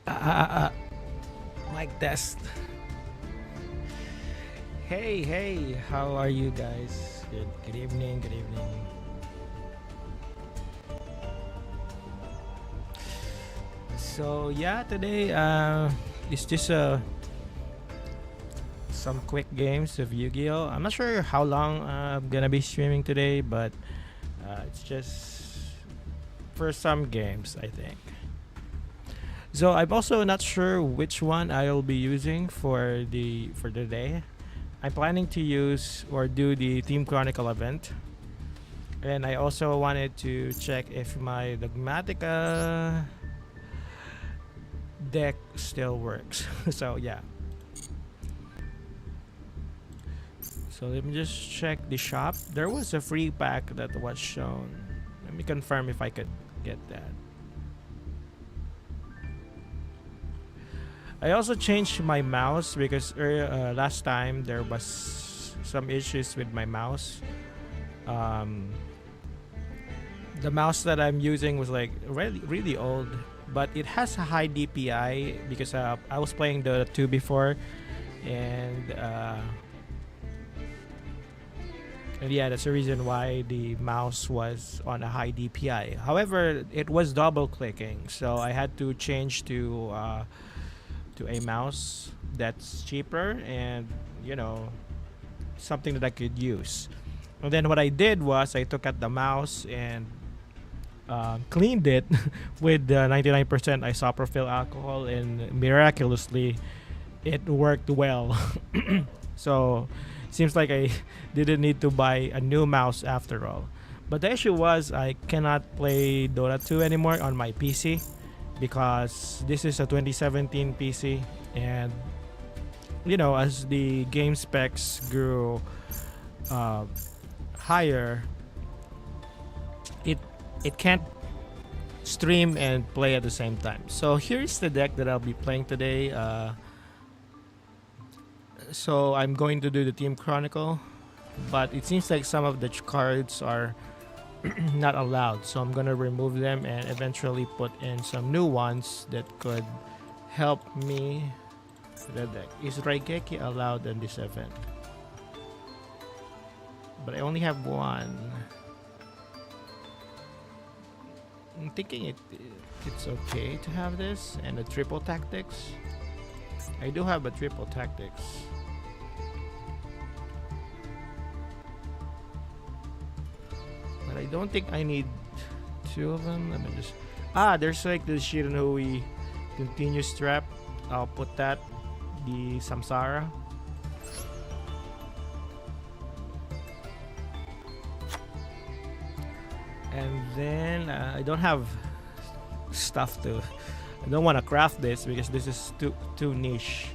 Mic test. Hey, how are you guys? Good evening, good evening. So yeah, today it's just some quick games of Yu-Gi-Oh. I'm not sure how long I'm gonna be streaming today, but it's just for some games, I think. So I'm also not sure which one I'll be using for the day. I'm planning to use or do the Team Chronicle event. And I also wanted to check if my Dogmatica deck still works. So yeah. So let me just check the shop. There was a free pack that was shown. Let me confirm if I could get that. I also changed my mouse because last time there was some issues with my mouse. Um, the mouse that I'm using was like really old, but it has a high DPI because I was playing the 2 before, and yeah, that's the reason why the mouse was on a high DPI. However, it was double clicking, so I had to change to a mouse that's cheaper and you know something that I could use. And then what I did was I took out the mouse and cleaned it with 99% isopropyl alcohol, and miraculously, it worked well. So, seems like I didn't need to buy a new mouse after all. But the issue was I cannot play Dota 2 anymore on my PC because this is a 2017 PC, and you know, as the game specs grew uh, higher, it it can't stream and play at the same time. So here's the deck that I'll be playing today. So I'm going to do the Team Chronicle, but it seems like some of the cards are not allowed. So I'm gonna remove them and eventually put in some new ones that could help me with the deck. Is Raigeki allowed in this event? But I only have one. I'm thinking it's okay to have this and a triple tactics. I do have a triple tactics. But I don't think I need two of them. Let me just... there's like the Shiranui continuous trap. I'll put that. The Samsara. And then I don't have stuff to... I don't want to craft this because this is too niche.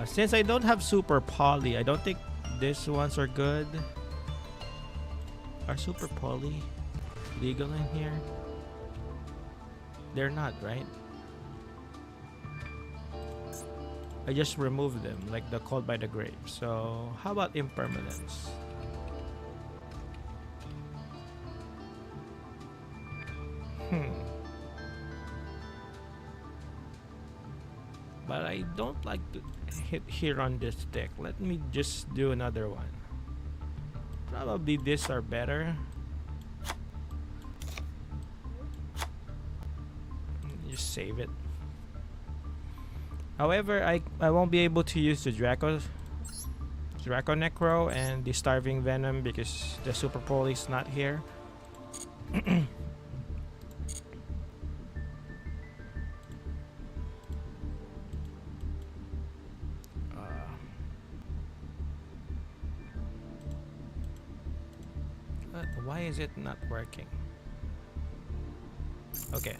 Since I don't have super poly, I don't think these ones are good. Are super poly legal in here? They're not, right? I just removed them, like the Called by the Grave. So how about impermanence? But I don't like to hit here on this deck. Let me just do another one. Probably these are better. Just save it. However, I won't be able to use the Draco Necro and the Starving Venom because the Super Poly is not here. Why is it not working? Okay.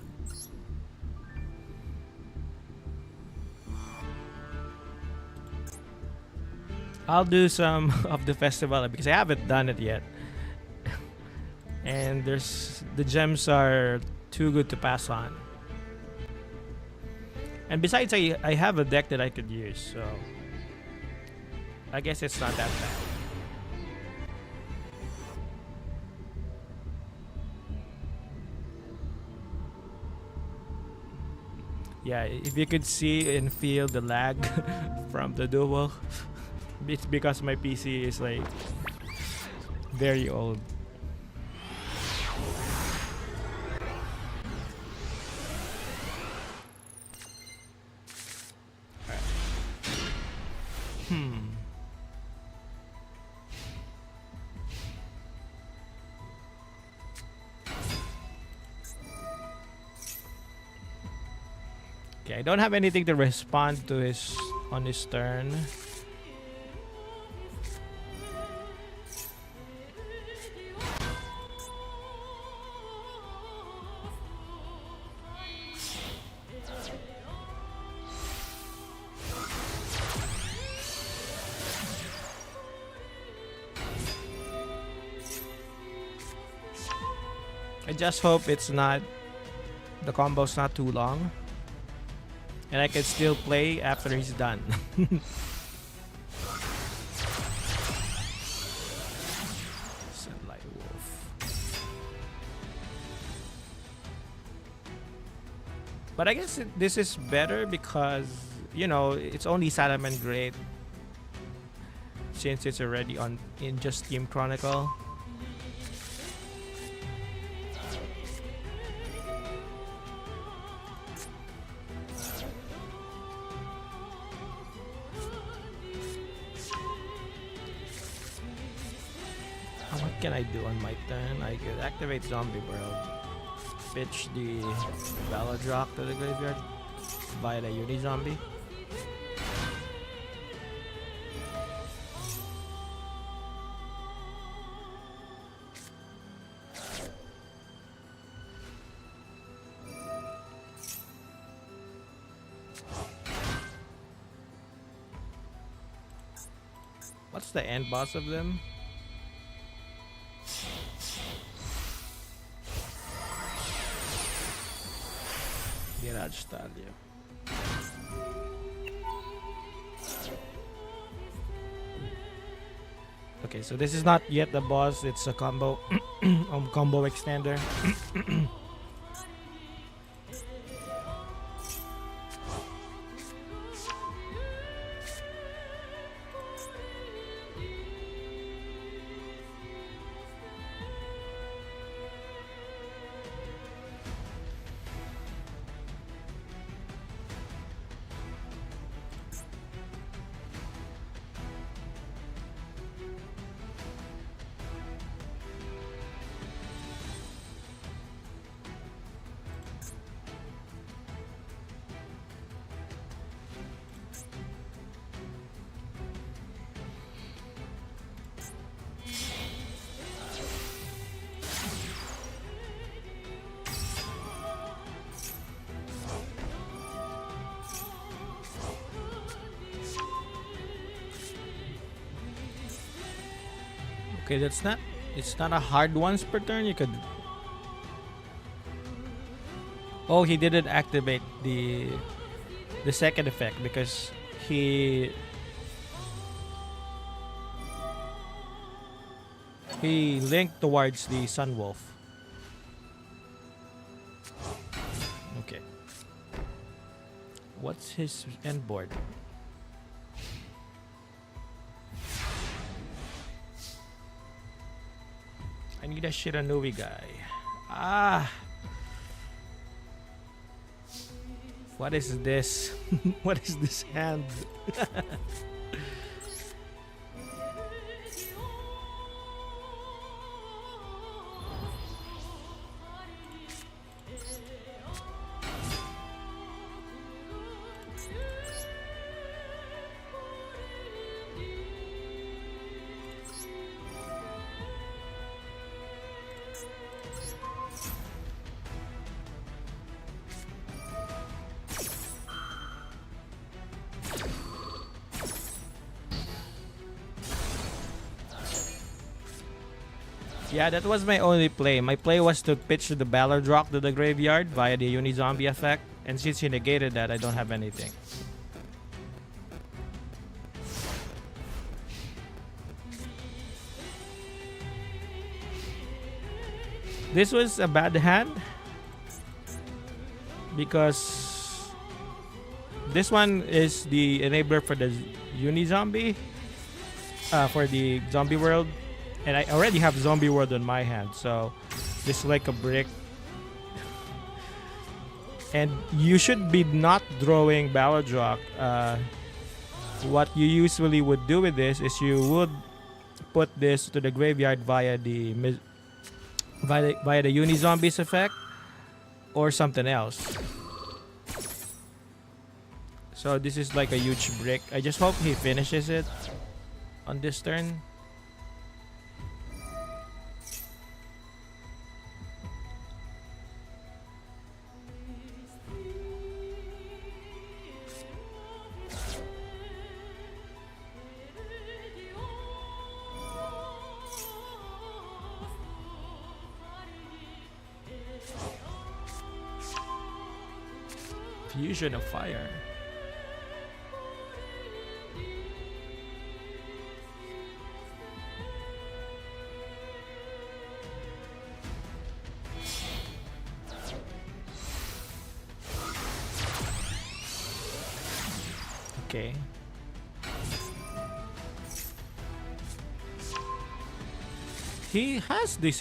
I'll do some of the festival because I haven't done it yet. And the gems are too good to pass on. And besides, I have a deck that I could use, so I guess it's not that bad. Yeah, if you could see and feel the lag from the duel, it's because my PC is like very old. Hmm. Okay, I don't have anything to respond to his on his turn. I just hope it's not the combo's not too long, and I can still play after he's done. Sunlight Wolf. But I guess this is better because it's only Salaman Great since it's already on in just Team Chronicle. What can I do on my turn? I could activate Zombie World, pitch the Ballad Rock to the graveyard via the Uni Zombie. What's the end boss of them? Garage Stalio. Okay, so this is not yet the boss, it's a combo combo extender. Okay, it's not a hard once per turn. You could. Oh, he didn't activate the second effect because he linked towards the Sun Wolf. Okay. What's his end board? I need a Shiranui guy. Ah! What is this? What is this hand? Yeah, that was my only play. My play was to pitch the Ballard Rock to the graveyard via the Uni Zombie effect. And since he negated that, I don't have anything. This was a bad hand because This one is the enabler for the Uni-Zombie, for the zombie world. And I already have zombie world on my hand, so this is like a brick. And you should be not drawing Ballad Rock. What you usually would do with this is you would put this to the graveyard via the Uni-Zombies effect or something else. So this is like a huge brick. I just hope he finishes it on this turn. Fusion of fire. Okay. He has the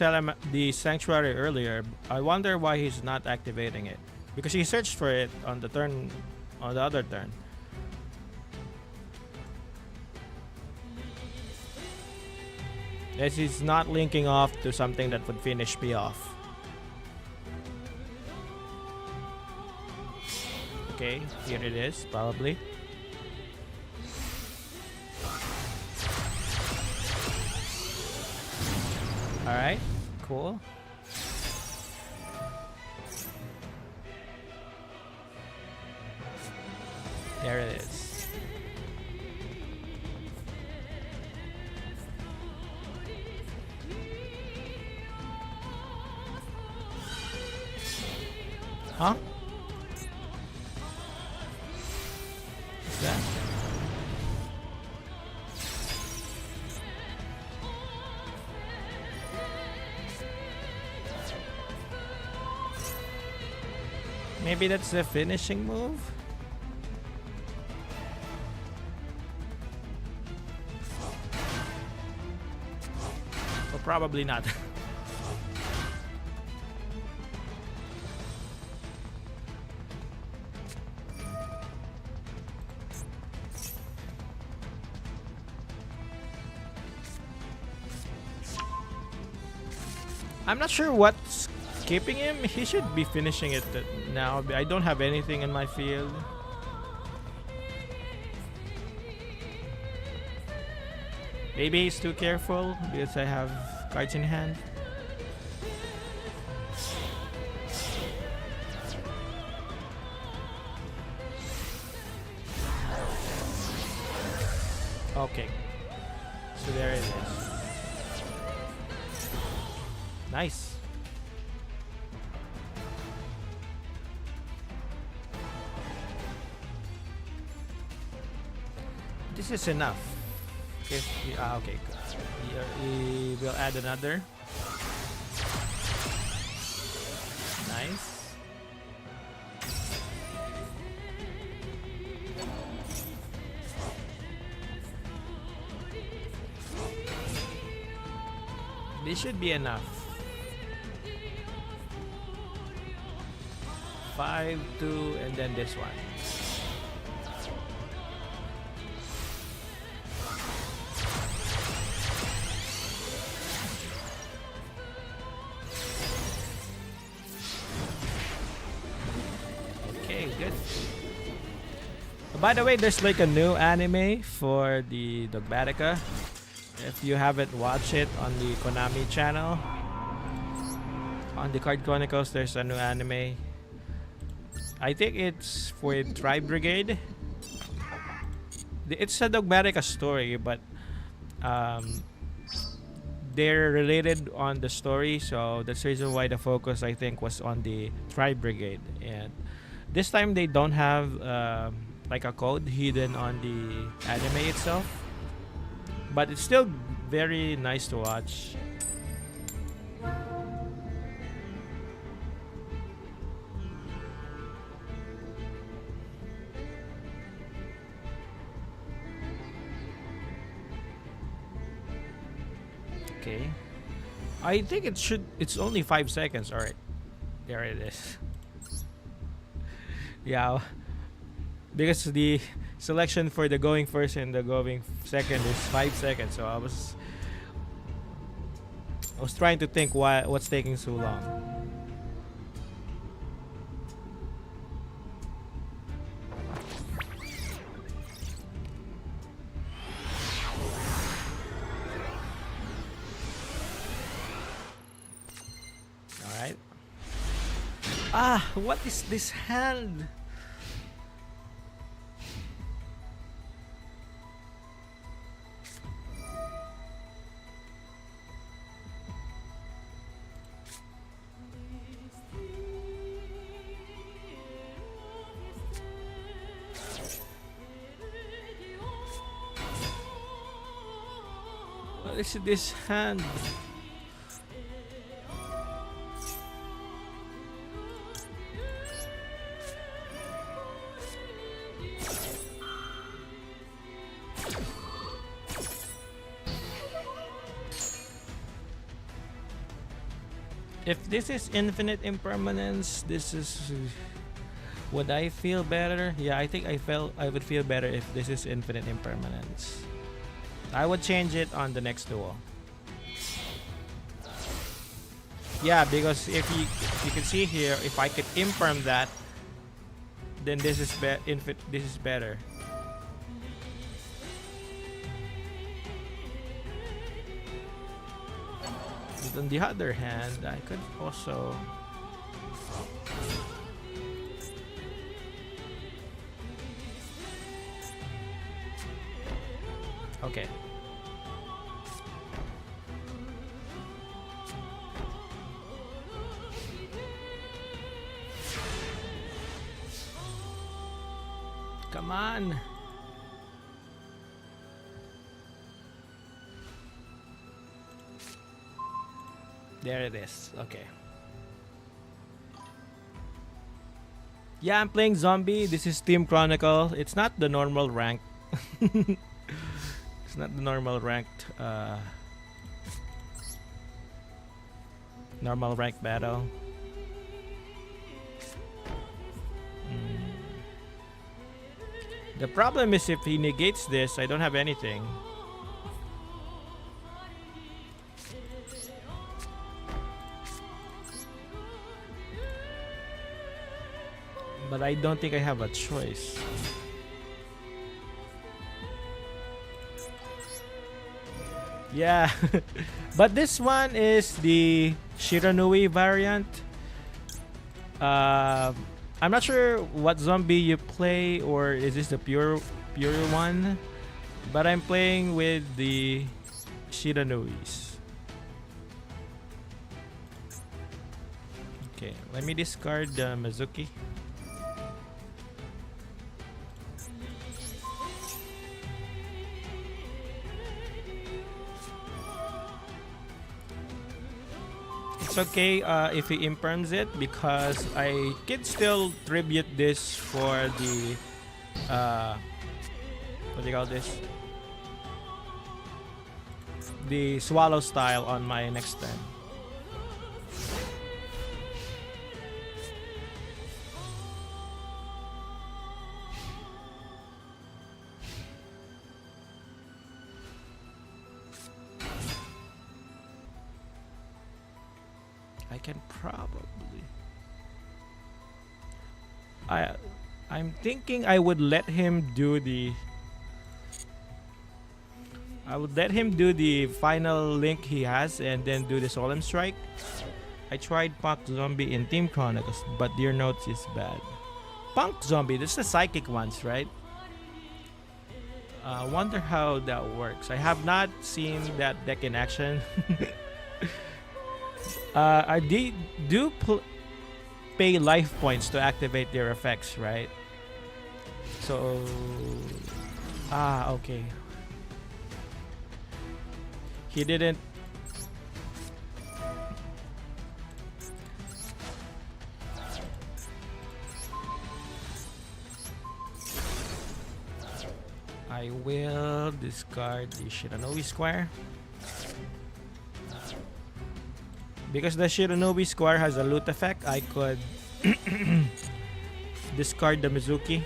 sanctuary earlier. I wonder why he's not activating it. Because he searched for it on the other turn. Yes, he's not linking off to something that would finish me off. Okay, here it is, probably. Alright, cool. There it is. Huh? What's that? Maybe that's the finishing move? Or probably not. I'm not sure what's keeping him. He should be finishing it now. I don't have anything in my field. Maybe he's too careful because I have cards in hand. Okay. So there it is. Nice. This is enough. Okay, okay. We will add another. Nice. This should be enough. 5, 2, and then this one. Okay, good. By the way, there's like a new anime for the Dogmatica. If you haven't watched it on the Konami channel, on the Card Chronicles, there's a new anime. I think it's for Tri Brigade. It's a Dogmatica story, but they're related on the story, so that's the reason why the focus, I think, was on the Tri Brigade. And this time they don't have like a code hidden on the anime itself, but it's still very nice to watch. Okay. I think it should. It's only 5 seconds. All right. There it is. Yeah. Because the selection for the going first and the going second is 5 seconds. So I was trying to think what's taking so long. All right. What is this hand? What is this hand? If this is infinite impermanence, this is. Would I feel better? Yeah, I think I would feel better if this is infinite impermanence. I would change it on the next duel. Yeah, because if you can see here, if I could imperm that, then this is this is better. But on the other hand, I could also. Okay. Come on. There it is. Okay. Yeah, I'm playing zombie. This is Team Chronicle. It's not the normal rank. It's not the normal ranked normal rank battle. The problem is if he negates this, I don't have anything. But I don't think I have a choice. Yeah. But this one is the Shiranui variant. I'm not sure what zombie you play, or is this the pure one? But I'm playing with the Shiranuis. Okay, let me discard the Mizuki. It's okay if he imperms it, because I can still tribute this for the what do you call this? The swallow style on my next turn. I can probably. I'm thinking I would let him do the. I would let him do the final link he has and then do the Solemn Strike. I tried Punk Zombie in Team Chronicles, but Dear Notes is bad. Punk Zombie, this is the psychic ones, right? I wonder how that works. I have not seen that deck in action. I do pay life points to activate their effects, right? So, okay. He didn't. I will discard the Shiranui Square. Because the Shiranobi Square has a loot effect, I could discard the Mizuki.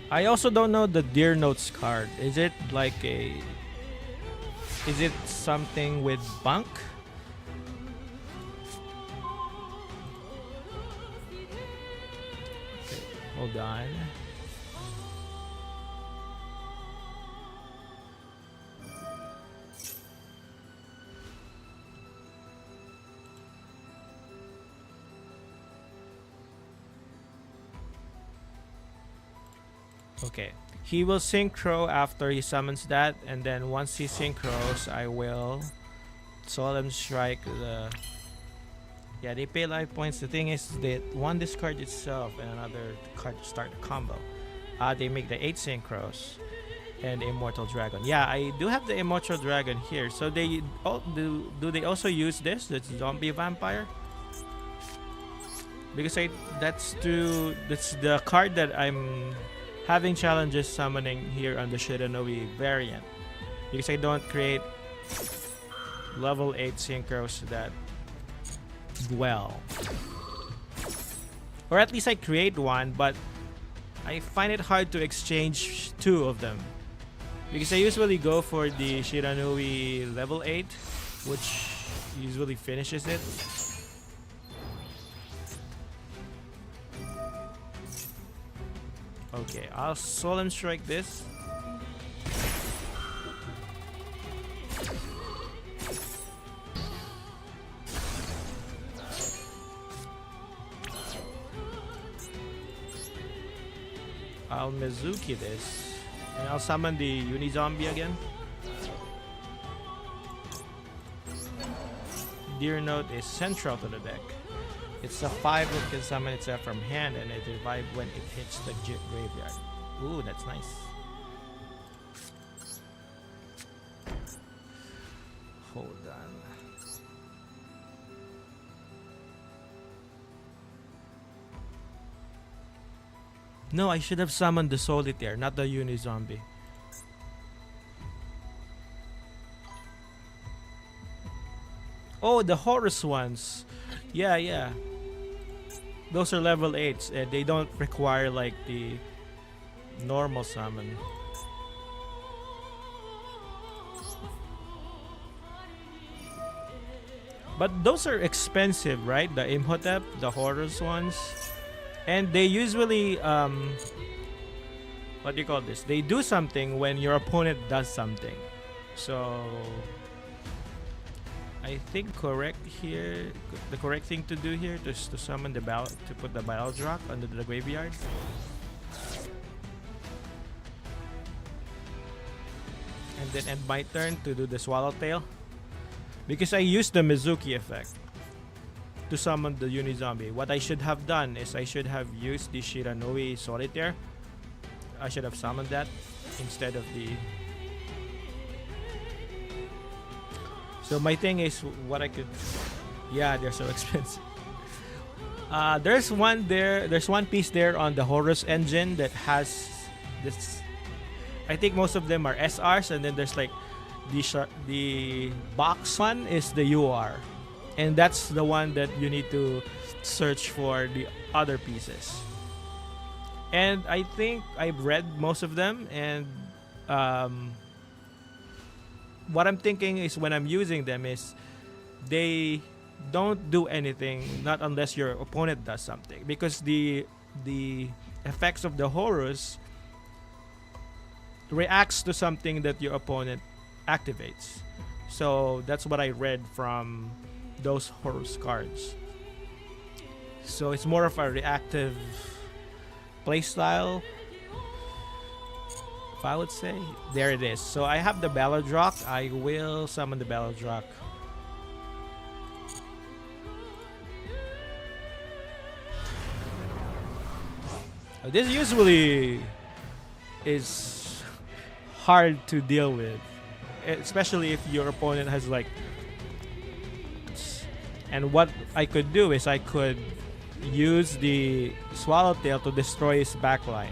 I also don't know the Deer Notes card. Is it like a... Is it something with bunk? Okay, hold on. Okay. He will synchro after he summons that, and then once he synchros, I will Solemn Strike the... Yeah, they pay life points. The thing is that one discard itself and another card to start the combo. They make the 8 synchros and Immortal Dragon. Yeah, I do have the Immortal Dragon here. So they do they also use this? That's Zombie Vampire? Because that's the card that I'm having challenges summoning here on the Shiranobi variant, because I don't create level 8 synchros that well. Or at least I create one, but I find it hard to exchange 2 of them. Because I usually go for the Shiranobi level 8, which usually finishes it. Okay, I'll Solemn Strike this. I'll Mizuki this. And I'll summon the Unizombie again. Deer Note is central to the deck. It's a 5 that can summon itself from hand, and it revives when it hits the graveyard. Ooh, that's nice. Hold on. No, I should have summoned the Solitaire, not the Unizombie. Oh, the Horus ones. Yeah. Those are level 8s. They don't require like the normal summon. But those are expensive, right? The Imhotep, the Horus ones. And they usually, what do you call this? They do something when your opponent does something. So I think the correct thing to do here is to summon the to put the Baldrock under the graveyard. And then end my turn to do the Swallowtail. Because I used the Mizuki effect to summon the Unizombie. What I should have done is I should have used the Shiranobi Solitaire. I should have summoned that instead of the... So my thing is what I could... Yeah, they're so expensive. There's one piece there on the Horus engine that has this... I think most of them are SRs, and then there's like the box one is the UR. And that's the one that you need to search for the other pieces. And I think I've read most of them, and what I'm thinking is when I'm using them is they don't do anything not unless your opponent does something, because the effects of the Horus reacts to something that your opponent activates. So that's what I read from those Horus cards. So it's more of a reactive playstyle, if I would say. There it is. So I have the Baldrock. I will summon the Baldrock. This usually is hard to deal with, especially if your opponent has like... And what I could do is I could use the Swallowtail to destroy his backline.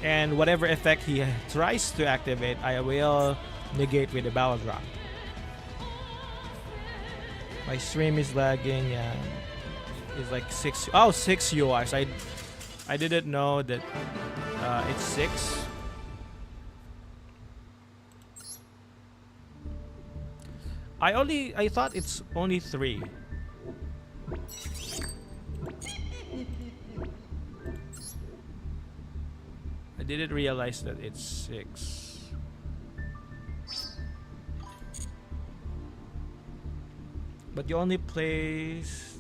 And whatever effect he tries to activate, I will negate with the battle drop. My stream is lagging. Yeah, it's like 6. Oh, 6 URs. I didn't know that it's 6. I thought it's only 3. I didn't realize that it's 6. But you only place.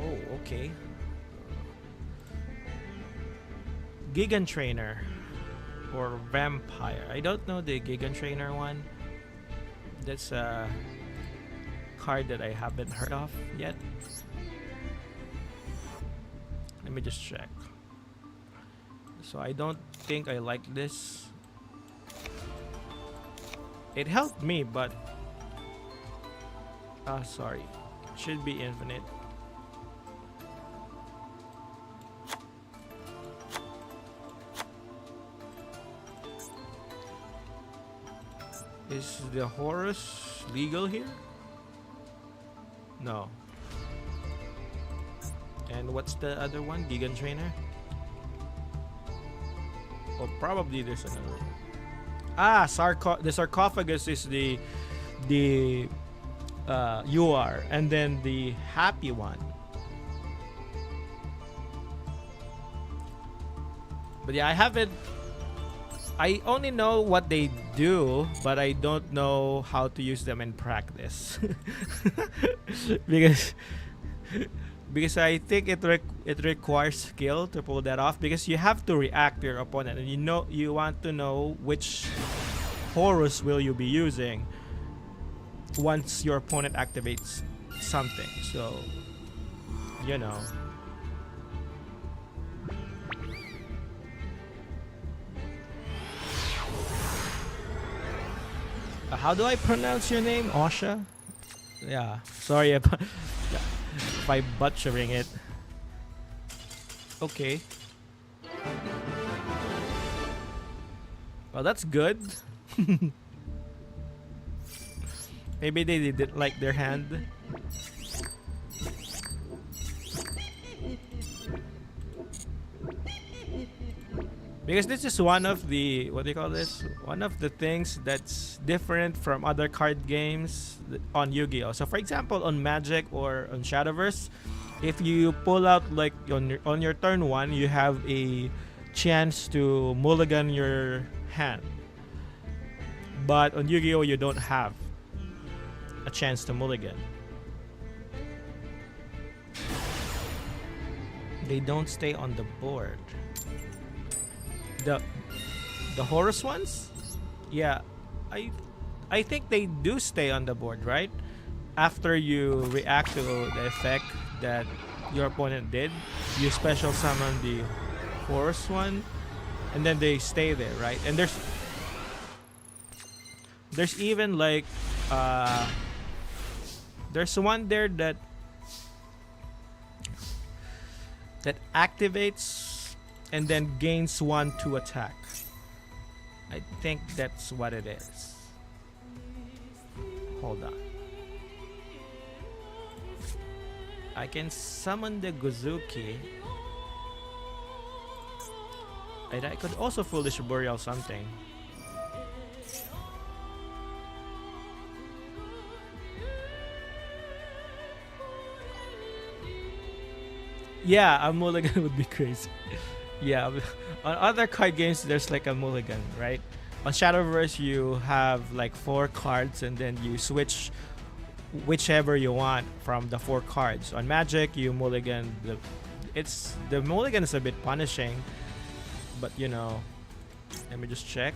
Oh, okay. Gigan Trainer or Vampire. I don't know the Gigan Trainer one. That's a card that I haven't heard of yet. Let me just check. So I don't think I like this. It helped me, but sorry. Should be infinite. Is the Horus legal here? No. And what's the other one? Gigan Trainer? Oh, probably there's another. Ah, the sarcophagus is the UR, and then the happy one. But yeah, I only know what they do, but I don't know how to use them in practice. because I think it requires skill to pull that off, because you have to react to your opponent, and you want to know which Horus will you be using once your opponent activates something. So, you know. How do I pronounce your name? Osha? Yeah. Sorry if I'm butchering it. Okay. Well, that's good. Maybe they didn't like their hand. Because this is one of the, what do you call this? One of the things that's different from other card games on Yu-Gi-Oh! So for example, on Magic or on Shadowverse, if you pull out like on your turn 1, you have a chance to mulligan your hand. But on Yu-Gi-Oh! You don't have a chance to mulligan. They don't stay on the board. The Horus ones? Yeah, I think they do stay on the board, right? After you react to the effect that your opponent did, you special summon the Horus one, and then they stay there, right? And there's even like there's one there that activates and then gains 1 to attack. I think that's what it is. Hold on. I can summon the Gozuki. And I could also Foolish Burial something. Yeah, a mulligan would be crazy. Yeah, on other card games, there's like a mulligan, right? On Shadowverse, you have like 4 cards, and then you switch whichever you want from the 4 cards. On Magic, you mulligan. The mulligan is a bit punishing, but you know, let me just check.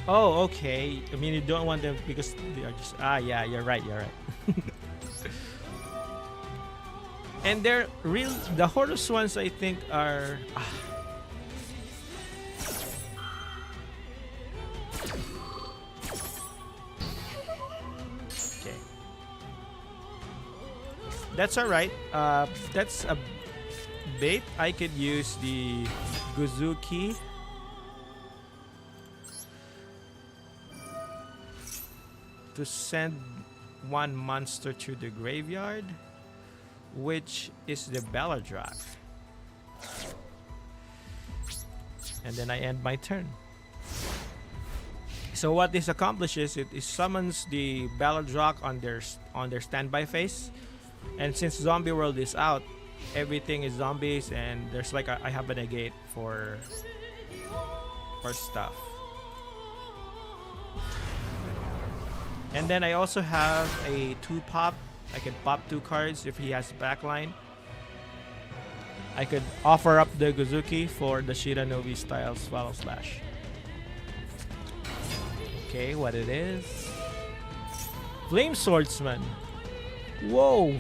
Oh, okay. I mean, you don't want them because they are just... yeah, you're right. And they're real... The Horus ones, I think, are... Okay. That's alright. That's a bait. I could use the Guzuki. To send one monster to the graveyard, which is the Beladrock. And then I end my turn. So what this accomplishes, it summons the Beladrock on their standby phase. And since Zombie World is out, everything is zombies, and there's like I have a negate for stuff. And then I also have a 2-pop. I can pop 2 cards if he has backline. I could offer up the Guzuki for the Shiranobi style Swallow Slash. Okay, what it is? Flame Swordsman. Whoa!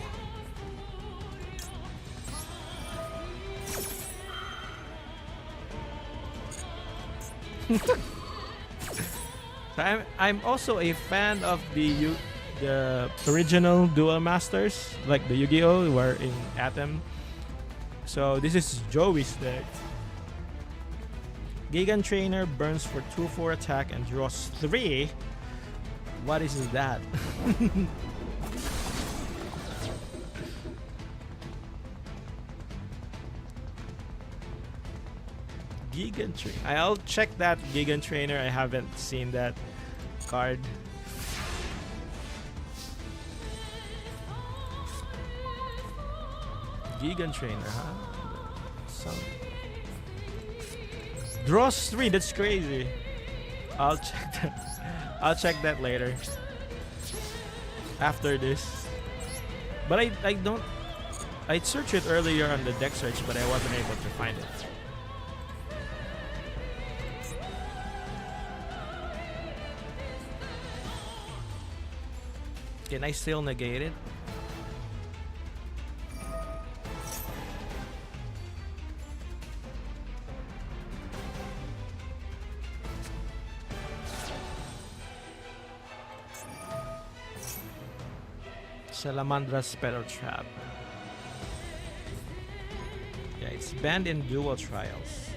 I'm also a fan of the original Duel Masters, like the Yu-Gi-Oh! Were in Atom. So this is Joey's deck. Gigan Trainer burns for 2/4 attack and draws 3. What is that? Gigan Trainer. I'll check that Gigan Trainer. I haven't seen that card. Gigan Trainer, huh? Draws 3. That's crazy. I'll check that. I'll check that later. After this. But I don't. I searched it earlier on the deck search, but I wasn't able to find it. Can I still negate it? Salamandra's Spell Trap. Yeah, it's banned in Duel Trials.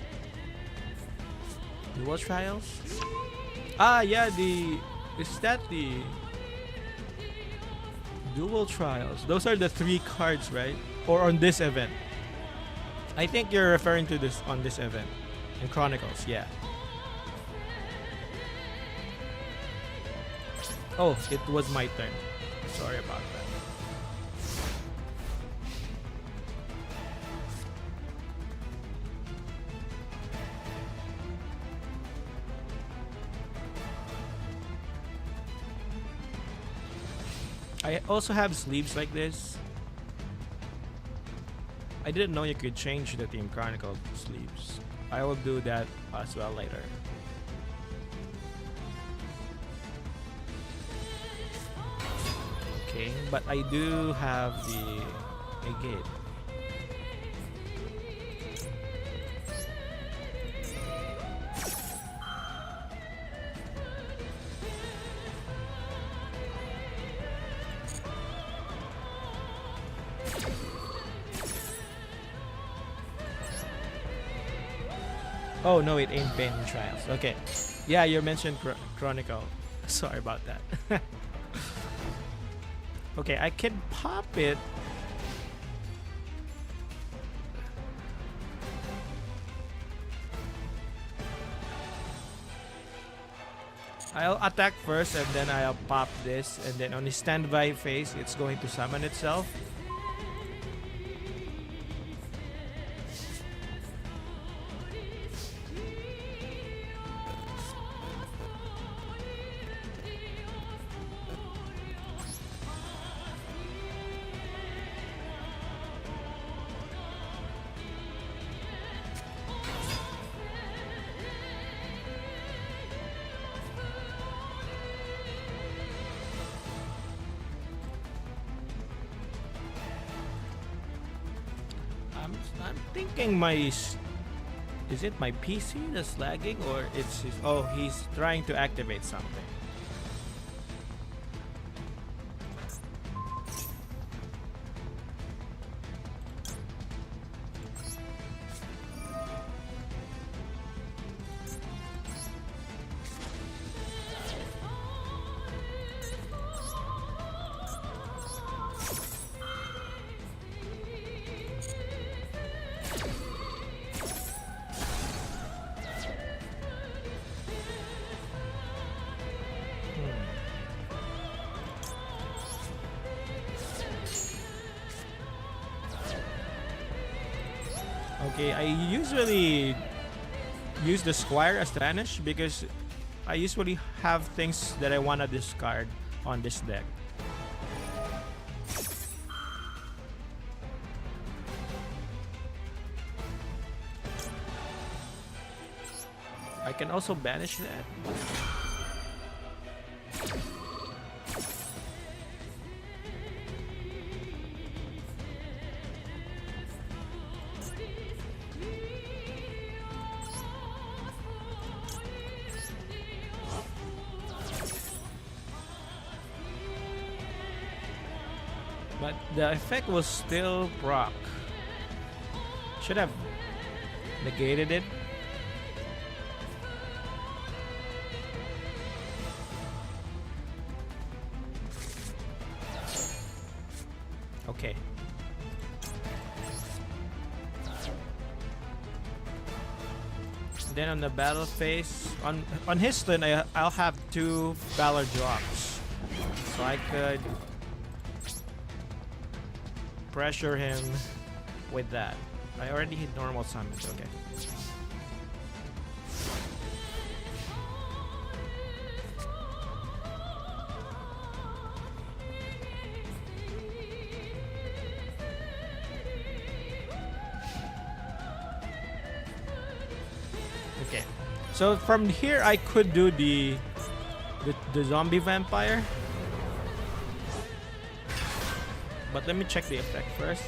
Duel Trials? Ah, yeah, is that the Duel Trials? Those are the 3 cards, right? Or on this event? I think you're referring to this on this event. In Chronicles, yeah. Oh, it was my turn. Sorry about that. I also have sleeves like this. I didn't know you could change the Team Chronicle sleeves. I will do that as well later. Okay, but I do have the negate. Oh no, it ain't been in Trials. Okay. Yeah, you mentioned Chronicle. Sorry about that. Okay, I can pop it. I'll attack first and then I'll pop this, and then on the standby phase it's going to summon itself. I'm thinking my Is it my PC that's lagging, or it's his? Oh, he's trying to activate something. Okay, I usually use the squire as the banish because I usually have things that I want to discard on this deck. I can also banish that. But the effect was still proc. Should have negated it. Okay. Then on the battle phase, on his turn, I'll have 2 Valor drops, so I could pressure him with that. I already hit normal summons. Okay. Okay. So from here, I could do the zombie vampire. But let me check the effect first.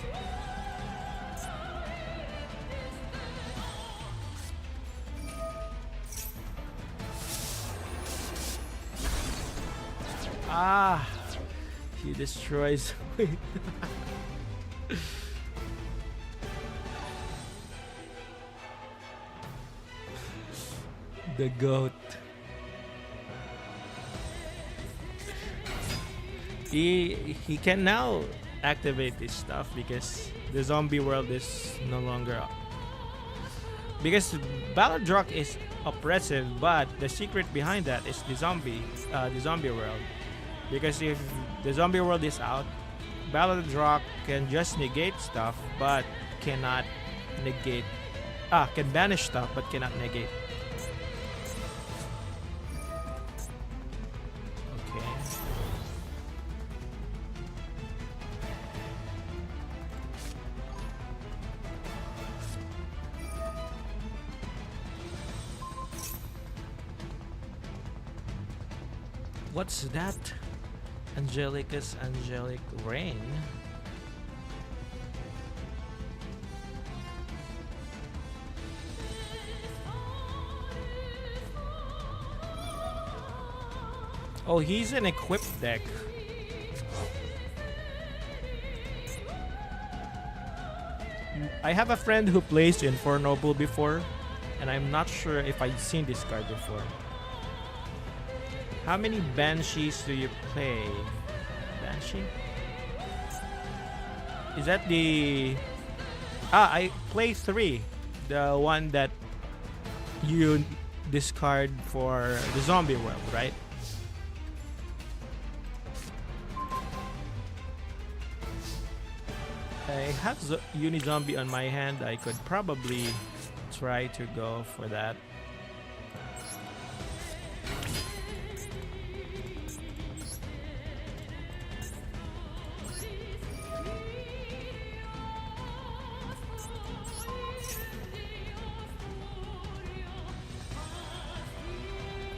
Ah, he destroys. The goat. He can now activate this stuff because the zombie world is no longer up. Because Balladrock is oppressive, but the secret behind that is the zombie world. Because if the zombie world is out, Balladrock can just negate stuff, but cannot negate. Can banish stuff, but cannot negate. Okay. What's that? Angelica's Angelic Rain. Oh, he's an equipped deck. I have a friend who plays Infernoble before, and I'm not sure if I've seen this card before. How many Banshees do you play? Banshee? Is that the... I play 3. The one that you discard for the zombie world, right? I have Unizombie on my hand. I could probably try to go for that.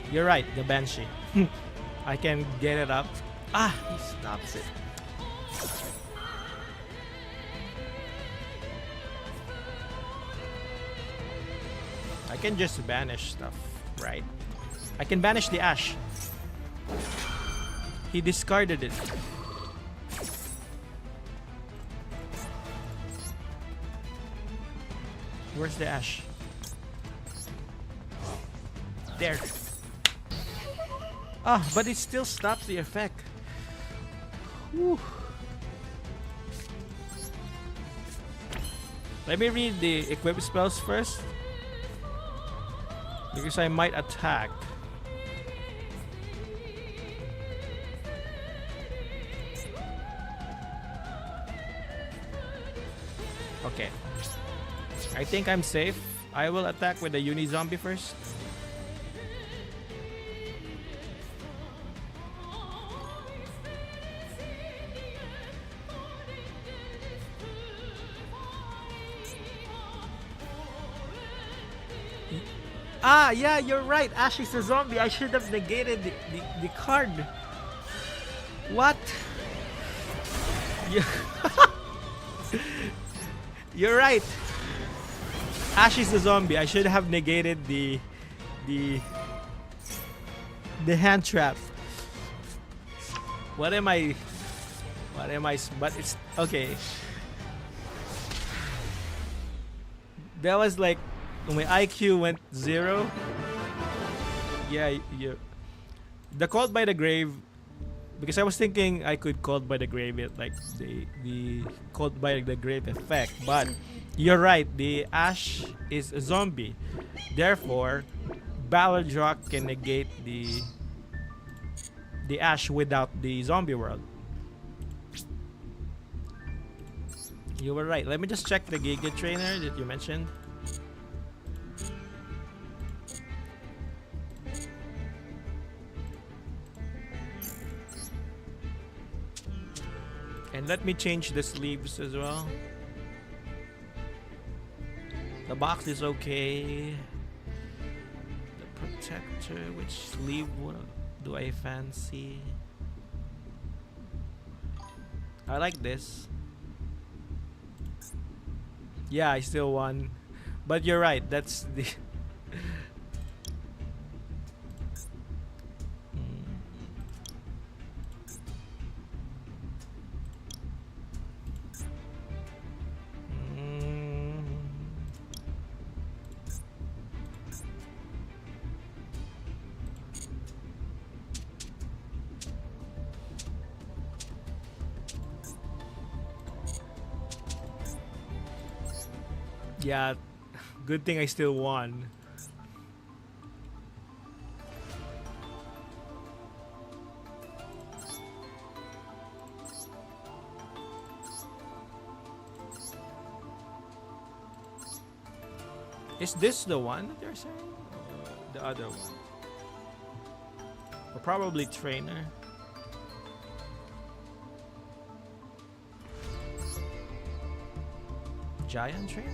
You're right, the Banshee. I can get it up. Ah, he stops it. I can just banish stuff, right? I can banish the ash. He discarded it. Where's the ash? There. Ah, but it still stops the effect. Whew. Let me read the equip spells first, because I might attack. Okay. I think I'm safe. I will attack with the uni-zombie first. Ah, yeah, you're right. Ash is a zombie. I should have negated the card. What? You're right. Ash is a zombie. I should have negated the hand trap. What am I? But it's okay. That was like my IQ went 0. Yeah, the Called by the Grave, because I was thinking I could Called by the Grave it, like the Called by the Grave effect, but you're right, the Ash is a zombie. Therefore, Ballad Rock can negate the Ash without the zombie world. You were right. Let me just check the Giga Trainer that you mentioned. And let me change the sleeves as well. The box is okay. The protector, which sleeve do I fancy? I like this. Yeah, I still won. But you're right, that's the yeah, good thing I still won. Is this the one that they're saying? Or the other one? Or probably trainer. Giant trainer?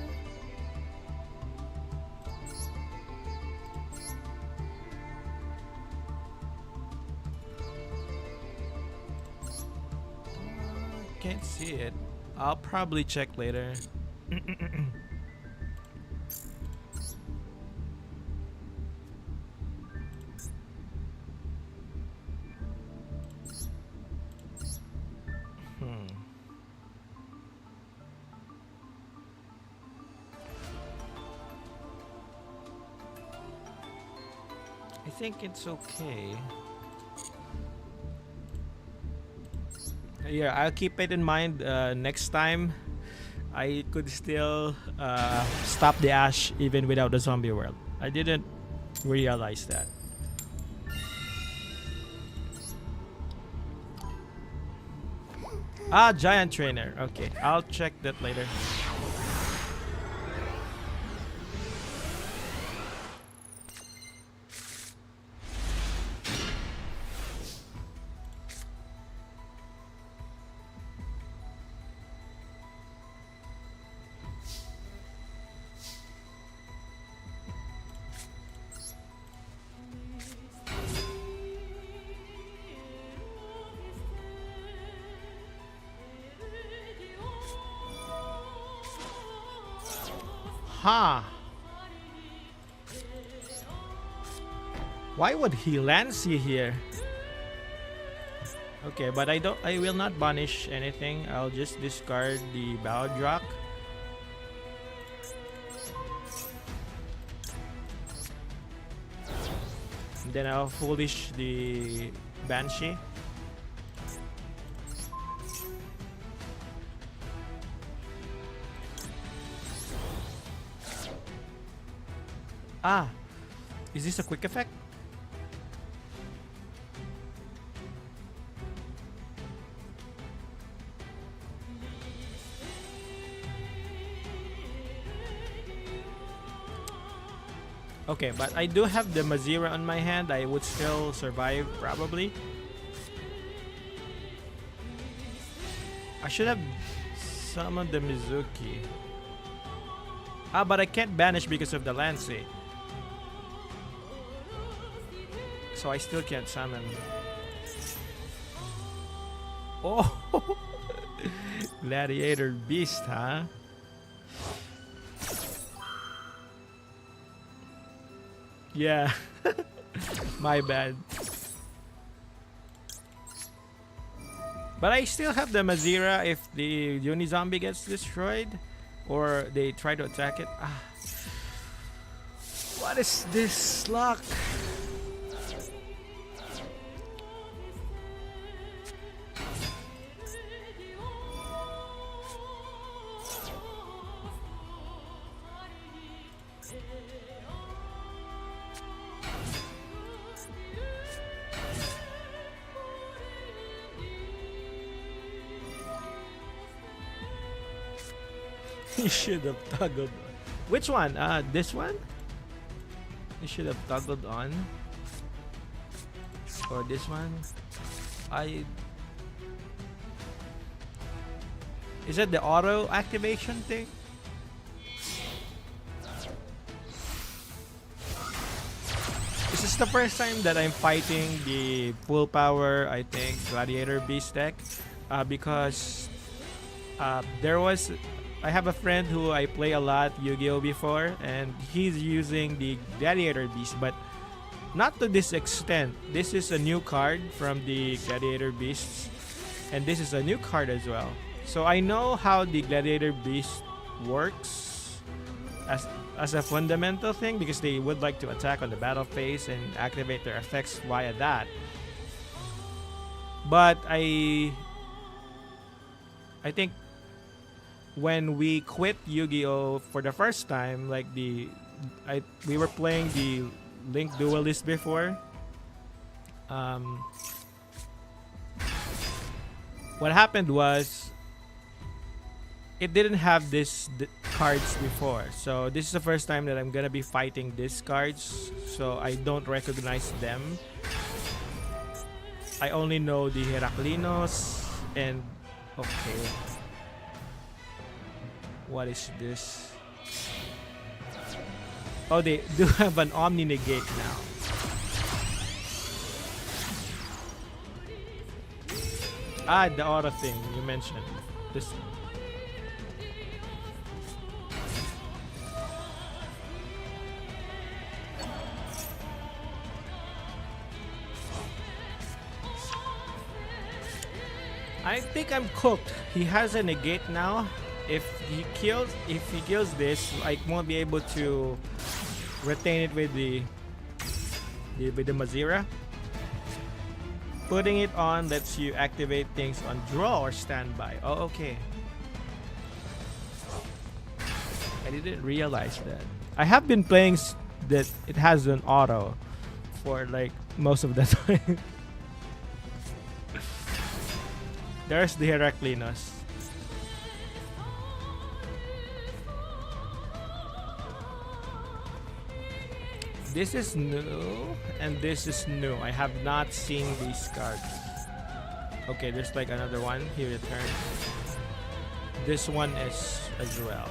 Can't see it. I'll probably check later. I think it's okay. Yeah, I'll keep it in mind next time. I could still stop the Ash even without the zombie world. I didn't realize that. Ah, giant trainer. Okay, I'll check that later. Huh. Why would he lance you here? Okay, but I will not banish anything. I'll just discard the Baldrach. Then I'll foolish the Banshee. Ah, is this a quick effect? Okay, but I do have the Mazira on my hand. I would still survive, probably. I should have summoned the Mizuki. Ah, but I can't banish because of the Lancey. So I still can't summon. Oh! Gladiator Beast, huh? Yeah. My bad. But I still have the Mazira if the Unizombie gets destroyed. Or they try to attack it. Ah. What is this luck? You should have toggled on. Which one? This one? You should have toggled on. Or this one? Is that the auto activation thing? This is the first time that I'm fighting the full power, I think, Gladiator Beast deck. Because I have a friend who I play a lot Yu-Gi-Oh before, and he's using the Gladiator Beast, but not to this extent. This is a new card from the Gladiator Beasts, and this is a new card as well. So I know how the Gladiator Beast works as a fundamental thing, because they would like to attack on the battle phase and activate their effects via that. But I think when we quit Yu-Gi-Oh for the first time, like we were playing the Link Duelist before. What happened was it didn't have this cards before, so this is the first time that I'm gonna be fighting these cards, so I don't recognize them. I only know the Heraklinos and okay. What is this? Oh, they do have an Omni Negate now. Ah, the auto thing you mentioned. This. I think I'm cooked. He has a negate now. If he kills this, I won't be able to retain it with the Mazira. Putting it on lets you activate things on draw or standby. Oh, okay. I didn't realize that. I have been playing that it has an auto for like most of the time. There's the Heraklinos. This is new, and this is new. I have not seen these cards. Okay, there's like another one. He returned. This one is as well.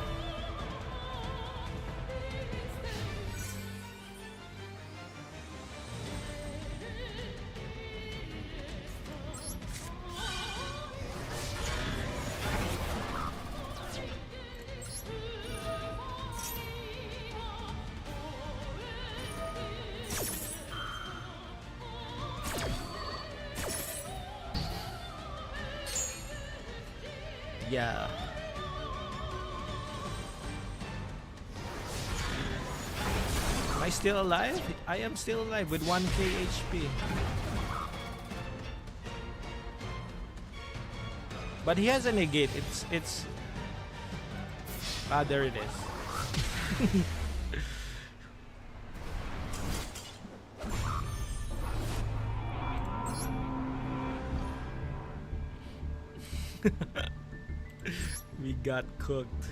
Yeah. Am I still alive? I am still alive with 1k HP. But he has a negate. It's there it is. We got cooked.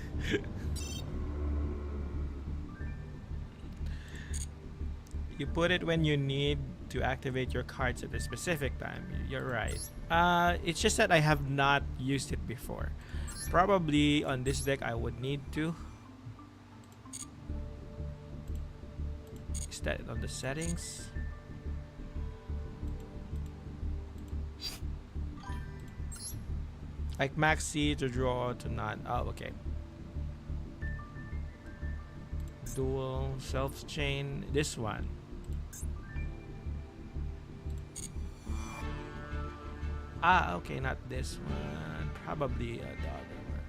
You put it when you need to activate your cards at a specific time. You're right. It's just that I have not used it before. Probably on this deck I would need to. Is that on the settings? Like max C to draw to not. Oh, okay. Dual self chain. This one. Okay, not this one. Probably the other one.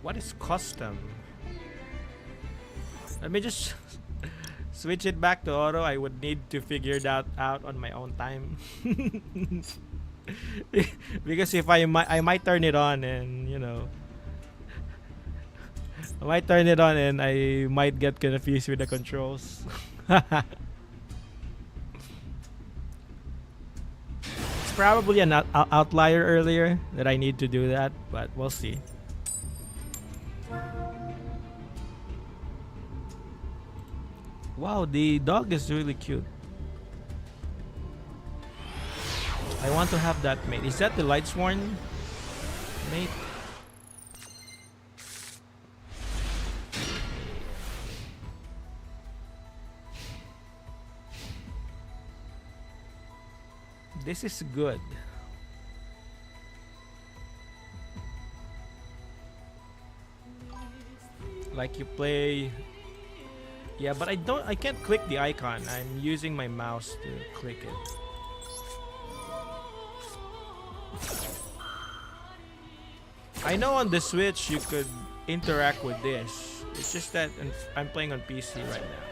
What is custom? Let me just switch it back to auto. I would need to figure that out on my own time. Because if I might turn it on and I might turn it on and I might get confused with the controls. It's probably an outlier earlier that I need to do that, but we'll see. Wow, the dog is really cute. I want to have that mate. Is that the Lightsworn mate? This is good. Like you play. Yeah, but I can't click the icon. I'm using my mouse to click it. I know on the Switch you could interact with this. It's just that I'm playing on PC right now.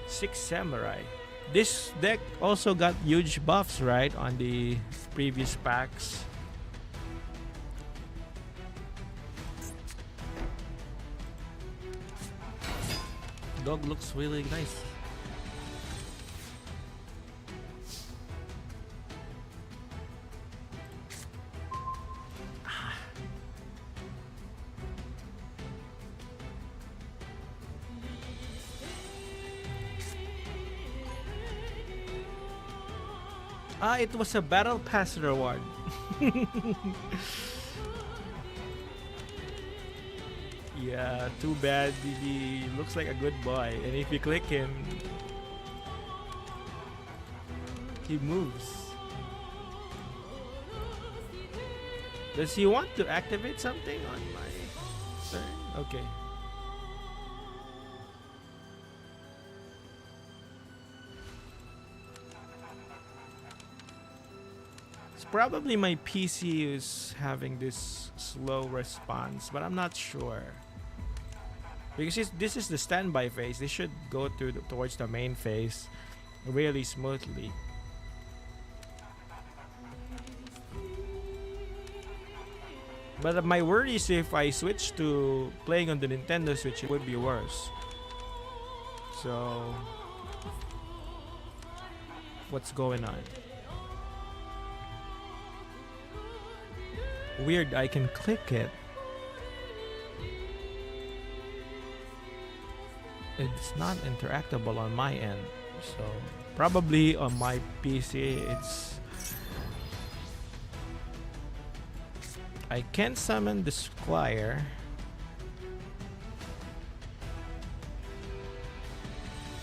Six Samurai. This deck also got huge buffs, right, on the previous packs. Dog looks really nice. It was a battle pass reward. Yeah, too bad. He looks like a good boy, and if you click him, he moves. Does he want to activate something on my turn? Okay. Probably my PC is having this slow response, but I'm not sure because this is the standby phase. They should go towards the main phase really smoothly. But my worry is if I switch to playing on the Nintendo Switch, it would be worse. So what's going on? Weird, I can click it. It's not interactable on my end. So probably on my PC it's... I can summon the Squire.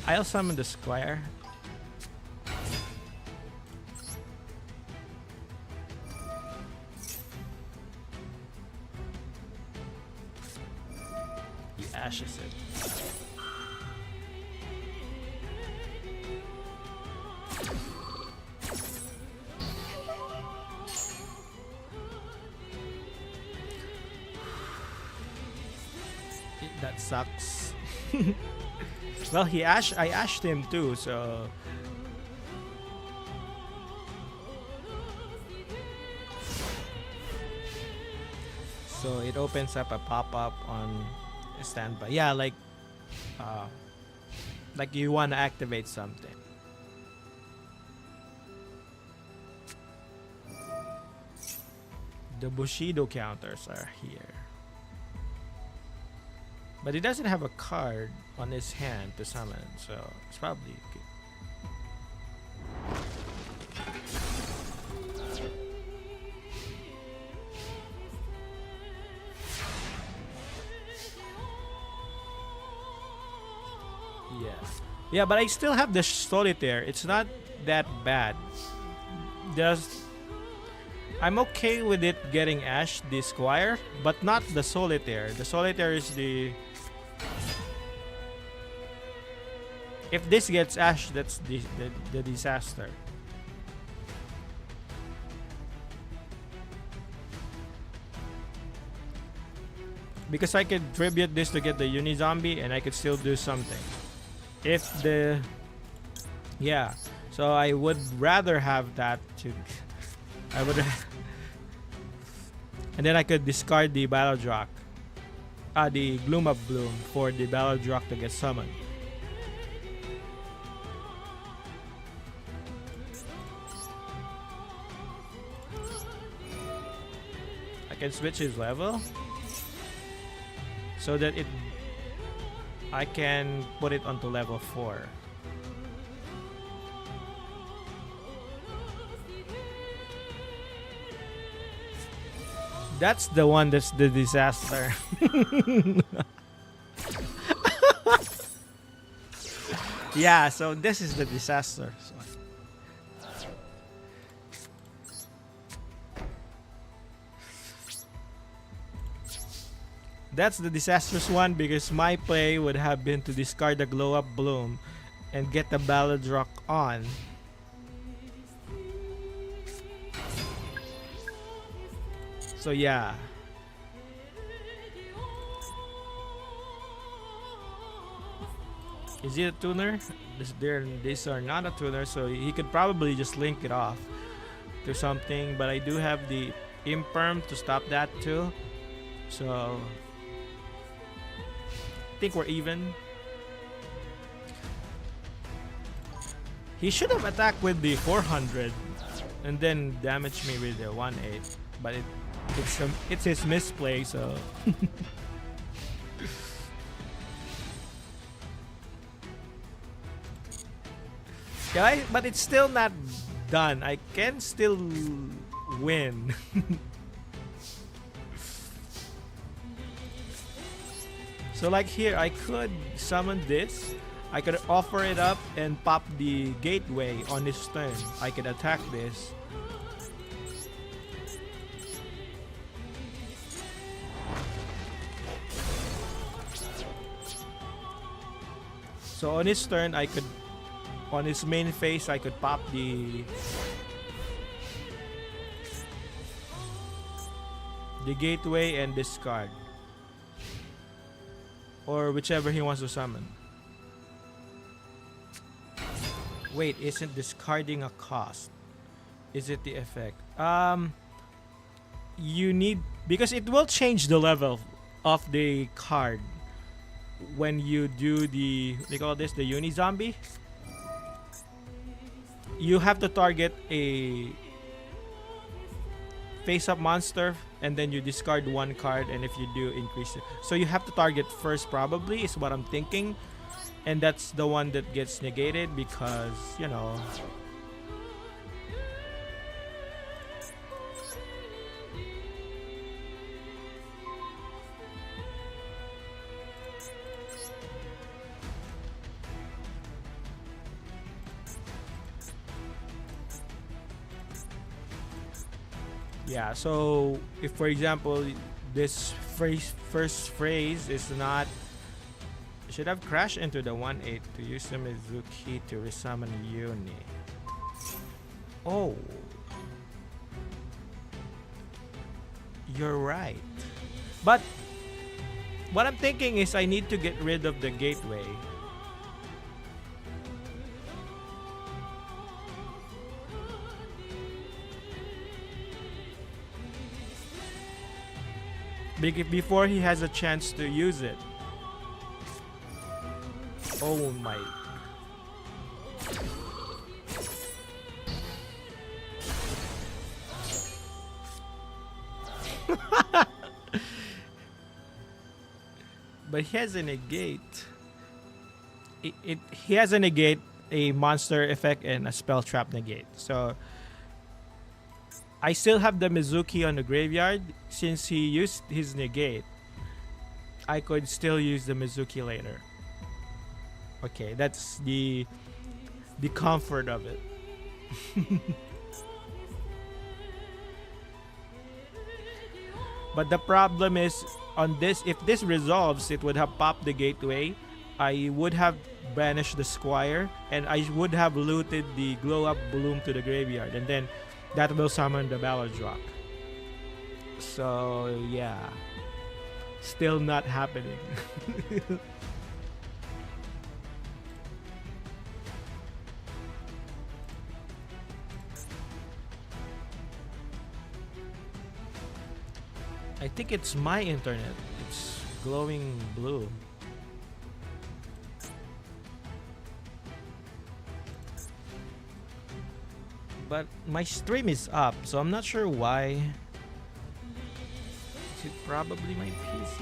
I'll summon the Squire. sucks. Well, I ashed him too, so it opens up a pop-up on standby. Yeah, uh, like you want to activate something. The Bushido counters are here. But he doesn't have a card on his hand to summon, so it's probably good. Yeah. Yeah, but I still have the solitaire. It's not that bad. Just I'm okay with it getting Ash the Squire, but not the solitaire. The solitaire is the if this gets Ash, that's the disaster. Because I could tribute this to get the Uni-Zombie and I could still do something. If the... Yeah. So I would rather have that to... I would... And then I could discard the Battle Drock. The Gloom of Bloom for the Battle Drock to get summoned. I can switch his level so that I can put it onto level 4. That's the one that's the disaster. Yeah, so this is the disaster. So. That's the disastrous one because my play would have been to discard the Glow Up Bloom and get the Ballad Rock on. So yeah. Is it a tuner? These are not a tuner, so he could probably just link it off to something, but I do have the Imperm to stop that too. So I think we're even. He should have attacked with the 400 and then damaged me with the 1-8, but it's his misplay, so yeah, but it's still not done. I can still win. So like here, I could summon this. I could offer it up and pop the gateway on his turn. I could attack this. So on his turn, I could, on his main phase, I could pop the gateway and discard. Or whichever he wants to summon. Wait, isn't discarding a cost? Is it the effect? You need, because it will change the level of the card when you do the, they call this the Uni-Zombie. You have to target a face-up monster and then you discard one card, and if you do, increase it. So you have to target first, probably, is what I'm thinking. And that's the one that gets negated because, you know. Yeah, so if, for example, this first phrase is not, should have crashed into the 1-8 to use the Mizuki to resummon Uni. Oh. You're right. But what I'm thinking is I need to get rid of the gateway. Before he has a chance to use it. Oh my. But he has a negate. He has a negate, a monster effect, and a spell trap negate. So I still have the Mizuki on the graveyard. Since he used his negate, I could still use the Mizuki later. Okay, that's the comfort of it. But the problem is on this, if this resolves, it would have popped the gateway. I would have banished the squire, and I would have looted the glow up bloom to the graveyard, and then that will summon the Ballad Rock. So yeah, still not happening. I think it's my internet. It's glowing blue. But my stream is up, so I'm not sure why. Is it probably my PC?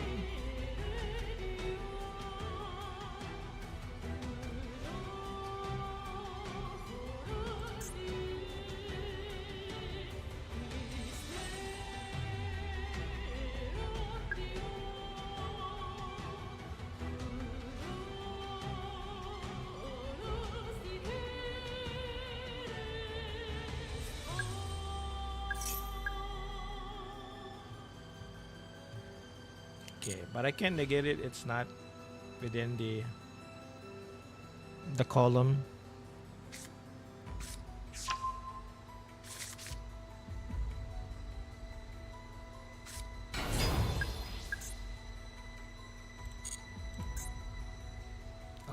Okay, but I can negate it. It's not within the column.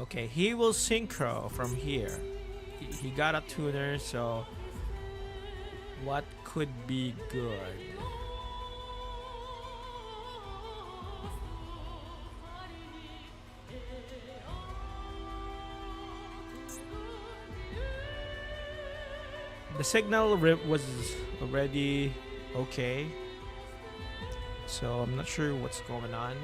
Okay, he will synchro from here. He got a tuner, so what could be good? The signal rip was already okay, so I'm not sure what's going on.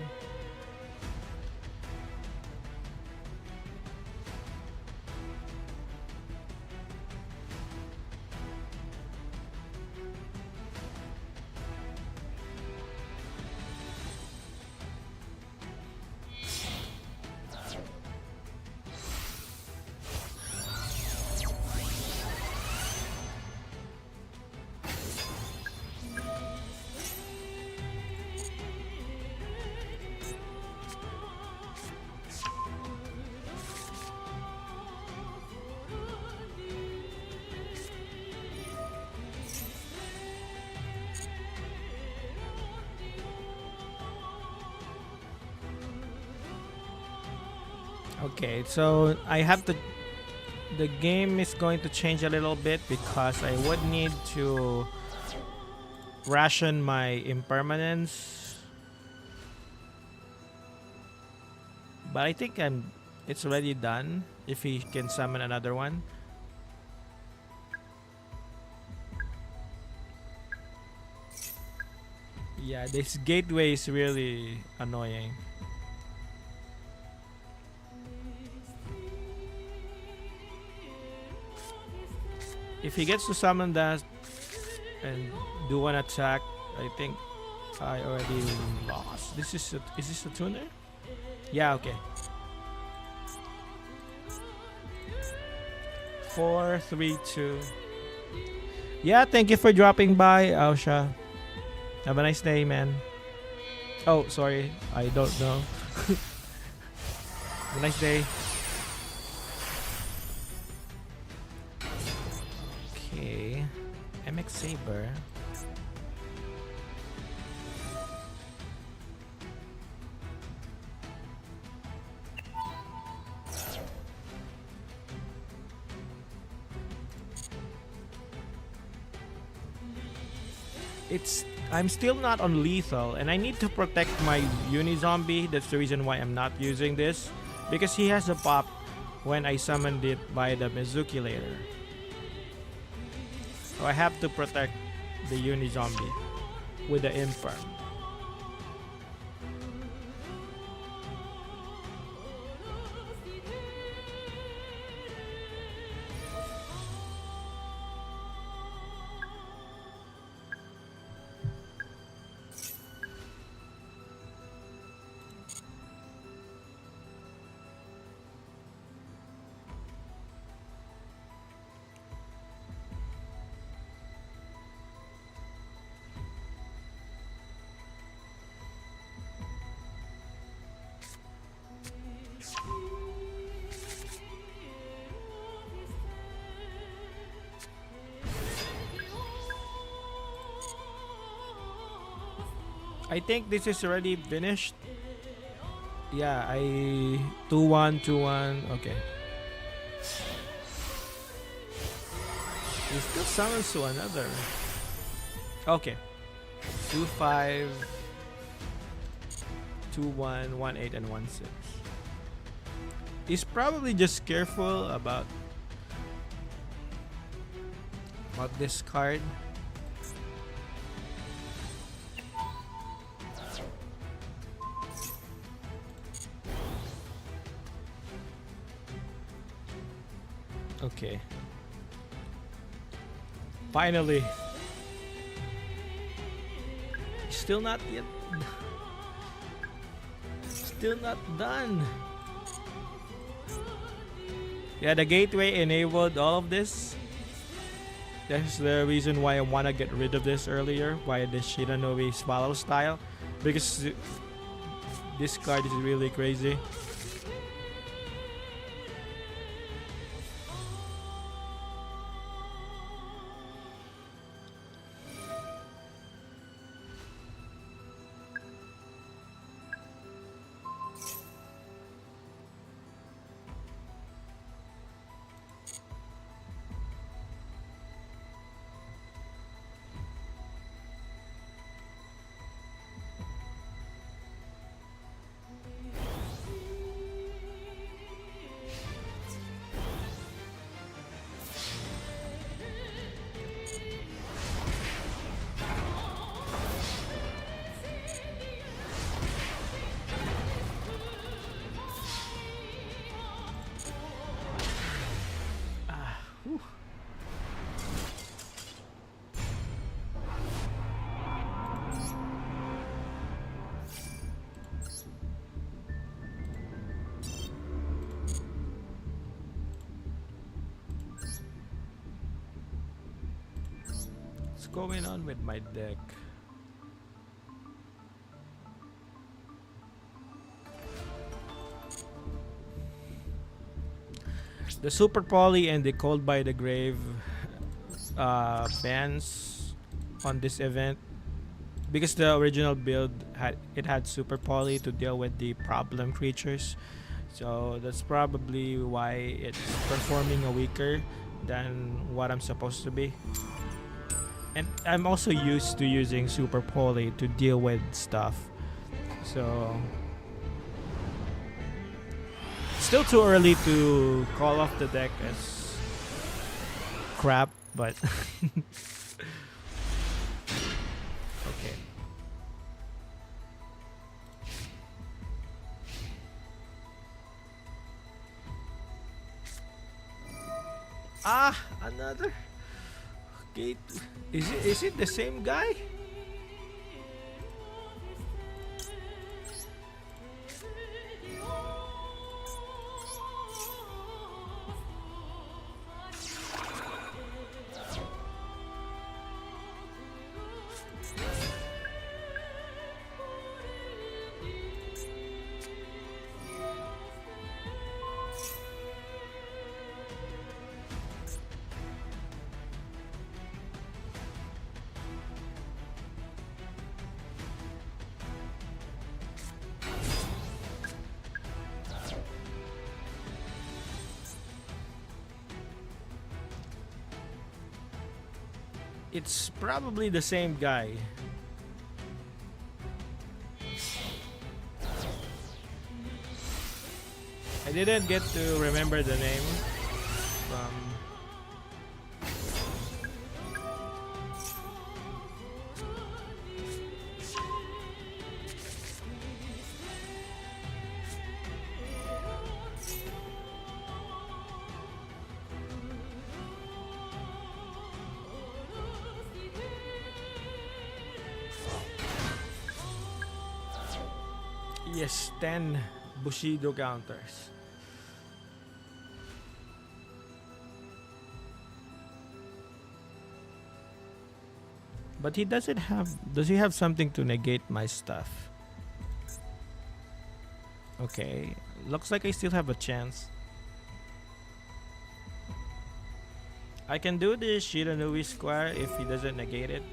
Okay, so I have to. The game is going to change a little bit because I would need to ration my impermanence. But I think it's already done if he can summon another one. Yeah, this gateway is really annoying. If he gets to summon that and do one attack, I think I already lost. Is this a tuner? Yeah, okay. 4, 3, 2. Yeah, thank you for dropping by, Ausha. Have a nice day, man. Oh, sorry. I don't know. Have a nice day. Okay. MX Saber. I'm still not on lethal, and I need to protect my Uni-Zombie. That's the reason why I'm not using this, because he has a pop when I summoned it by the Mizuki later. So I have to protect the Uni-Zombie with the Infirm. I think this is already finished. Yeah, I 2-1, 2-1. Okay. He still summons to another. Okay. 2-5, 2-1, 1-8, and 1-6. He's probably just careful about this card. Okay. Finally. Still not yet. Still not done. Yeah, the gateway enabled all of this. That's the reason why I want to get rid of this earlier. Why the Shiranui Swallow style. Because this card is really crazy. What's going on with my deck? The Super Poly and the Cold by the Grave bans on this event because the original build had Super Poly to deal with the problem creatures, so that's probably why it's performing weaker than what I'm supposed to be. And I'm also used to using Super Poly to deal with stuff, so still too early to call off the deck as crap, but okay. Another gate. Is it the same guy? It's probably the same guy. I didn't get to remember the name from. Yes, 10 Bushido counters. But he doesn't have. Does he have something to negate my stuff? Okay. Looks like I still have a chance. I can do the Shiranui Square if he doesn't negate it.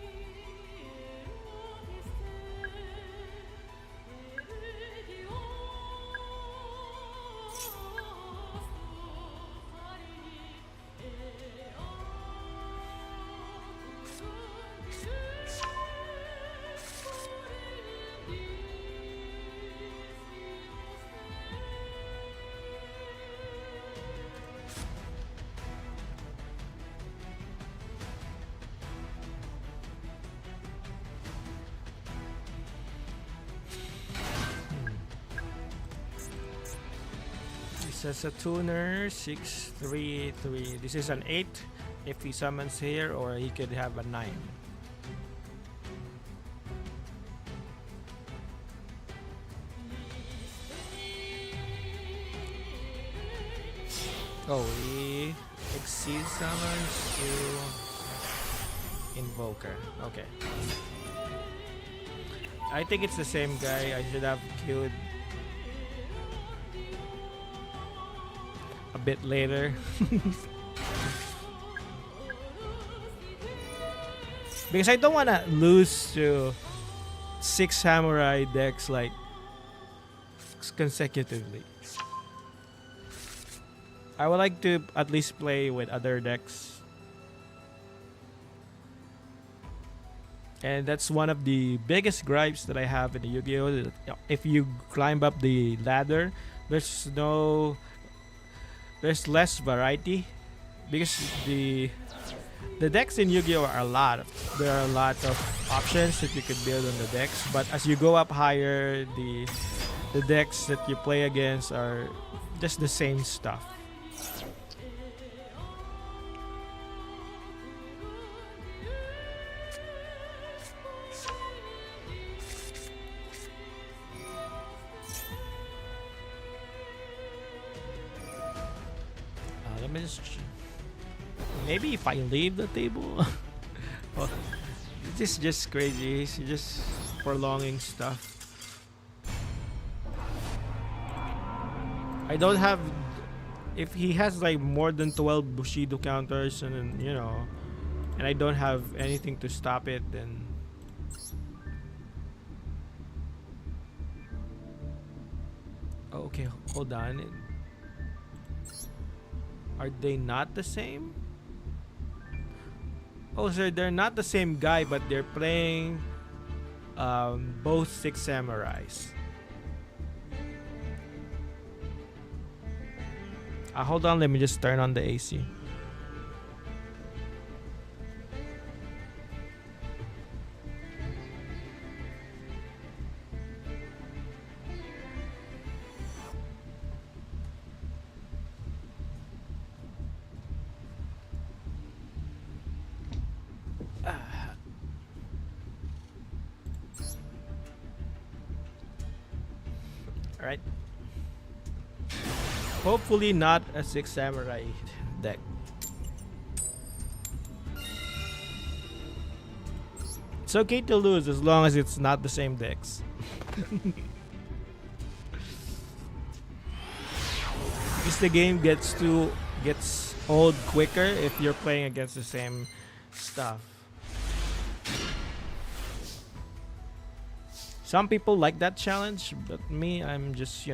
This is a tuner 633. This is an 8 if he summons here, or he could have a 9. Oh, he exceeds summons to Invoker. Okay. I think it's the same guy. I should have queued a bit later. Because I don't want to lose to 6 samurai decks like consecutively. I would like to at least play with other decks. And that's one of the biggest gripes that I have in the Yu-Gi-Oh! If you climb up the ladder, there's less variety, because the decks in Yu-Gi-Oh! Are a lot. There are a lot of options that you can build on the decks, but as you go up higher, the decks that you play against are just the same stuff. Let me just. Maybe if I leave the table. Well, this is just crazy. He's just prolonging stuff. I don't have. If he has like more than 12 Bushido counters, and and I don't have anything to stop it, then. Oh, okay, hold on. Are they not the same? Oh, so they're not the same guy, but they're playing both 6 samurais. Hold on, let me just turn on the AC. Alright. Hopefully not a 6 samurai deck. It's okay to lose as long as it's not the same decks. Because the game gets old quicker if you're playing against the same stuff. Some people like that challenge, but me, I'm just,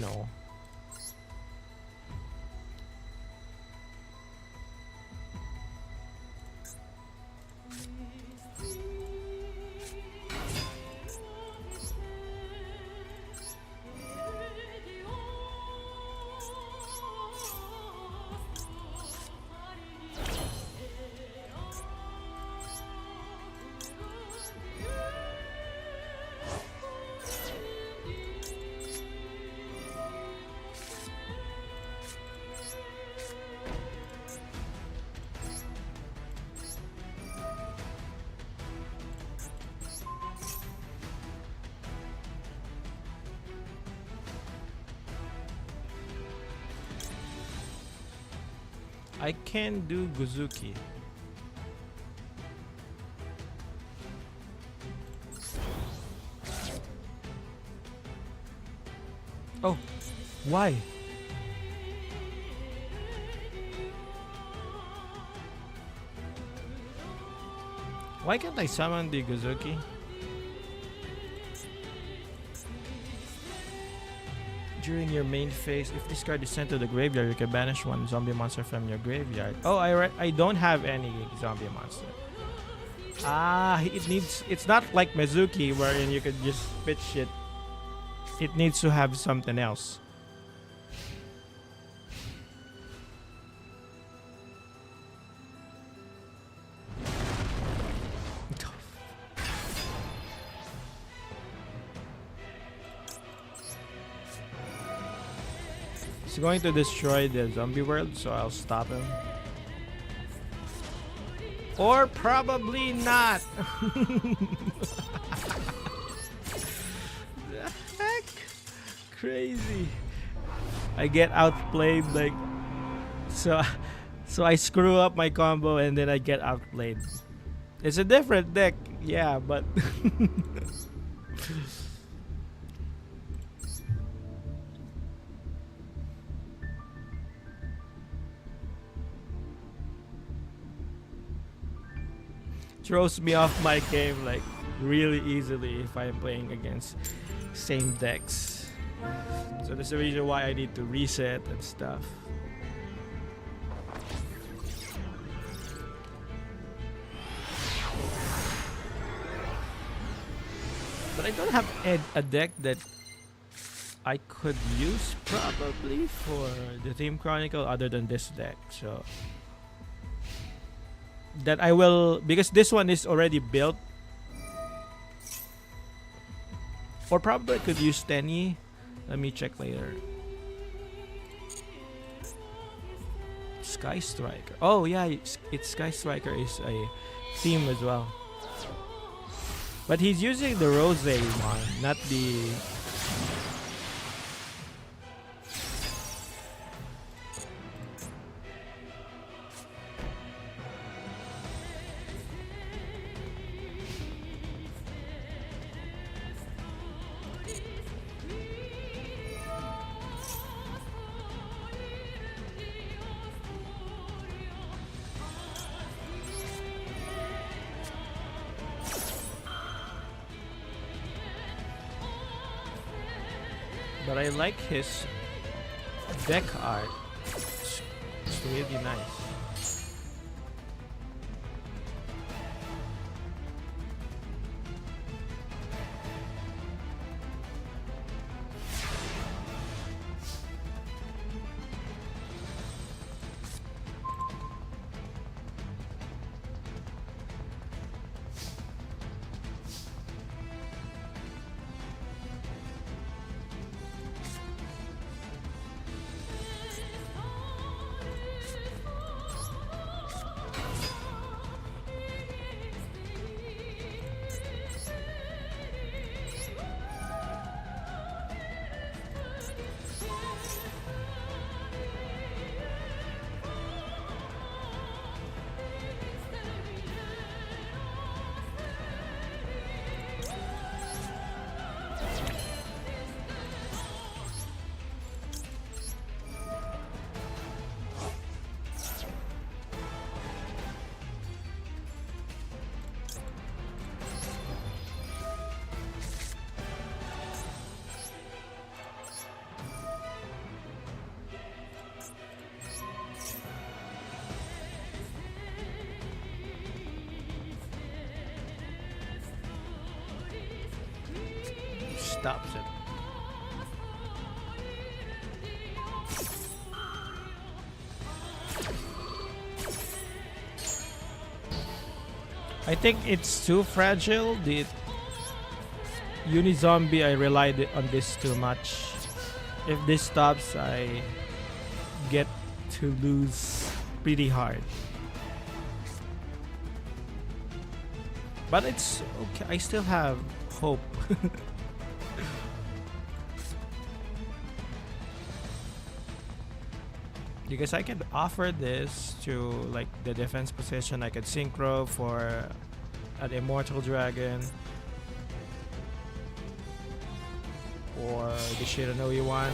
I can do Guzuki. Oh, why? Why can't I summon the Guzuki? During your main phase, if this card is sent to the graveyard, you can banish one zombie monster from your graveyard. Oh, I don't have any zombie monster. Ah, it's not like Mizuki wherein you could just spit shit. It needs to have something else. He's going to destroy the zombie world, so I'll stop him. Or probably not. The heck? Crazy. I get outplayed like so I screw up my combo and then I get outplayed. It's a different deck, yeah, but throws me off my game like really easily if I'm playing against same decks. So that's the reason why I need to reset and stuff. But I don't have a deck that I could use probably for the Theme Chronicle other than this deck. So that I will, because this one is already built. Or probably I could use Tenny. Let me check later. Sky Striker. Oh yeah, it's Sky Striker is a theme as well. But he's using the Rose one, not the... But I like his deck art. It's really nice. Stops it. I think it's too fragile. The Unizombie, I relied on this too much. If this stops, I get to lose pretty hard. But it's okay. I still have hope. Because I could offer this to like the defense position. I could synchro for an immortal dragon or the Shiranui one.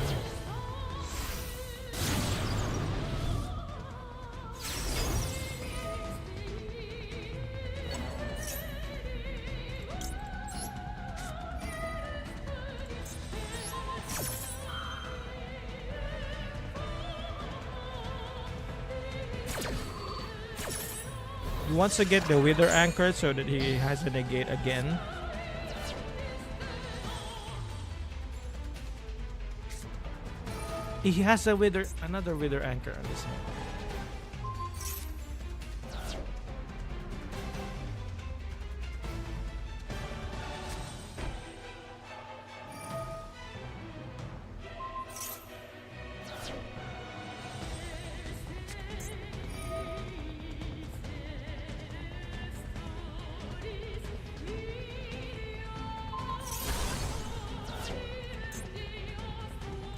He wants to get the Wither Anchor so that he has a negate again. He has another Wither Anchor on this hand.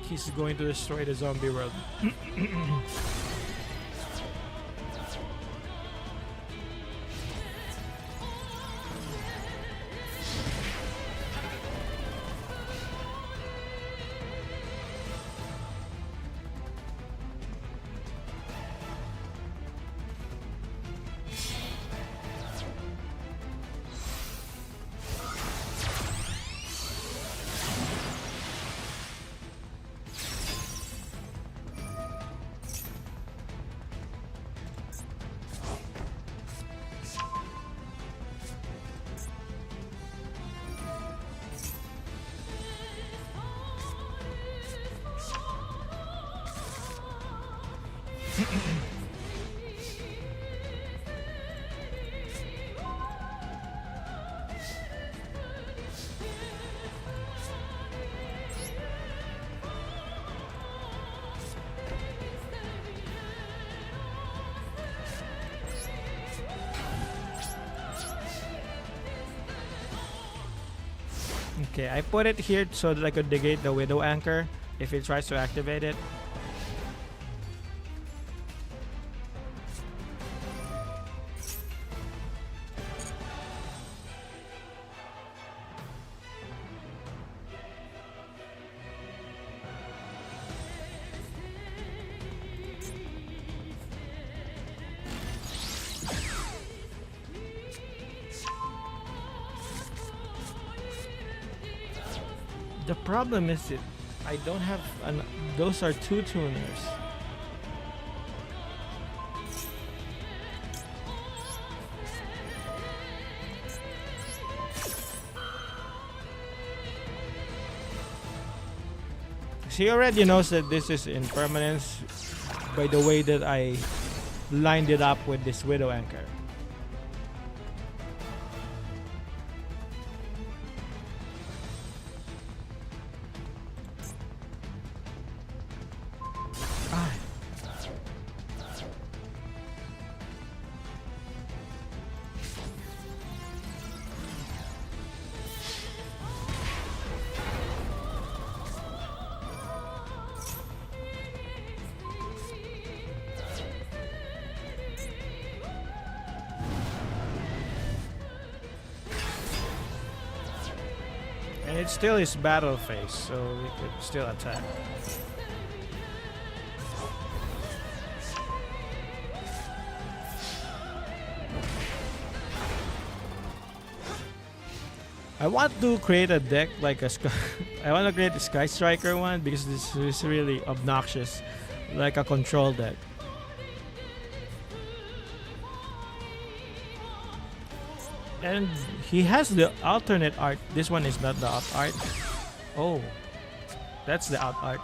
He's going to destroy the zombie world. Okay, I put it here so that I could negate the Widow Anchor if he tries to activate it. The problem is that I don't have those are two tuners. She already knows that this is impermanence by the way that I lined it up with this Widow Anchor. And it still is battle phase, so we could still attack. I want to create a deck like a sky. I want to create a Sky Striker one because this is really obnoxious, like a control deck. And he has the alternate art. This one is not the out art. Oh, that's the out art.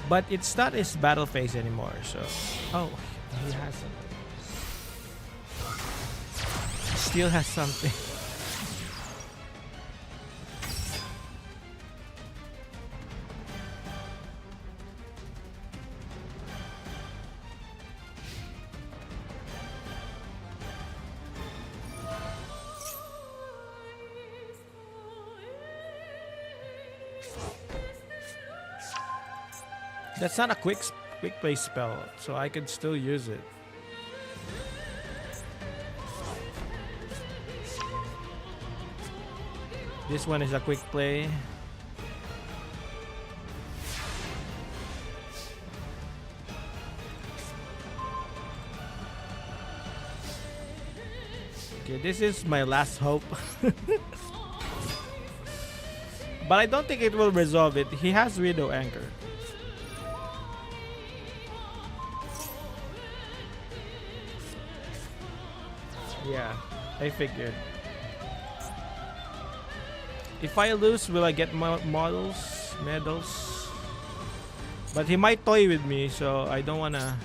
But it's not his battle phase anymore, so... Oh, he has something. Still has something. That's not a quick play spell, so I could still use it. This one is a quick play. Okay, this is my last hope. But I don't think it will resolve it. He has Widow Anchor. Yeah, I figured. If I lose, will I get medals? But he might toy with me, so I don't wanna.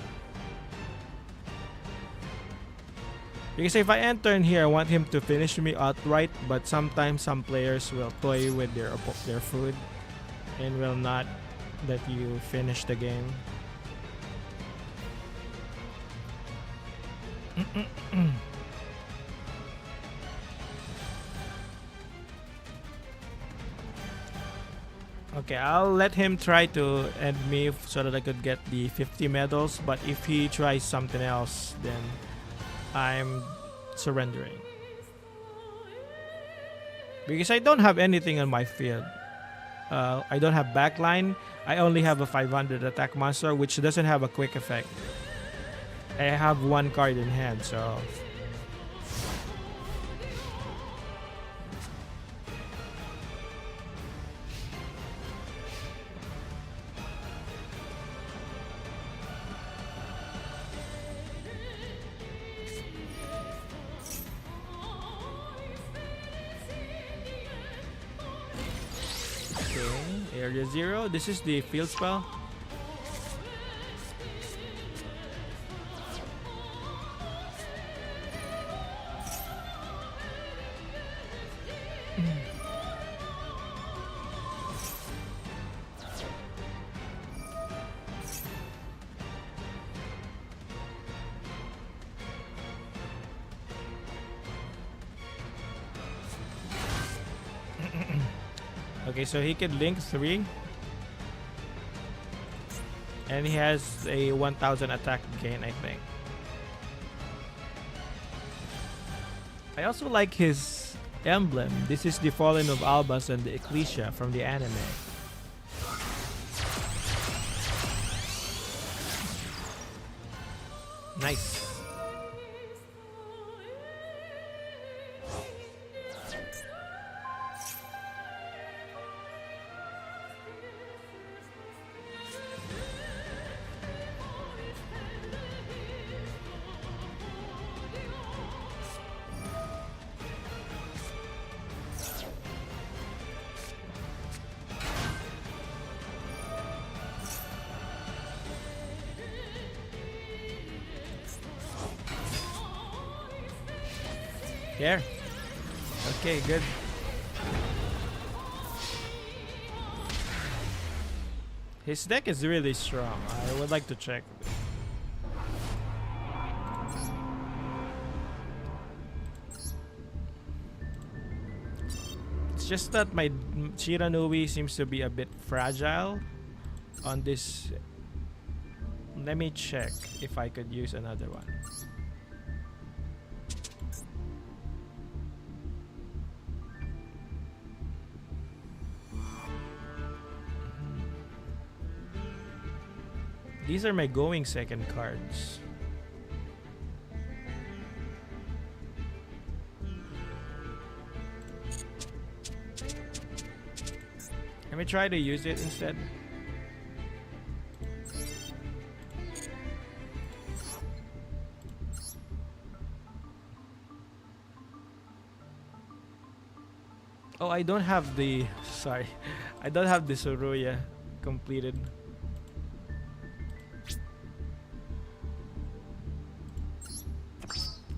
Because if I enter in here, I want him to finish me outright. But sometimes some players will toy with their food and will not let you finish the game. Okay, I'll let him try to end me so that I could get the 50 medals. But if he tries something else, then I'm surrendering. Because I don't have anything on my field. I don't have backline. I only have a 500 attack monster, which doesn't have a quick effect. I have one card in hand, so... Area 0. This is the field spell. Okay, so he can link 3. And he has a 1000 attack gain, I think. I also like his emblem. This is the Fallen of Albas and the Ecclesia from the anime. Nice. There. Okay, good. His deck is really strong. I would like to check. It's just that my Shiranui seems to be a bit fragile on this. Let me check if I could use another one. These are my going second cards. Let me try to use it instead. Oh, I don't have the... Sorry. I don't have the Suruya completed.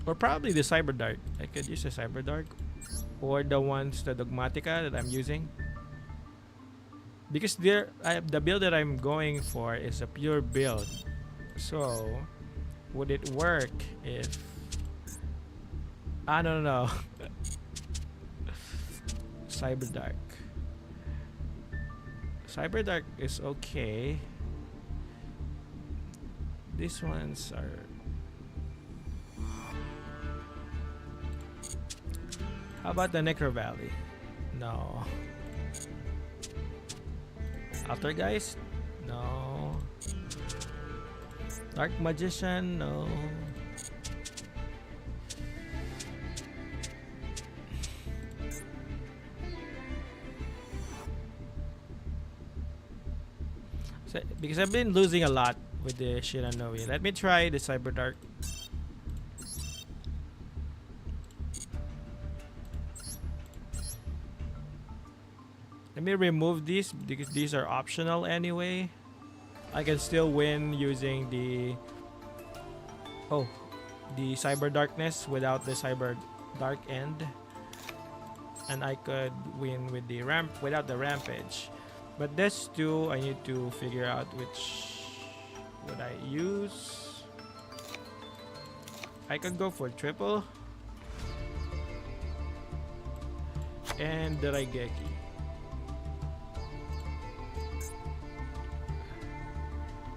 Or probably the Cyber Dark. I could use the Cyber Dark. Or the ones, the Dogmatica that I'm using. Because the build that I'm going for is a pure build. So, would it work if... I don't know. Cyber Dark. Cyber Dark is okay. these ones are. How about the Necro Valley? No. Altergeist? No. Dark Magician? No. So, because I've been losing a lot with the Shiranui. Let me try the Cyber Dark. Let me remove these because these are optional anyway. I can still win using the the Cyber Darkness without the Cyber Dark End, and I could win with the without the Rampage. But this two, I need to figure out which would I use. I could go for triple and the Raigeki.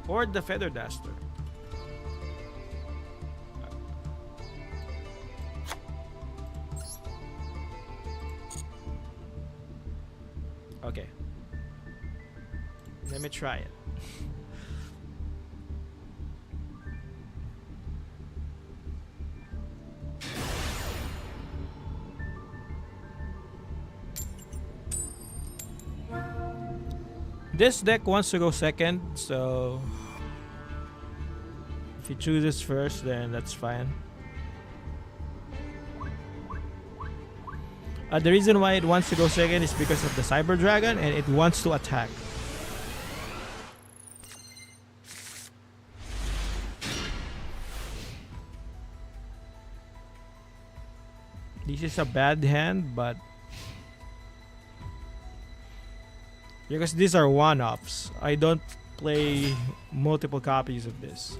Or the Feather Duster. Okay. Let me try it. This deck wants to go second, so if he chooses first, then that's fine. The reason why it wants to go second is because of the Cyber Dragon, and it wants to attack. This is a bad hand, but because these are one-offs, I don't play multiple copies of this.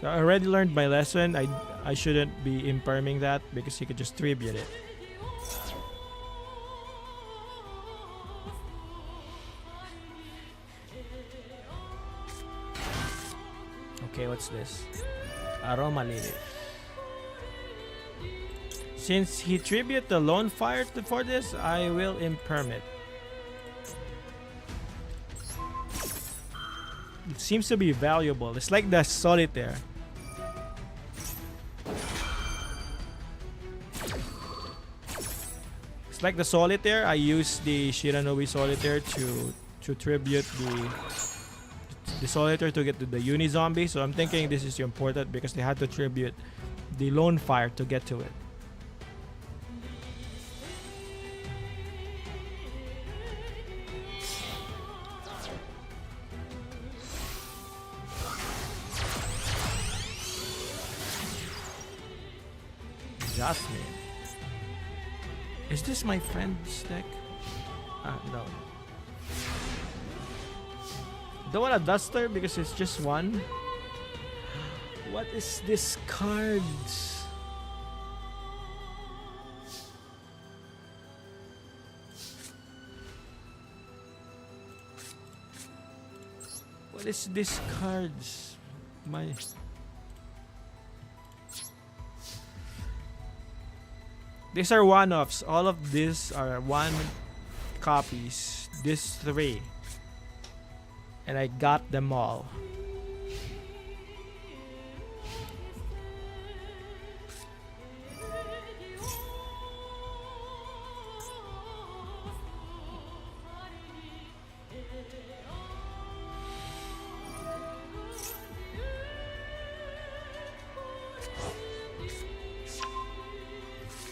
So I already learned my lesson. I shouldn't be imperming that because he could just tribute it. Okay, what's this? Aroma Lily. Since he tribute the Lone Fire for this, I will imperm it. It seems to be valuable. It's like the Solitaire. It's like the Solitaire. I use the Shiranui Solitaire to tribute the Solitaire to get to the Uni-Zombie. So I'm thinking this is important because they had to tribute the Lone Fire to get to it. Jasmine. Is this my friend's deck? No. Don't want a Duster because it's just one. What is this card? What is this cards? My These are one-offs. All of these are one copies. These three. And I got them all.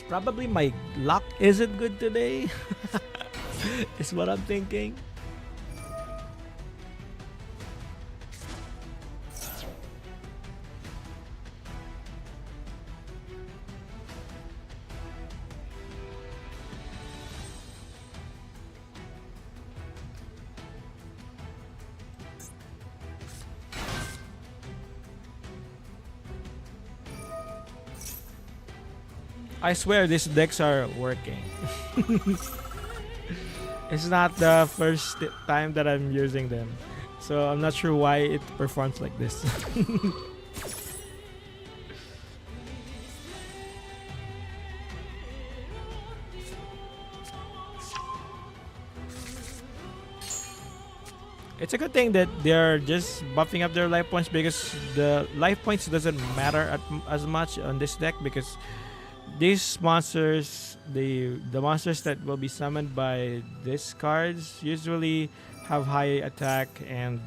Probably my luck isn't good today. Is what I'm thinking. I swear these decks are working. It's not the first time that I'm using them. So I'm not sure why it performs like this. It's a good thing that they're just buffing up their life points, because the life points doesn't matter as much on this deck, because these monsters, the monsters that will be summoned by these cards usually have high attack and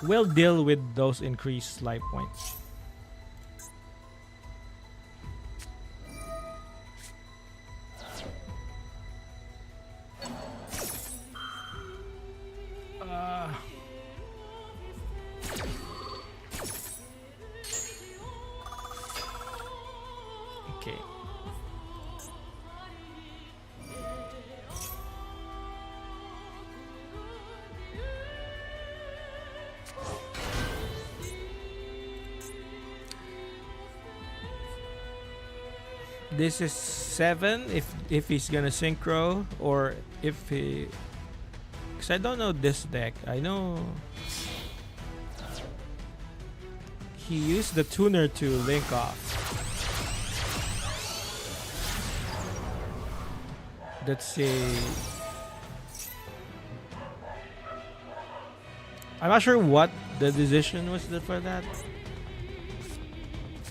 will deal with those increased life points. Okay. This is 7 if he's gonna synchro, or if he, because I don't know this deck. I know he used the tuner to link off. Let's see. I'm not sure what the decision was for that.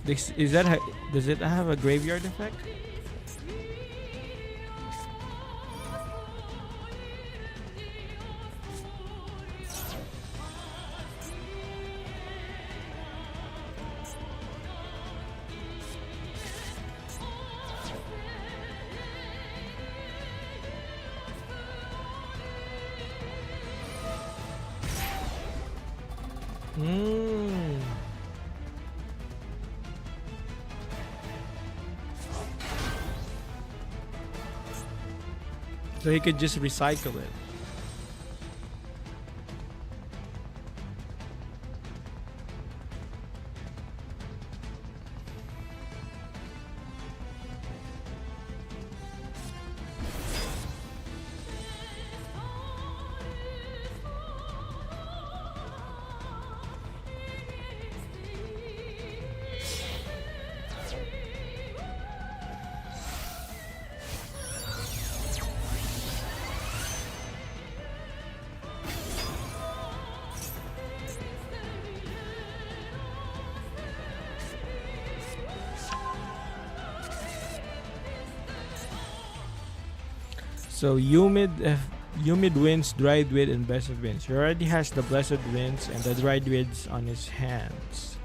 Is that does it have a graveyard effect? So he could just recycle it. So Humid wins, Dried Wind, and Blessed Winds. He already has the Blessed Winds and the Dried Winds on his hands.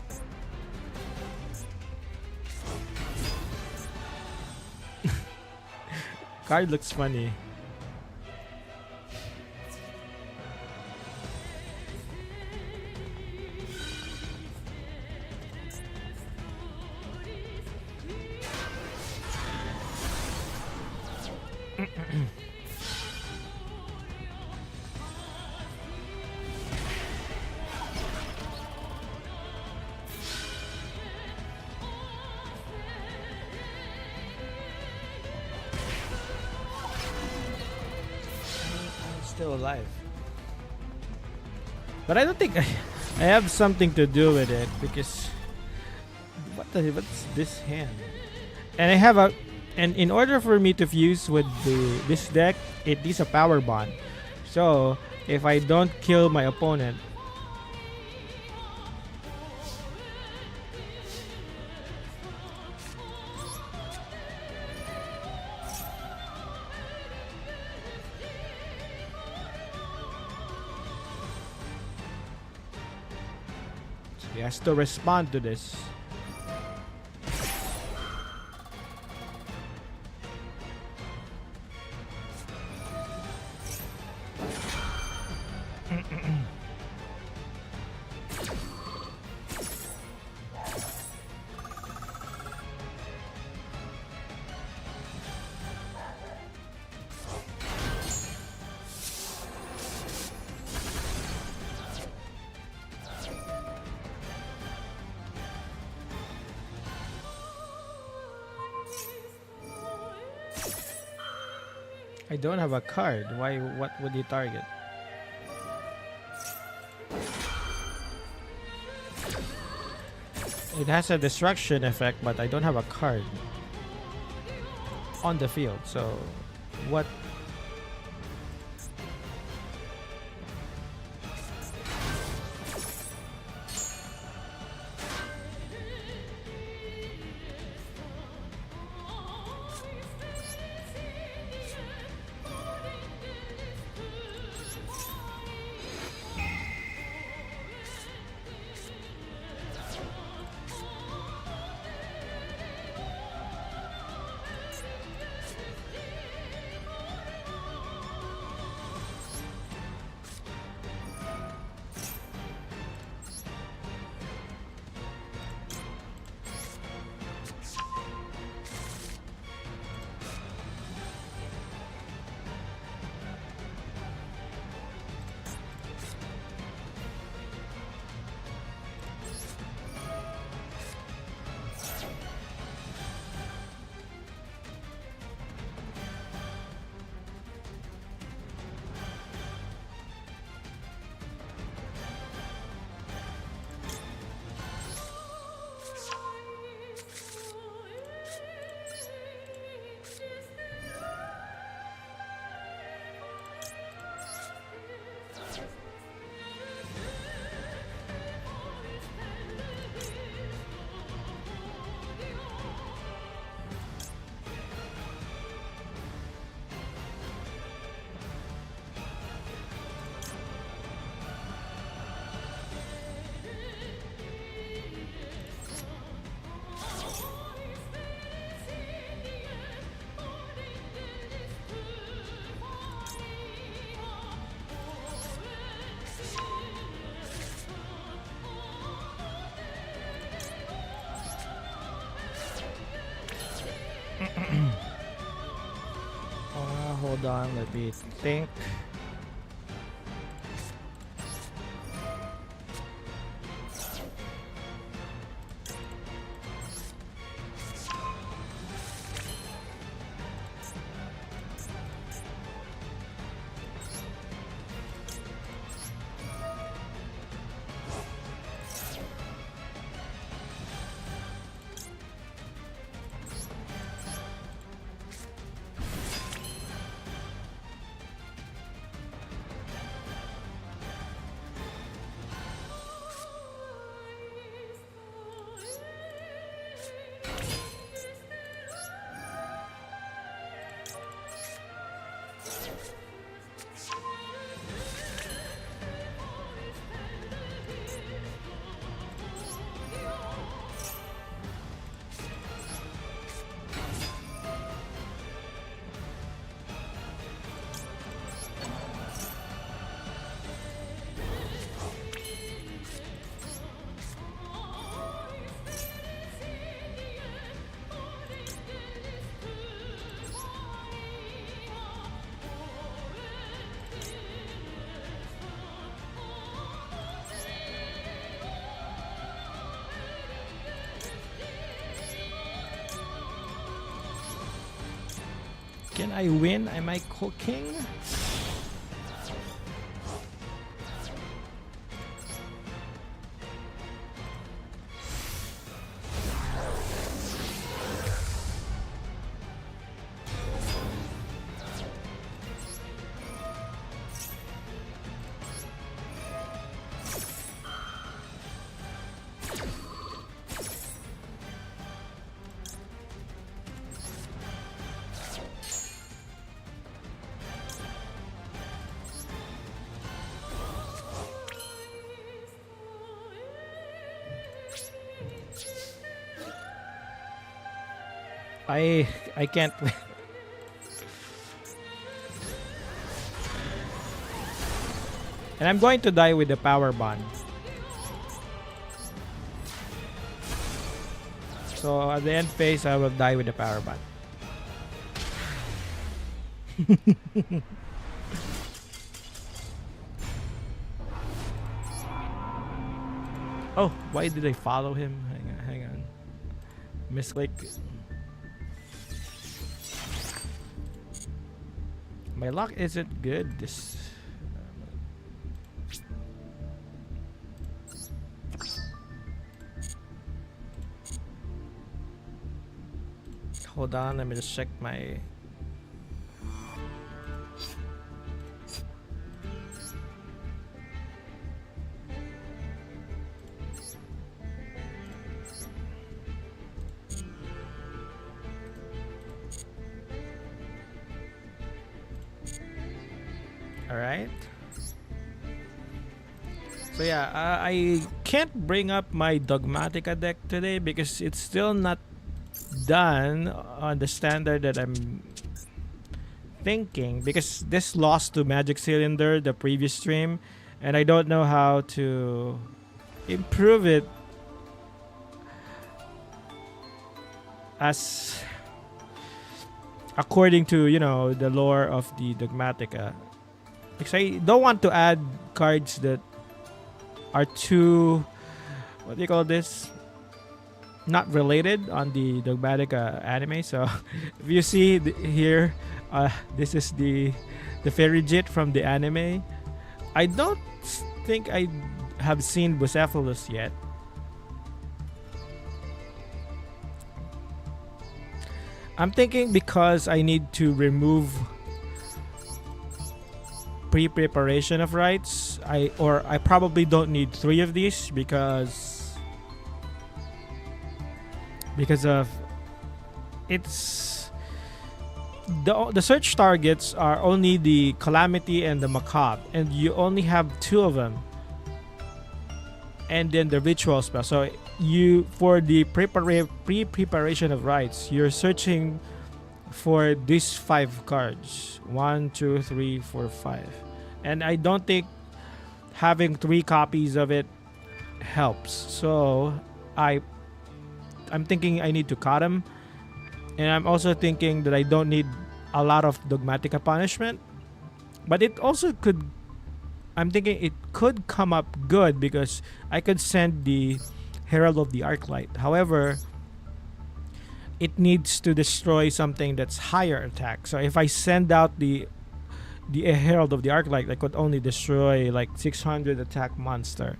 Card looks funny. Still alive. But I don't think I have something to do with it, because what's this hand? And I have and in order for me to fuse with this deck, it needs a power bond. So if I don't kill my opponent, he has to respond to this. I don't have a card. Why? What would he target? It has a destruction effect, but I don't have a card on the field. So, what? Hold on, let me think. Can I win? Am I cooking? I can't win. And I'm going to die with the power bond. So at the end phase, I will die with the power bond. Oh, why did I follow him? Hang on. Misclick. My luck isn't good. This. Hold on, let me just check my. All right. So yeah, I can't bring up my Dogmatica deck today because it's still not done on the standard that I'm thinking, because this lost to Magic Cylinder the previous stream, and I don't know how to improve it as according to, you know, the lore of the Dogmatica. Because I don't want to add cards that are too, what do you call this, not related on the Dogmatica anime. So if you see here, this is the fairy jit from the anime. I don't think I have seen Bucephalus yet. I'm thinking because I need to remove pre-preparation of rights, I probably don't need 3 of these because of it's the search targets are only the Calamity and the Macabre, and you only have 2 of them, and then the ritual spell. So you, for the pre-preparation of rights, you're searching for these 5 cards. 1, 2, 3, 4, 5. And I don't think having 3 copies of it helps. So I'm thinking I need to cut them. And I'm also thinking that I don't need a lot of Dogmatica punishment. But it also could, I'm thinking it could come up good because I could send the Herald of the Arclight. However, it needs to destroy something that's higher attack. So if I send out the Herald of the Arclight, I could only destroy like 600 attack monster.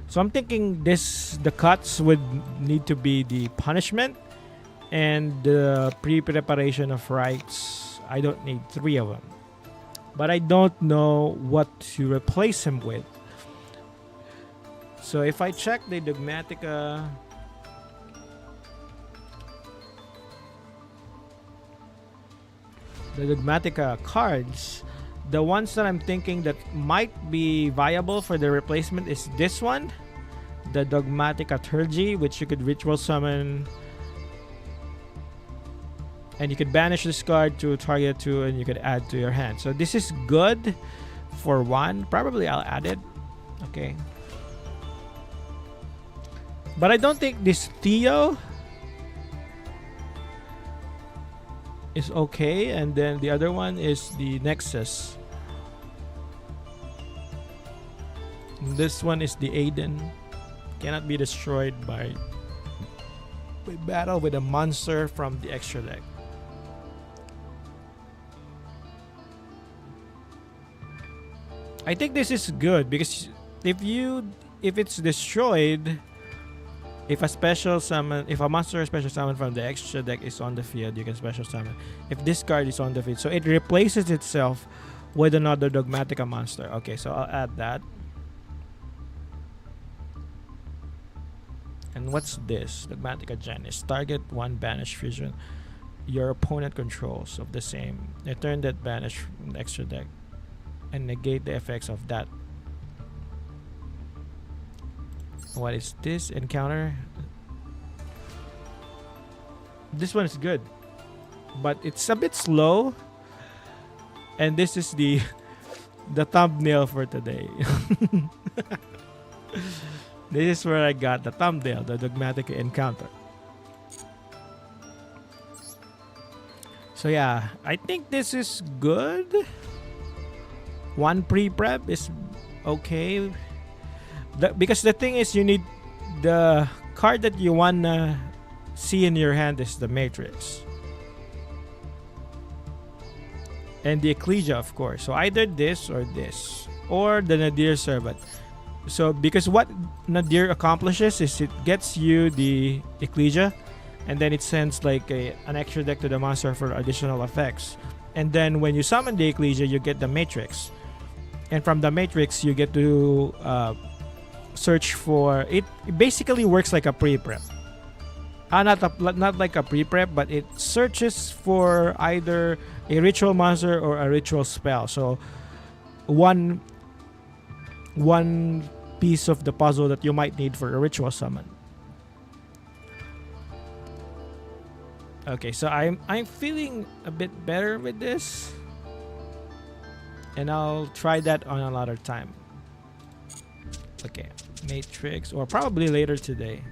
So I'm thinking the cuts would need to be the punishment and the pre-preparation of rights. I don't need 3 of them. But I don't know what to replace him with. So if I check the Dogmatica, cards, the ones that I'm thinking that might be viable for the replacement is this one, the Dogmatica Turgy, which you could ritual summon, and you could banish this card to target 2, and you could add to your hand. So this is good for 1. Probably I'll add it. Okay. But I don't think this Theo is okay, and then the other one is the Nexus. This one is the Aiden. Cannot be destroyed by battle with a monster from the extra deck. I think this is good because if it's destroyed, if a monster special summon from the extra deck is on the field, you can special summon. If this card is on the field, so it replaces itself with another Dogmatica monster. Okay, so I'll add that. And what's this? Dogmatica Genis. Target 1 banish fusion your opponent controls of the same. Return that banish from the extra deck and negate the effects of that. What is this? Encounter. This one is good, but it's a bit slow. And this is the thumbnail for today. This is where I got the thumbnail, the Dogmatica encounter. So yeah, I think this is good. 1 pre-prep is okay. Because the thing is, you need the card that you wanna see in your hand is the Matrix and the Ecclesia, of course. So either this or the Nadir Servant. So because what Nadir accomplishes is it gets you the Ecclesia, and then it sends like an extra deck to the monster for additional effects. And then when you summon the Ecclesia, you get the Matrix, and from the Matrix you get to search for it. It basically works like a pre-prep. Not like a pre-prep, but it searches for either a ritual monster or a ritual spell. So one piece of the puzzle that you might need for a ritual summon. Okay, so I'm feeling a bit better with this, and I'll try that on another time. Okay, Matrix, or probably later today.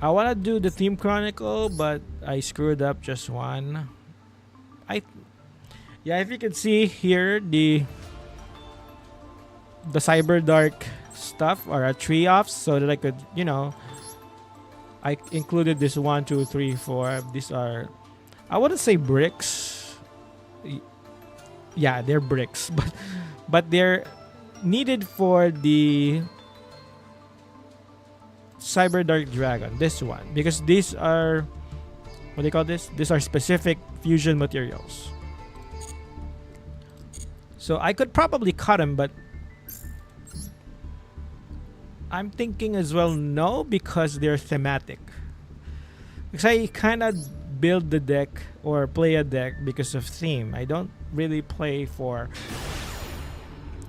I want to do the Theme Chronicle, but I screwed up just one. Yeah, if you can see here, the Cyber Dark stuff are a tree offs, so that I could, I included this 1, 2, 3, 4. These are, I wouldn't say bricks. Yeah, they're bricks, but they're needed for the Cyber Dark Dragon, this one, because these are, what do you call this? These are specific fusion materials. So I could probably cut them, but I'm thinking as well no, because they're thematic. Because I kind of build the deck or play a deck because of theme. I don't really play for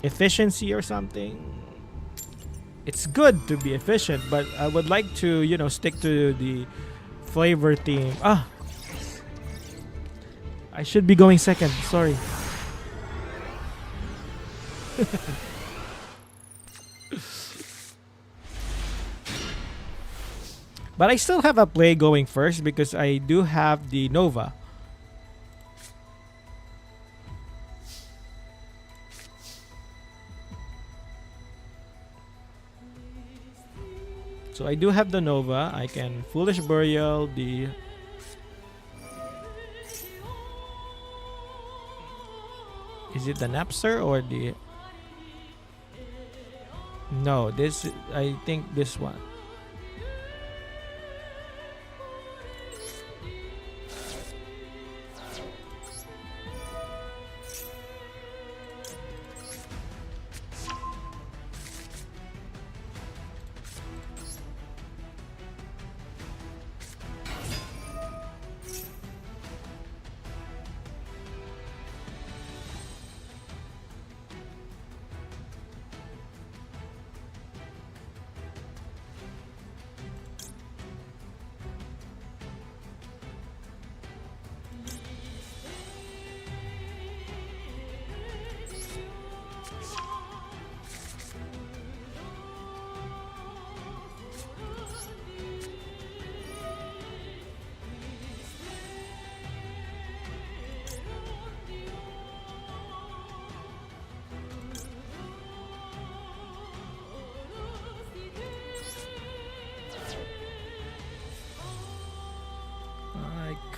efficiency or something. It's good to be efficient, but I would like to, stick to the flavor theme. I should be going second. Sorry. But I still have a play going first because I do have the Nova. So I do have the Nova. I can Foolish Burial the... Is it the Napster or the... No, this... I think this one.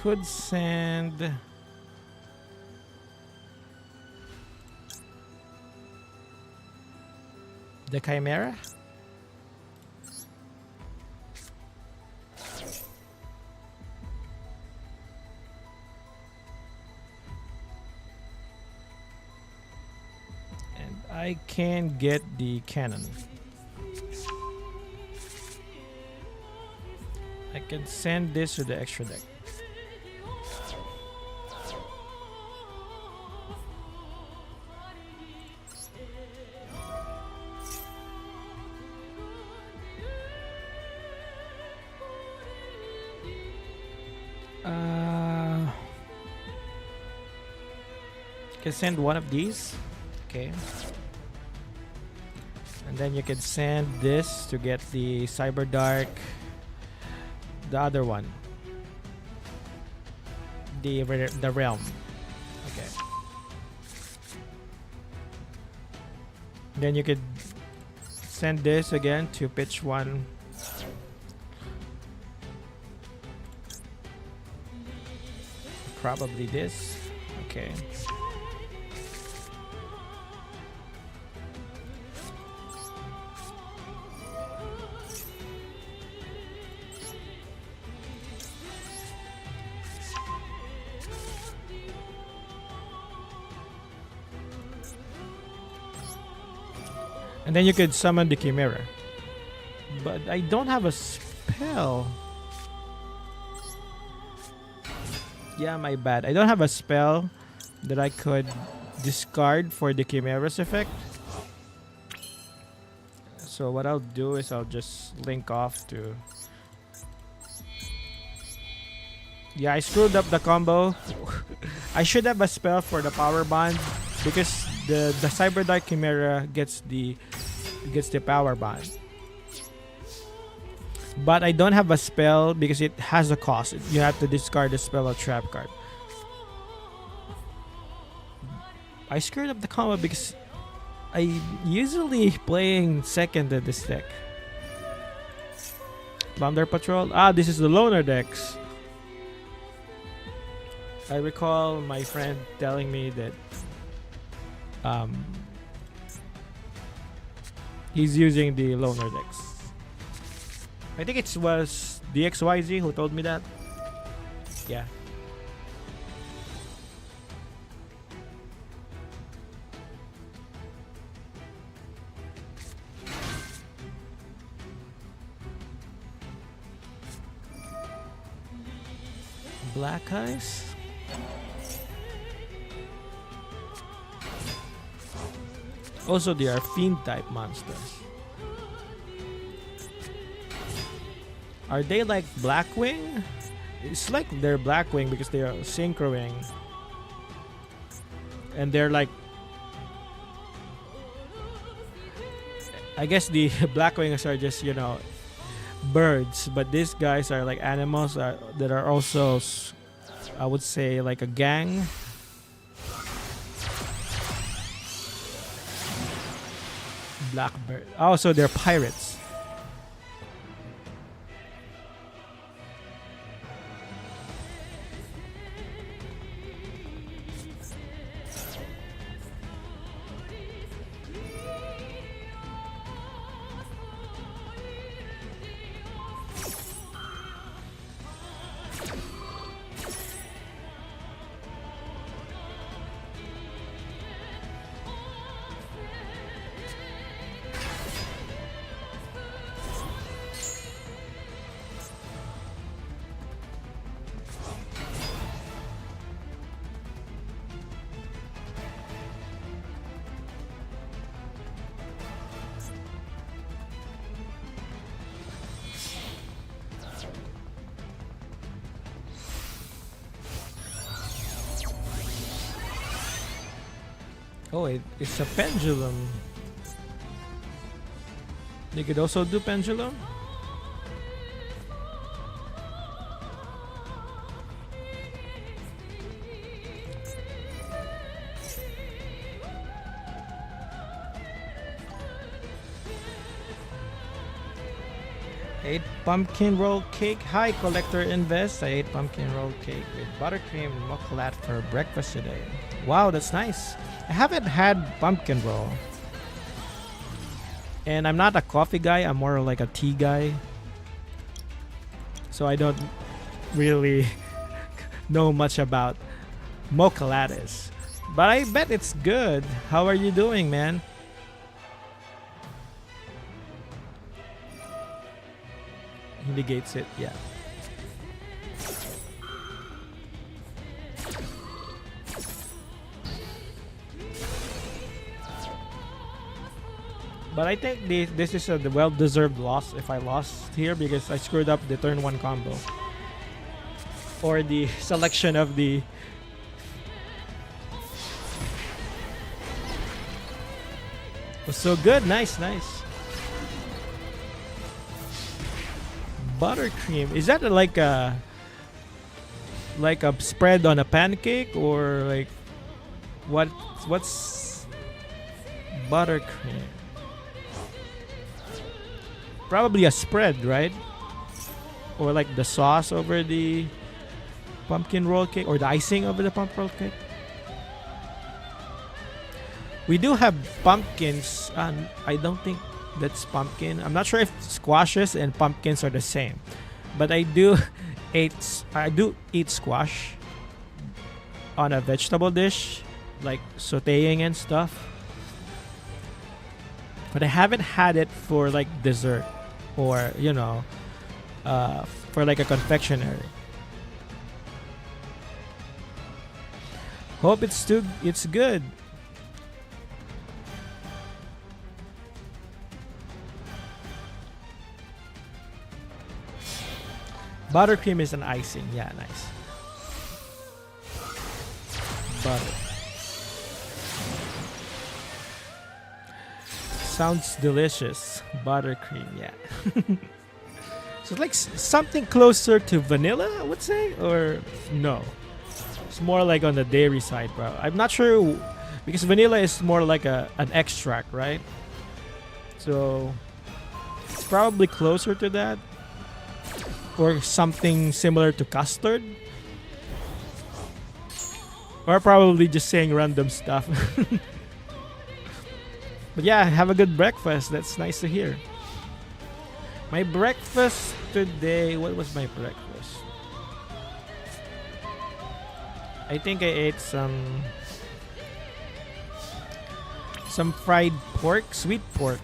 Could send the Chimera. And I can get the cannon. I can send this to the extra deck. Can send one of these, okay, and then you can send this to get the Cyber Dark, the other one, the realm, okay. Then you could send this again to pitch one. Probably this, okay. And then you could summon the Chimera. But I don't have a spell. Yeah, my bad. I don't have a spell that I could discard for the Chimera's effect. So what I'll do is I'll just link off to... Yeah, I screwed up the combo. I should have a spell for the power bond because the Cyber Dark Chimera gets the power bond. But I don't have a spell because it has a cost. You have to discard the spell or trap card. I screwed up the combo because I usually playing second in this deck. Plunder Patrol. Ah, this is the loner decks. I recall my friend telling me that he's using the loner decks. I think it was the XYZ who told me that. Yeah. Black Eyes. Also, they are fiend type monsters. Are they like Blackwing? It's like they're Blackwing because they are synchroing. And they're like... I guess the Blackwings are just, you know, birds. But these guys are like animals that are also, I would say, like a gang. Blackbird. Oh, so they're pirates. Oh, it's a pendulum. They could also do pendulum. I ate pumpkin roll cake. Hi, Collector Invest. I ate pumpkin roll cake with buttercream and mochalat for breakfast today. Wow, that's nice. I haven't had pumpkin roll. And I'm not a coffee guy. I'm more like a tea guy. So I don't really know much about mocha lattes. But I bet it's good. How are you doing, man? He negates it, yeah. But I think this is a well-deserved loss if I lost here because I screwed up the turn 1 combo. Or the selection of the... was so good. Nice, nice. Buttercream. Is that like a spread on a pancake or like what's buttercream? Probably a spread, right? Or like the sauce over the pumpkin roll cake or the icing over the pumpkin roll cake. We do have pumpkins. I don't think that's pumpkin. I'm not sure if squashes and pumpkins are the same, but I do eat squash on a vegetable dish, like sautéing and stuff. but I haven't had it for like dessert or for like a confectionery. Hope it's good. Buttercream is an icing. Yeah, nice. Butter. Sounds delicious. Buttercream, yeah. So it's like something closer to vanilla, I would say, or no? It's more like on the dairy side, bro. I'm not sure because vanilla is more like an extract, right? So it's probably closer to that, or something similar to custard, or probably just saying random stuff. But yeah, have a good breakfast. That's nice to hear. My breakfast today, what was my breakfast? I think I ate some fried pork, sweet pork.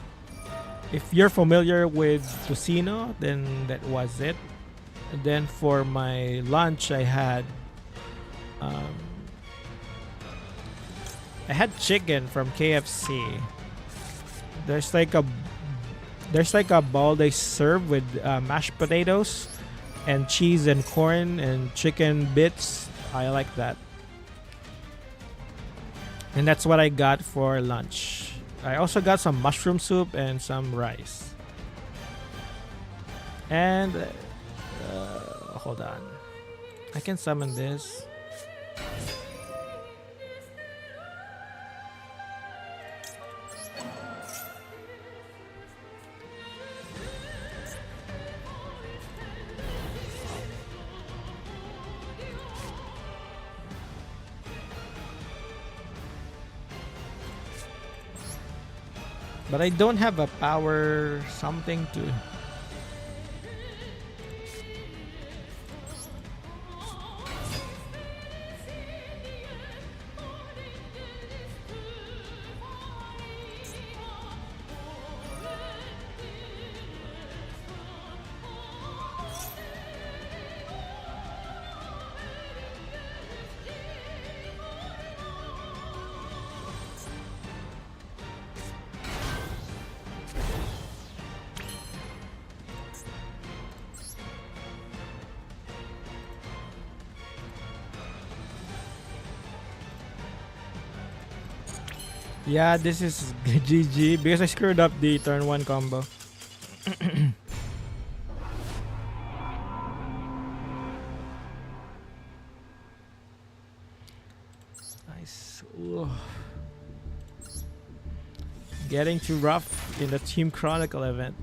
If you're familiar with tocino, then that was it. And then for my lunch, I had chicken from KFC. There's like a bowl they serve with mashed potatoes and cheese and corn and chicken bits. I like that. And that's what I got for lunch. I also got some mushroom soup and some rice. And hold on. I can summon this. But I don't have a power something to... Yeah, this is GG because I screwed up the turn 1 combo. Nice. Ooh. Getting too rough in the Team Chronicle event.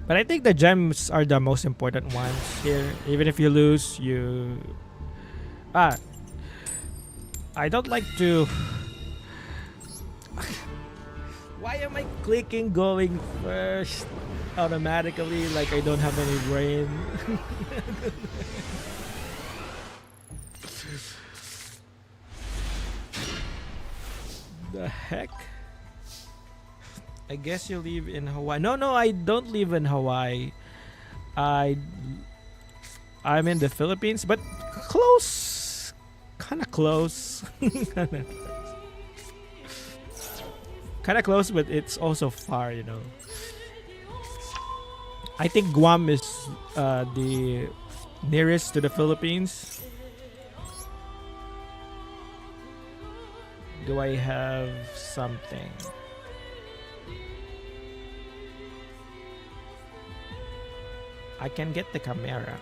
But I think the gems are the most important ones here. Even if you lose, you... I don't like to... Why am I clicking going first automatically like I don't have any brain? The heck? I guess you live in Hawaii. No, I don't live in Hawaii. I'm in the Philippines, but close. Kind of close. Kind of close, but it's also far, you know. I think Guam is the nearest to the Philippines. Do I have something? I can get the camera.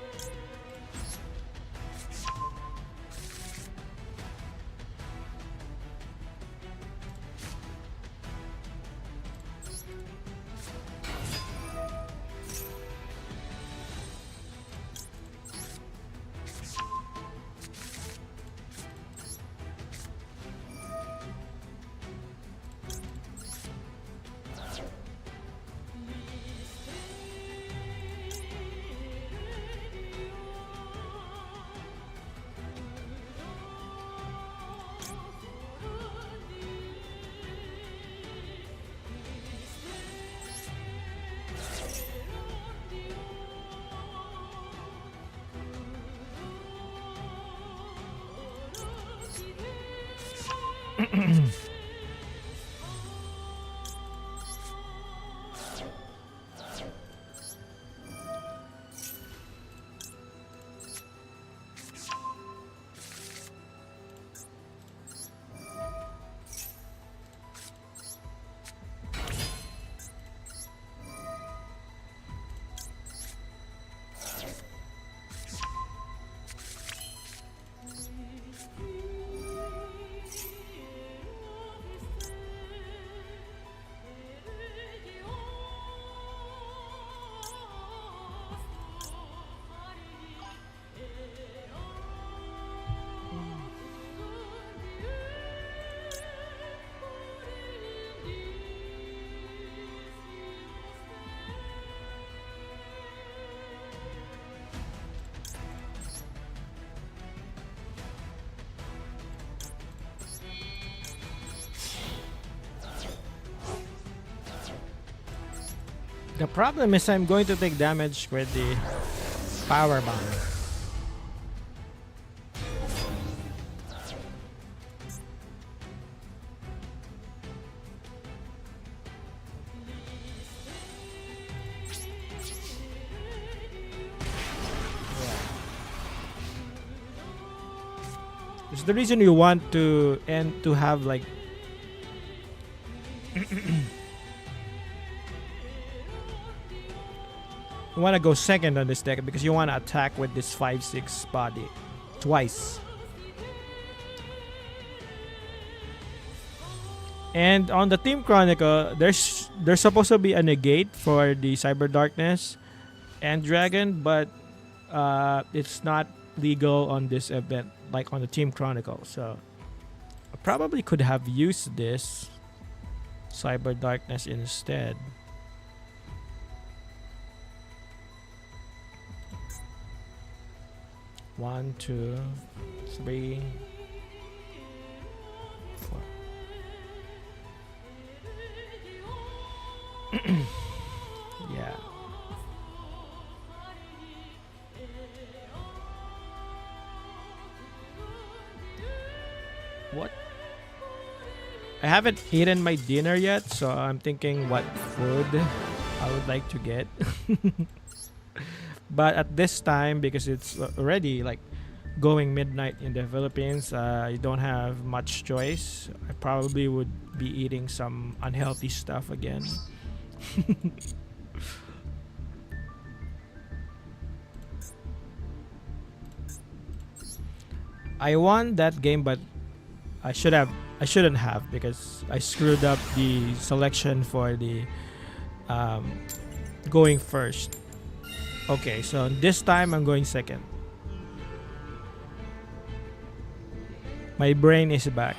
The problem is I'm going to take damage with the power bomb. It's the reason you want to have like you want to go second on this deck because you want to attack with this 5/6 body twice. And on the Team Chronicle, there's supposed to be a negate for the Cyber Darkness and Dragon, but it's not legal on this event, like on the Team Chronicle. So I probably could have used this Cyber Darkness instead. One, two, three, four. Yeah. What? I haven't eaten my dinner yet, so I'm thinking what food I would like to get. But at this time, because it's already like going midnight in the Philippines, you don't have much choice. I probably would be eating some unhealthy stuff again. I won that game, but I shouldn't have because I screwed up the selection for the going first. Okay, so this time I'm going second. My brain is back.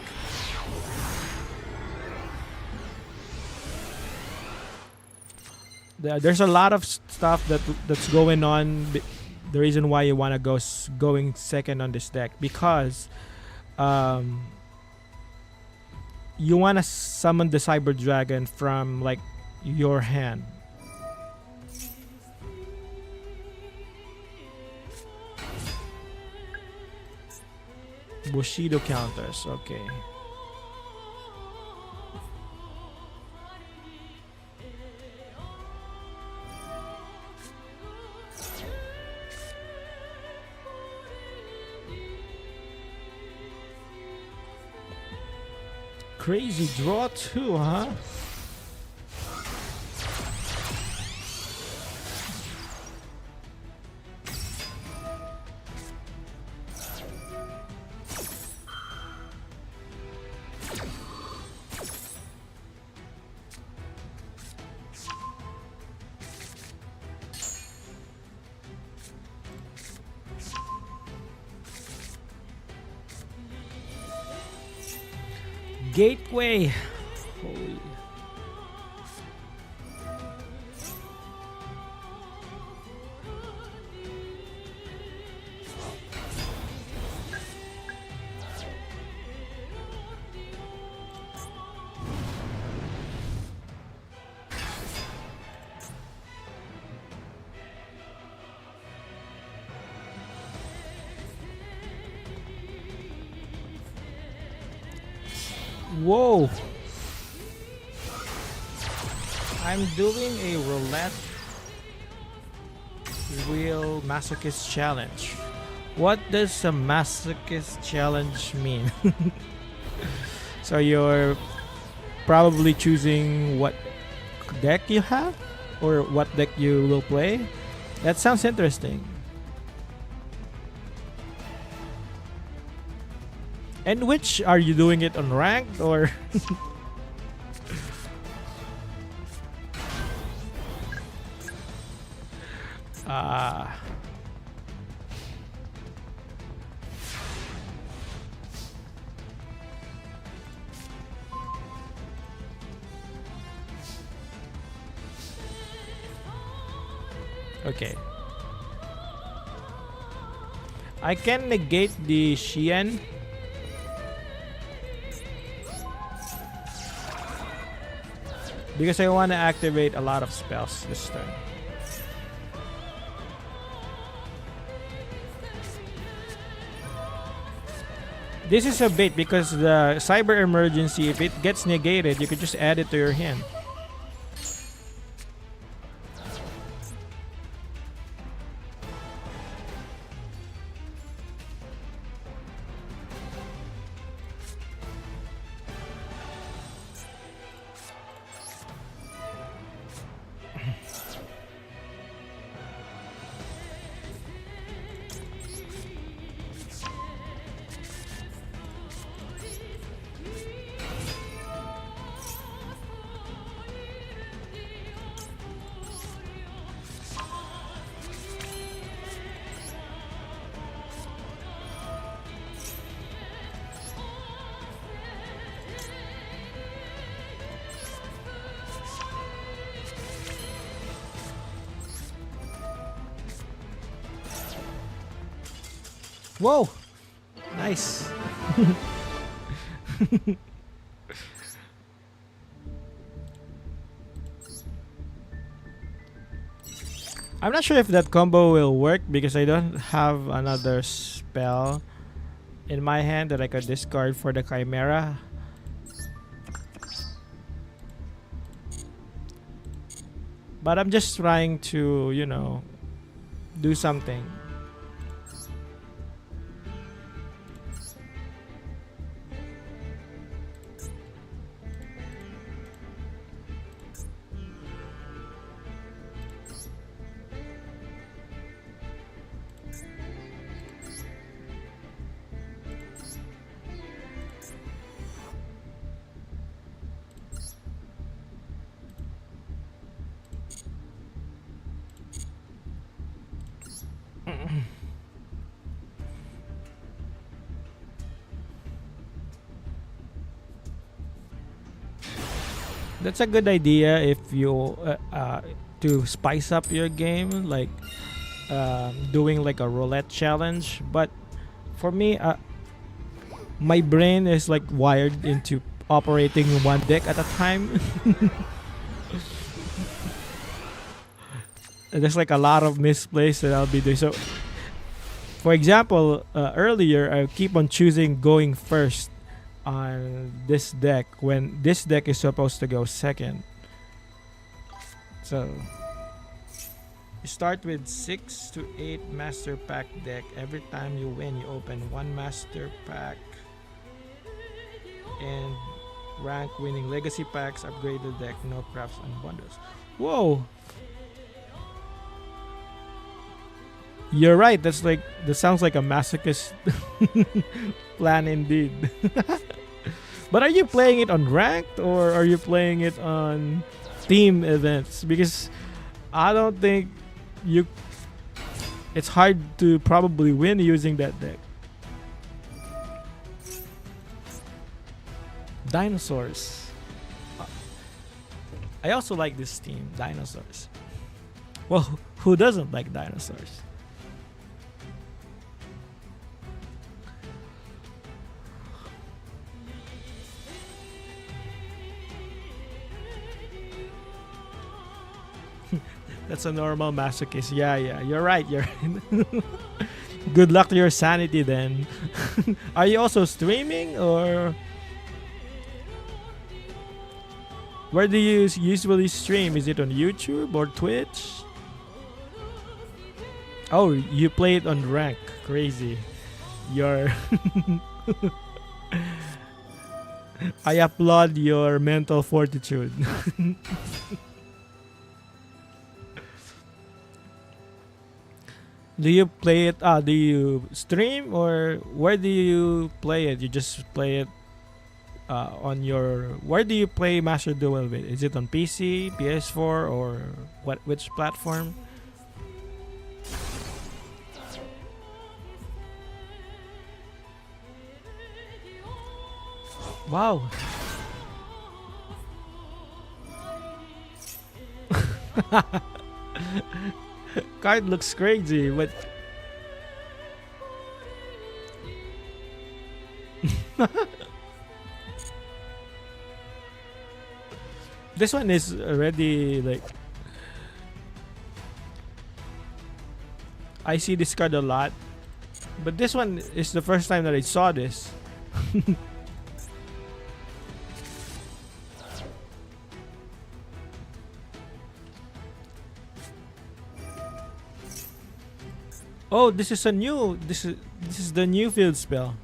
There's a lot of stuff that's going on. The reason why you want to go going second on this deck, because you want to summon the Cyber Dragon from like your hand. Bushido counters, okay. Crazy draw too, huh? Gateway. Holy. Whoa! I'm doing a roulette wheel masochist challenge. What does a masochist challenge mean? So you're probably choosing what deck you have or what deck you will play. That sounds interesting. And which are you doing it on ranked or okay. I can negate the Xian. Because I want to activate a lot of spells this turn. This is a bait because the Cyber Emergency, if it gets negated, you could just add it to your hand. Whoa! Nice. I'm not sure if that combo will work because I don't have another spell in my hand that I could discard for the Chimera. But I'm just trying to, you know, do something. That's a good idea if you to spice up your game, like doing like a roulette challenge. But for me, my brain is like wired into operating one deck at a time. There's like a lot of misplays that I'll be doing. So, for example, earlier I keep on choosing going first on this deck when this deck is supposed to go second. So you start with 6 to 8 master pack deck. Every time you win, you open one master pack and rank winning legacy packs, upgrade the deck, no crafts and wonders. Whoa! You're right, that sounds like a masochist plan indeed. But are you playing it on ranked or are you playing it on team events? Because I don't think it's hard to probably win using that deck. Dinosaurs. I also like this team, dinosaurs. Well, who doesn't like dinosaurs? That's a normal masochist. Yeah, you're right. You're right. Good luck to your sanity then. Are you also streaming or Where do you usually stream? Is it on YouTube or Twitch? Oh, you play it on rank. Crazy. You're I applaud your mental fortitude. Do you play it? Do you stream or where do you play it? You just play it on your. Where do you play Master Duel with? Is it on PC, PS4, or what? Which platform? Wow. Card looks crazy, but this one is already like I see this card a lot, but this one is the first time that I saw this. Oh, this is a new. This is the new field spell.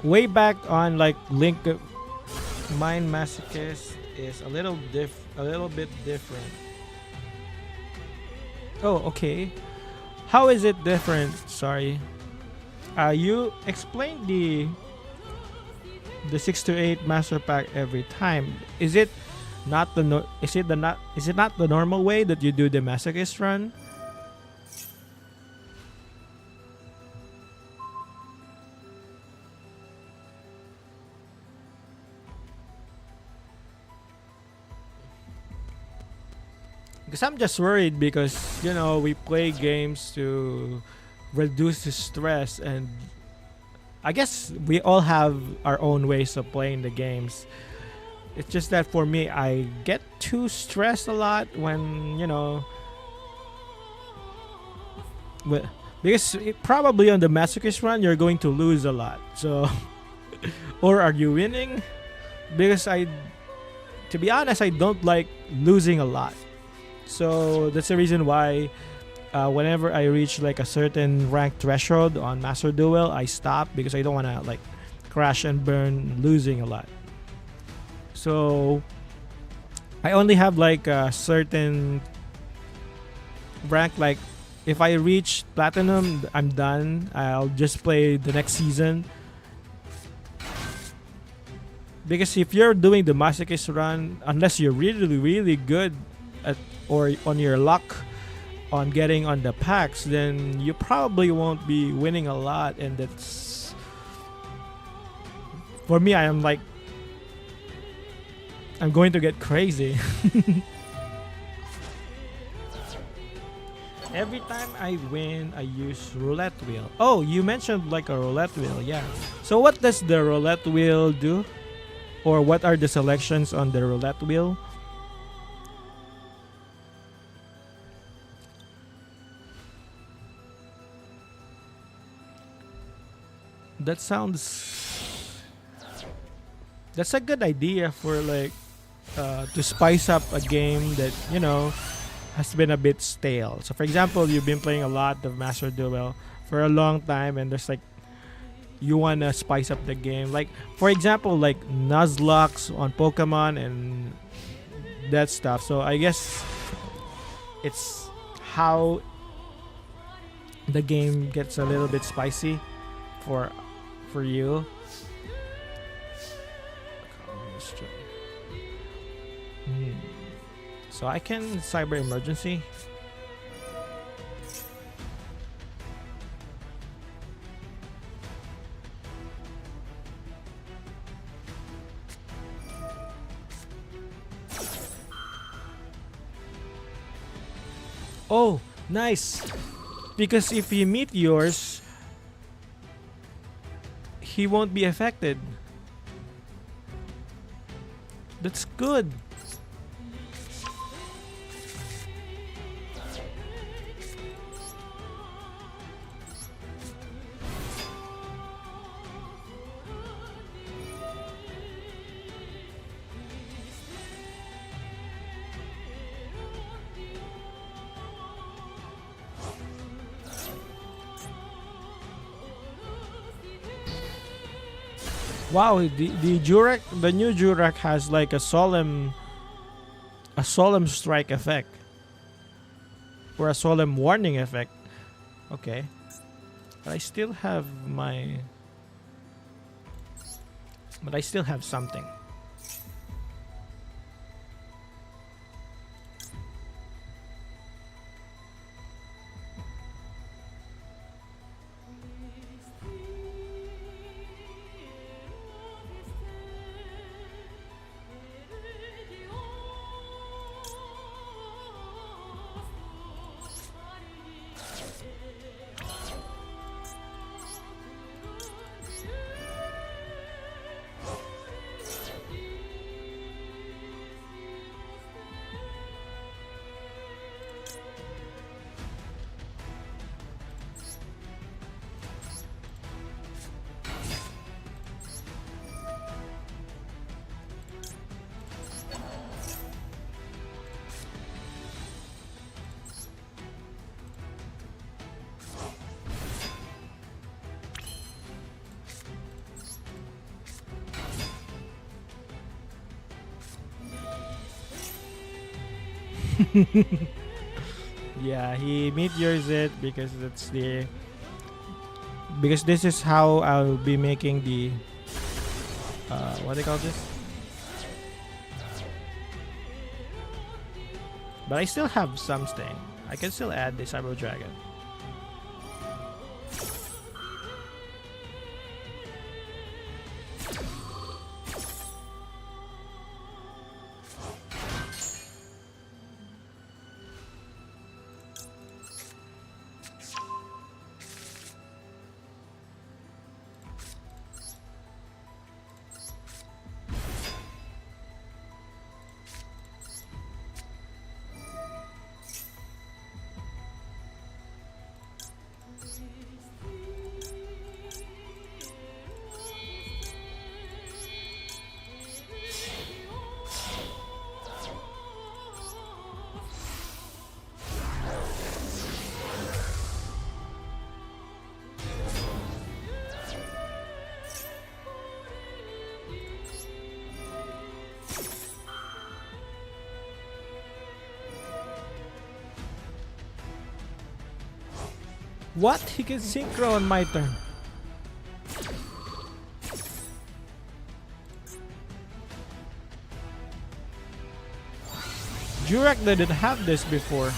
Way back on like Link, Mind Masochist is a little bit different. Oh, okay. How is it different? Sorry. You explained the 6 to 8 master pack every time. Is it not is it not the normal way that you do the masochist run? Because I'm just worried because we play games to reduce the stress, and I guess we all have our own ways of playing the games. It's just that for me, I get too stressed a lot when, because probably on the masochist run, you're going to lose a lot. So, or are you winning? Because to be honest, I don't like losing a lot. So that's the reason why whenever I reach like a certain rank threshold on Master Duel, I stop because I don't want to like crash and burn losing a lot. So I only have like a certain rank. Like if I reach platinum, I'm done. I'll just play the next season. Because if you're doing the masochist run, unless you're really, really good at or on your luck on getting on the packs, then you probably won't be winning a lot, and that's for me. I'm going to get crazy. Every time I win, I use roulette wheel. Oh, you mentioned like a roulette wheel, yeah. So what does the roulette wheel do, or what are the selections on the roulette wheel? That's a good idea for like to spice up a game that has been a bit stale. So for example, you've been playing a lot of Master Duel for a long time, and there's like you wanna spice up the game. Like for example, like Nuzlocke on Pokemon and that stuff. So I guess it's how the game gets a little bit spicy for you. So I can cyber emergency. Oh, nice. Because if he meet yours, he won't be affected. That's good. Wow, the Jurak, the new Jurak has like a solemn strike effect or a solemn warning effect. Okay, but I still have my, but I still have something. Yeah, he meteors it because that's the, because this is how I'll be making the what do they call this? But I still have some stain. I can still add the Cyber Dragon. What? He can synchro on my turn. Jurak didn't have this before.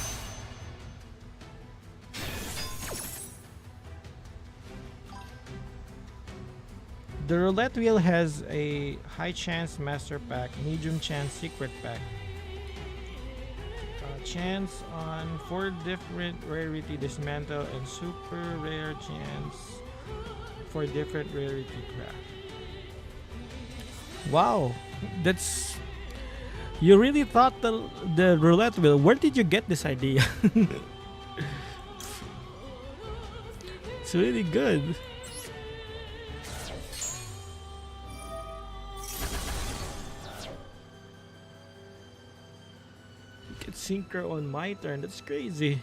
The roulette wheel has a high chance master pack, medium chance secret pack. Chance on 4 different rarity dismantle and super rare chance for different rarity craft. Wow, that's, you really thought the roulette wheel. Where did you get this idea? It's really good. Synchro on my turn. That's crazy.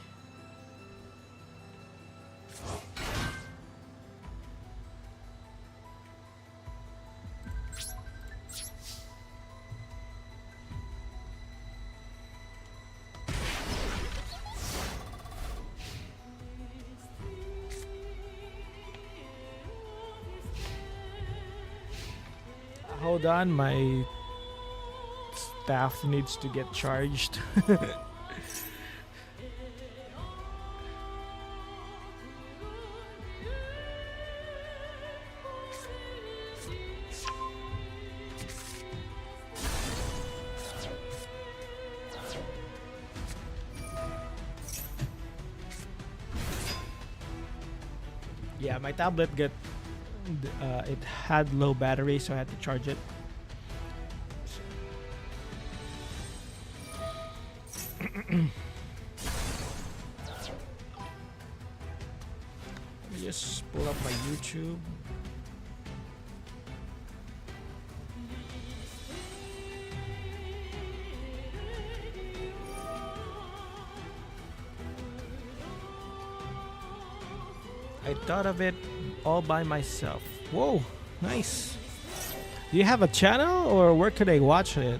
Hold on, my staff needs to get charged. Yeah, my tablet got it had low battery, so I had to charge it. Let me just pull up my YouTube. I thought of it all by myself. Whoa, nice. Do you have a channel, or where could I watch it?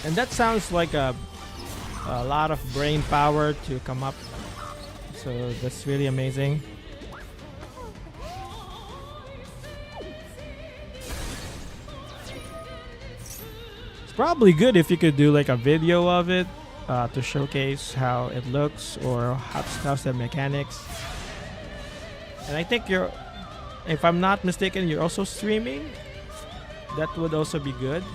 And that sounds like a lot of brain power to come up. So that's really amazing. It's probably good if you could do like a video of it to showcase how it looks or how's the mechanics. And I think you're, if I'm not mistaken, you're also streaming. That would also be good.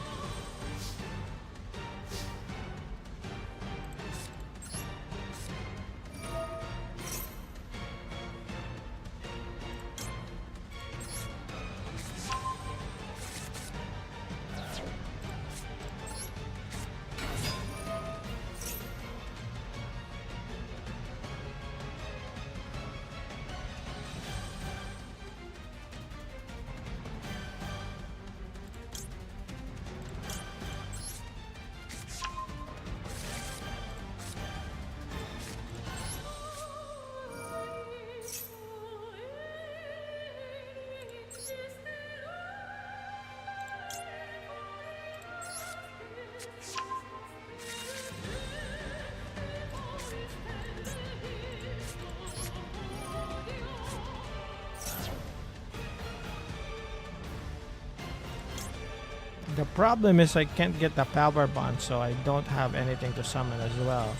The problem is I can't get the power bond, so I don't have anything to summon as well.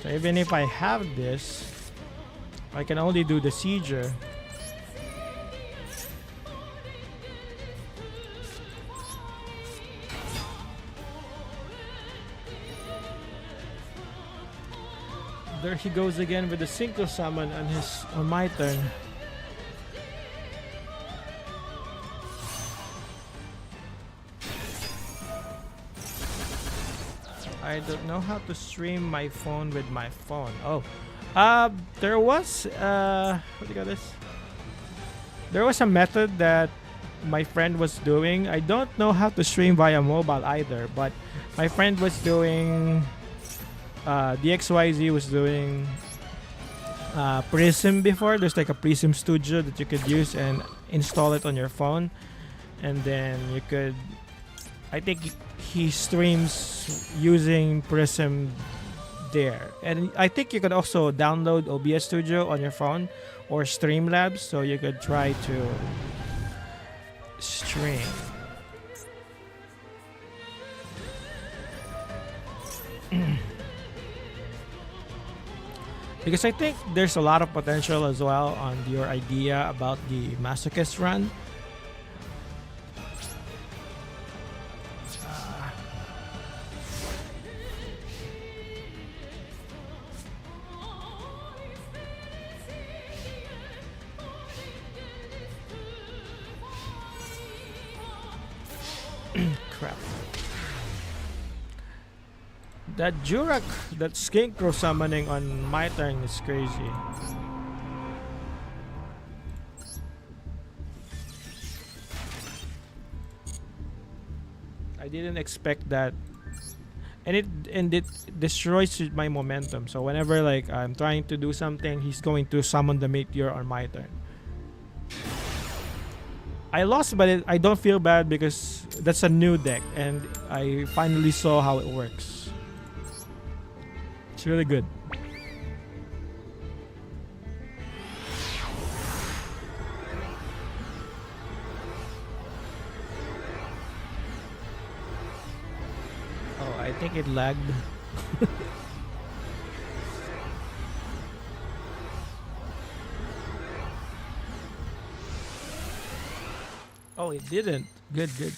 So even if I have this, I can only do the sieger. There he goes again with the synchro summon on my turn. I don't know how to stream my phone with my phone. Oh, there was what do you call this? There was a method that my friend was doing. I don't know how to stream via mobile either, but my friend was doing. DXYZ was doing Prism before. There's like a Prism Studio that you could use and install it on your phone, and then you could. I think he streams using Prism there, and I think you could also download OBS Studio on your phone or Streamlabs, so you could try to stream. Because I think there's a lot of potential as well on your idea about the masochist run. Crap. That Jurak, that Skinkro summoning on my turn is crazy. I didn't expect that. And it destroys my momentum. So whenever like I'm trying to do something, he's going to summon the meteor on my turn. I lost, but I don't feel bad because that's a new deck and I finally saw how it works. It's really good. Oh, I think it lagged. Oh, it didn't. Good, good.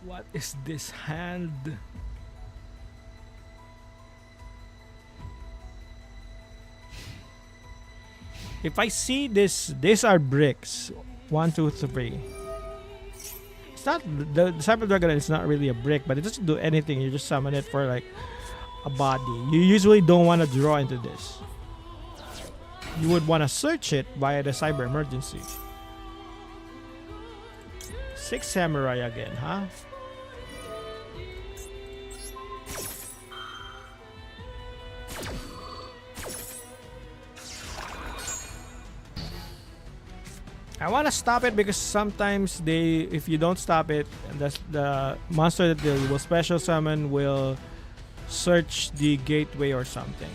What is this hand? If I see this, these are bricks. 1, 2, 3. It's not the Cyber Dragon is not really a brick, but it doesn't do anything. You just summon it for like a body. You usually don't want to draw into this. You would want to search it via the Cyber Emergency. 6 Samurai again, huh? I want to stop it because sometimes if you don't stop it, the monster that they will special summon will search the gateway or something.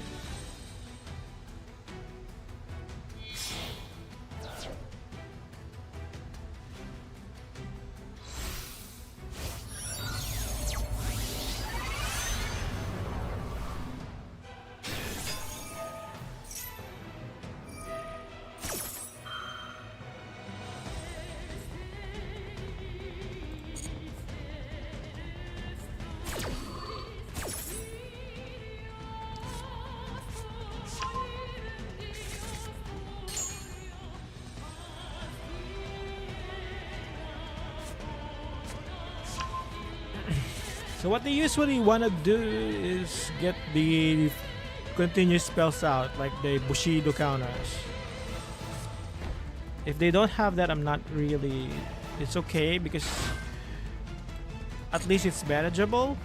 So what they usually want to do is get the continuous spells out, like the Bushido counters. If they don't have that, I'm not really... It's okay because at least it's manageable.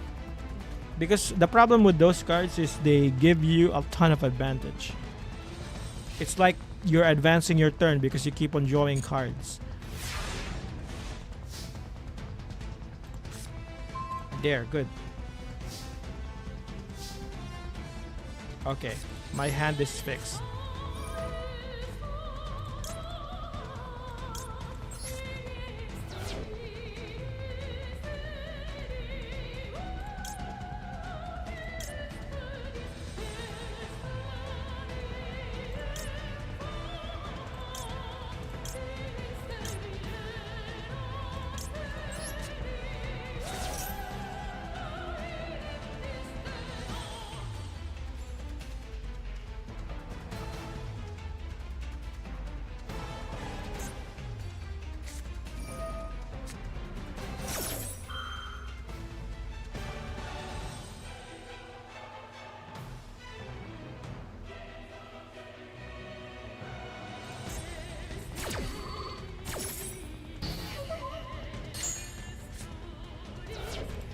Because the problem with those cards is they give you a ton of advantage. It's like you're advancing your turn because you keep on drawing cards. There, good. Okay, my hand is fixed.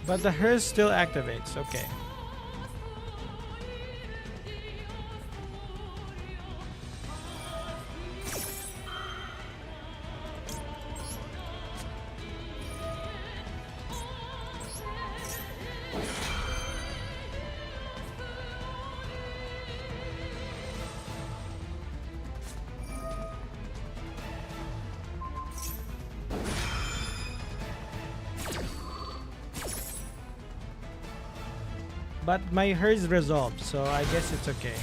But the hers still activates, okay. But my hers resolved, so I guess it's okay.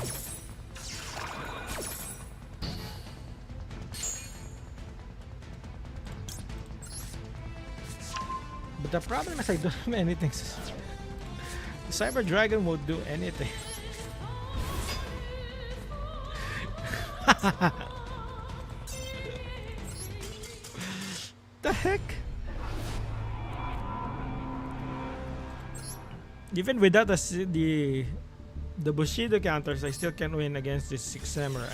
But the problem is I don't have anything. The Cyber Dragon won't do anything. The heck? Even without the Bushido counters, I still can't win against this 6 Samurai.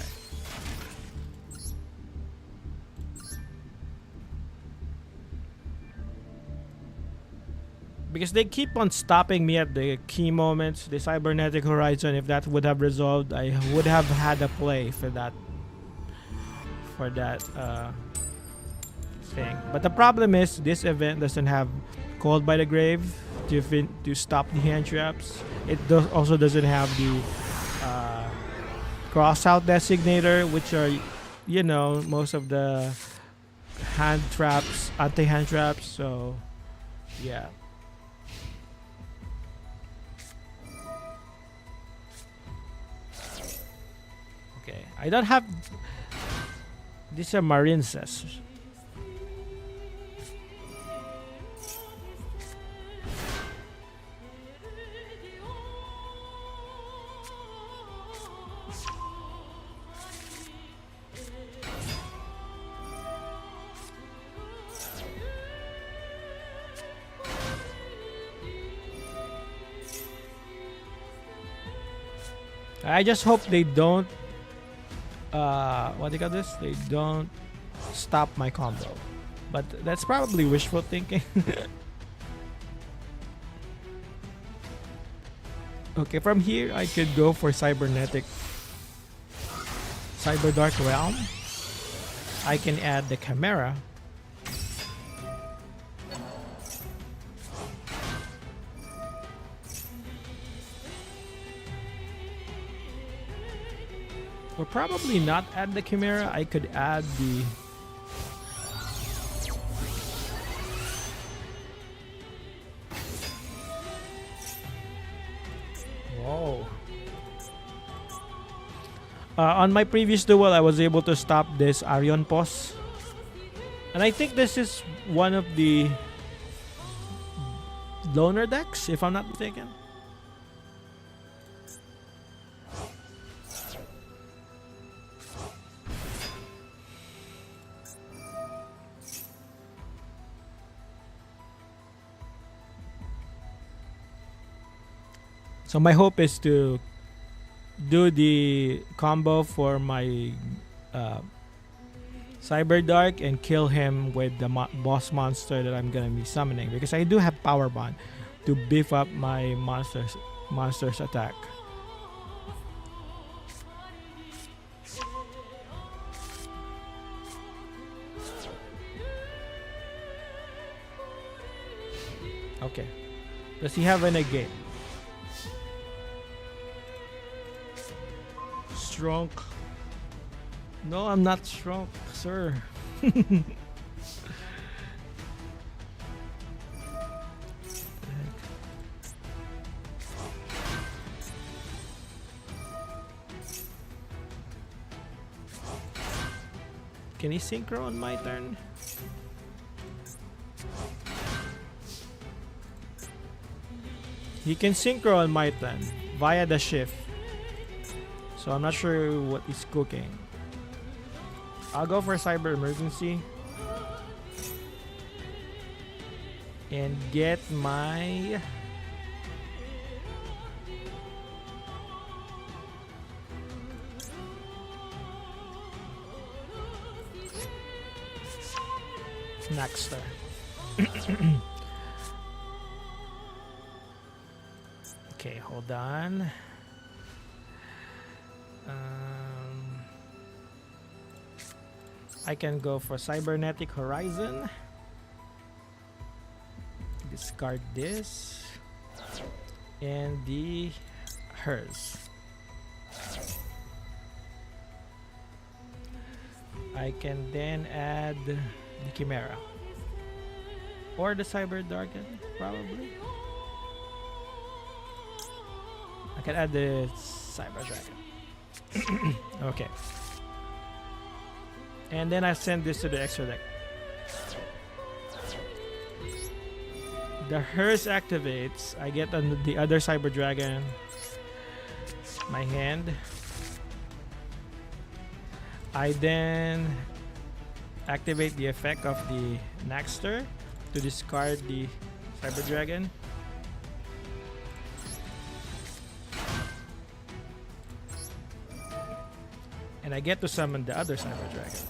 Because they keep on stopping me at the key moments. The Cybernetic Horizon, if that would have resolved, I would have had a play for that thing. But the problem is this event doesn't have Called by the Grave to stop the hand traps. It also doesn't have the cross out designator, which are, you know, most of the hand traps, anti-hand traps. So yeah. Okay, I don't have. These are Marines's. I just hope they don't what do you call this? They don't stop my combo. But that's probably wishful thinking. Okay, from here I could go for Cyber Dark Realm. I can add the Chimera. Or probably not add the Chimera. I could add the... Whoa. On my previous duel, I was able to stop this Arion Pos. And I think this is one of the loner decks, if I'm not mistaken. So my hope is to do the combo for my Cyber Dark and kill him with the boss monster that I'm gonna be summoning, because I do have Power Bond to beef up my monster's attack. Okay, does he have a negate? Strong. No, I'm not strong, sir. Can he synchro on my turn? He can synchro on my turn via the shift. So I'm not sure what he's cooking. I'll go for Cyber Emergency and get my Snackster. Okay, hold on. I can go for Cybernetic Horizon. Discard this. And the hers. I can then add the Chimera. Or the Cyber Dragon, probably. I can add the Cyber Dragon. Okay. And then I send this to the extra deck. The Hearse activates. I get the other Cyber Dragon. My hand. I then activate the effect of the Naxter to discard the Cyber Dragon. And I get to summon the other Cyber Dragon.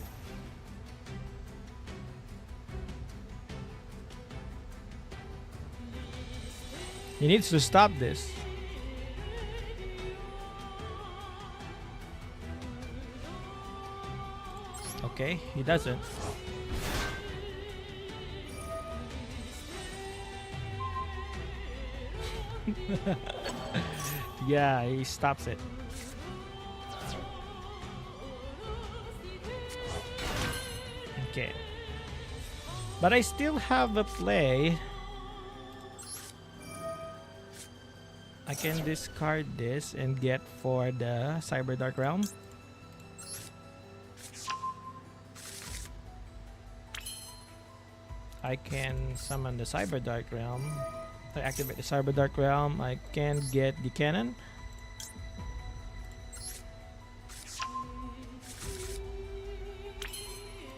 He needs to stop this. Okay, he doesn't. Yeah, he stops it. Okay. But I still have a play. I can discard this and get for the Cyber Dark Realm. I can summon the Cyber Dark Realm. I activate the Cyber Dark Realm. I can get the cannon.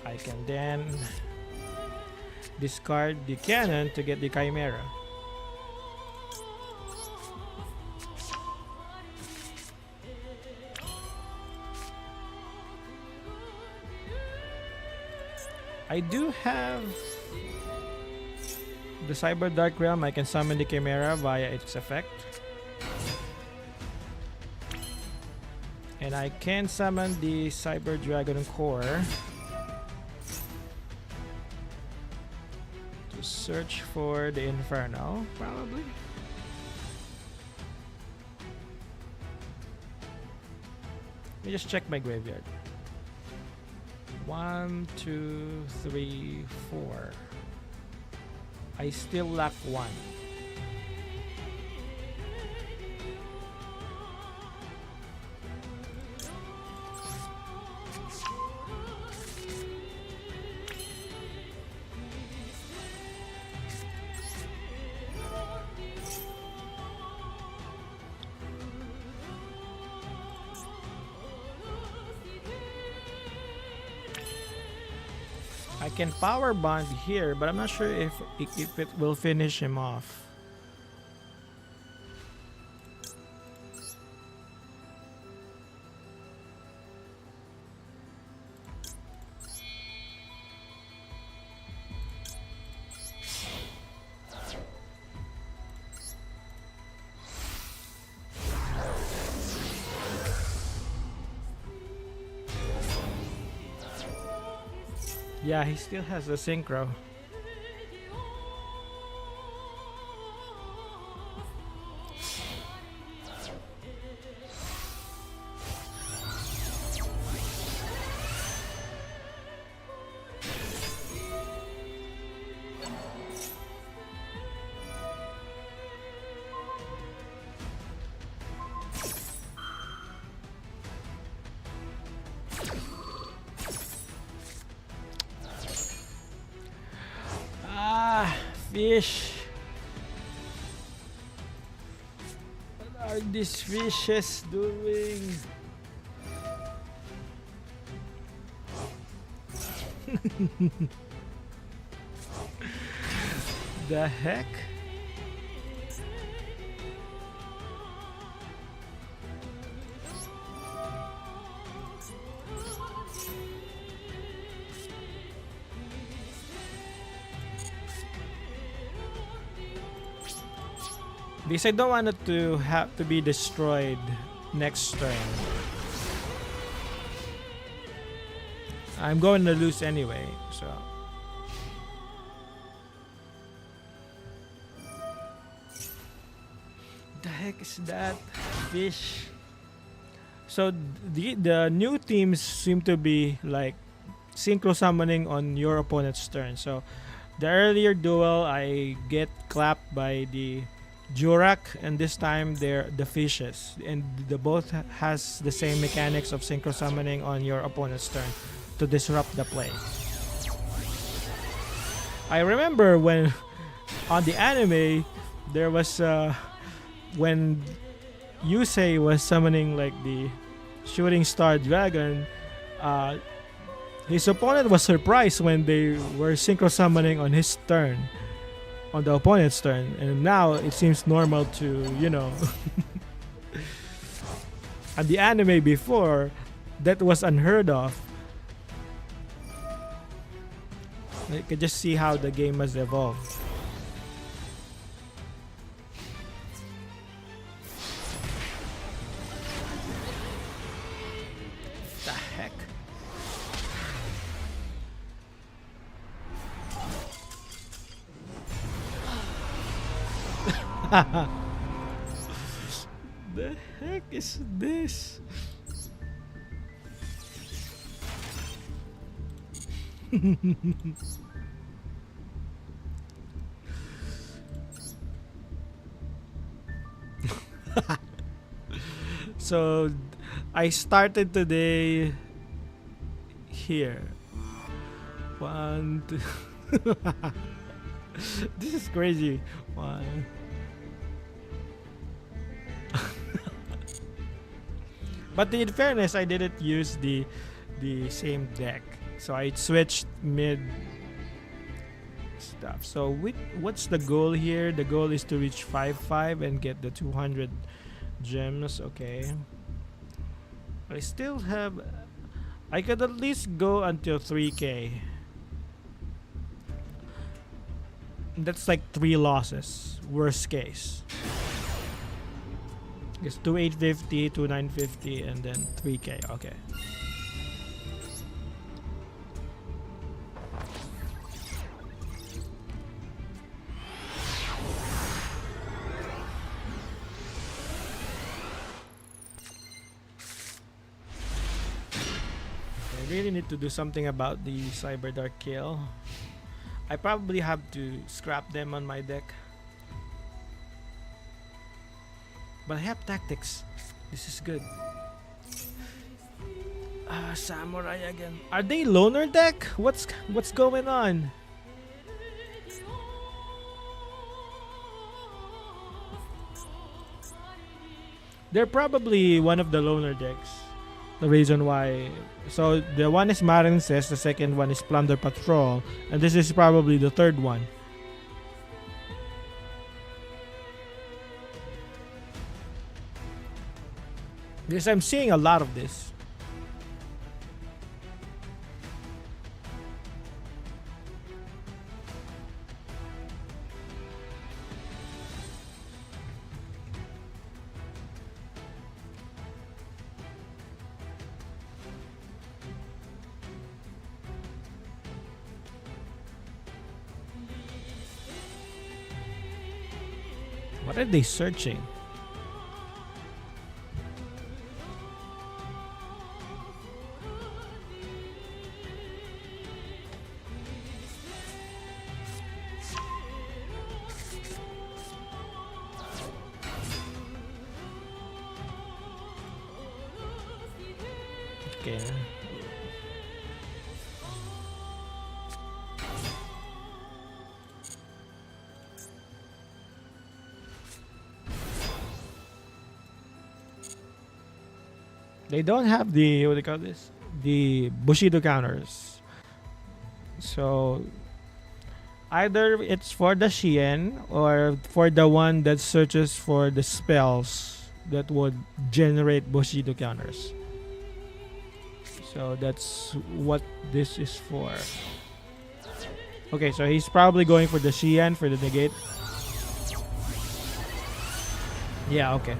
I can then discard the cannon to get the Chimera. I do have the Cyber Dark Realm. I can summon the Chimera via its effect. And I can summon the Cyber Dragon Core Search for the Inferno, probably. Let me just check my graveyard. 1, 2, 3, 4. I still lack 1. I can power bond here, but I'm not sure if it will finish him off. Yeah, he still has a synchro. Fish. What are these fishes doing? The heck? Because I don't want it to have to be destroyed next turn. I'm going to lose anyway, so. The heck is that fish? So the new teams seem to be like synchro summoning on your opponent's turn. So the earlier duel, I get clapped by the Jurak, and this time they're the fishes, and the both has the same mechanics of synchro summoning on your opponent's turn to disrupt the play. I remember when on the anime there was when Yusei was summoning like the shooting star dragon, his opponent was surprised when they were synchro summoning on his turn, on the opponent's turn, and now it seems normal to, you know. At the anime before, that was unheard of. You can just see how the game has evolved. The heck? The heck is this? So I started today here. 1, 2. This is crazy. 1. But in fairness, I didn't use the same deck, so I switched mid stuff. So what's the goal here? The goal is to reach 5-5 and get the 200 gems. Okay. I still have. I could at least go until 3k. That's like 3 losses, worst case. It's 2850, 2950, and then 3k. Okay. really need to do something about the Cyber Dark kill. I probably have to scrap them on my deck. But I have tactics. This is good. Samurai again. Are they loner deck? What's going on? They're probably one of the loner decks. The reason why. So the one is Marinces, the second one is Plunder Patrol, and this is probably the third one. Because I'm seeing a lot of this. What are they searching? Okay. They don't have the, what do you call this? The Bushido counters. So either it's for the Shien or for the one that searches for the spells that would generate Bushido counters. So that's what this is for. Okay, so he's probably going for the Shien for the negate. Yeah, okay.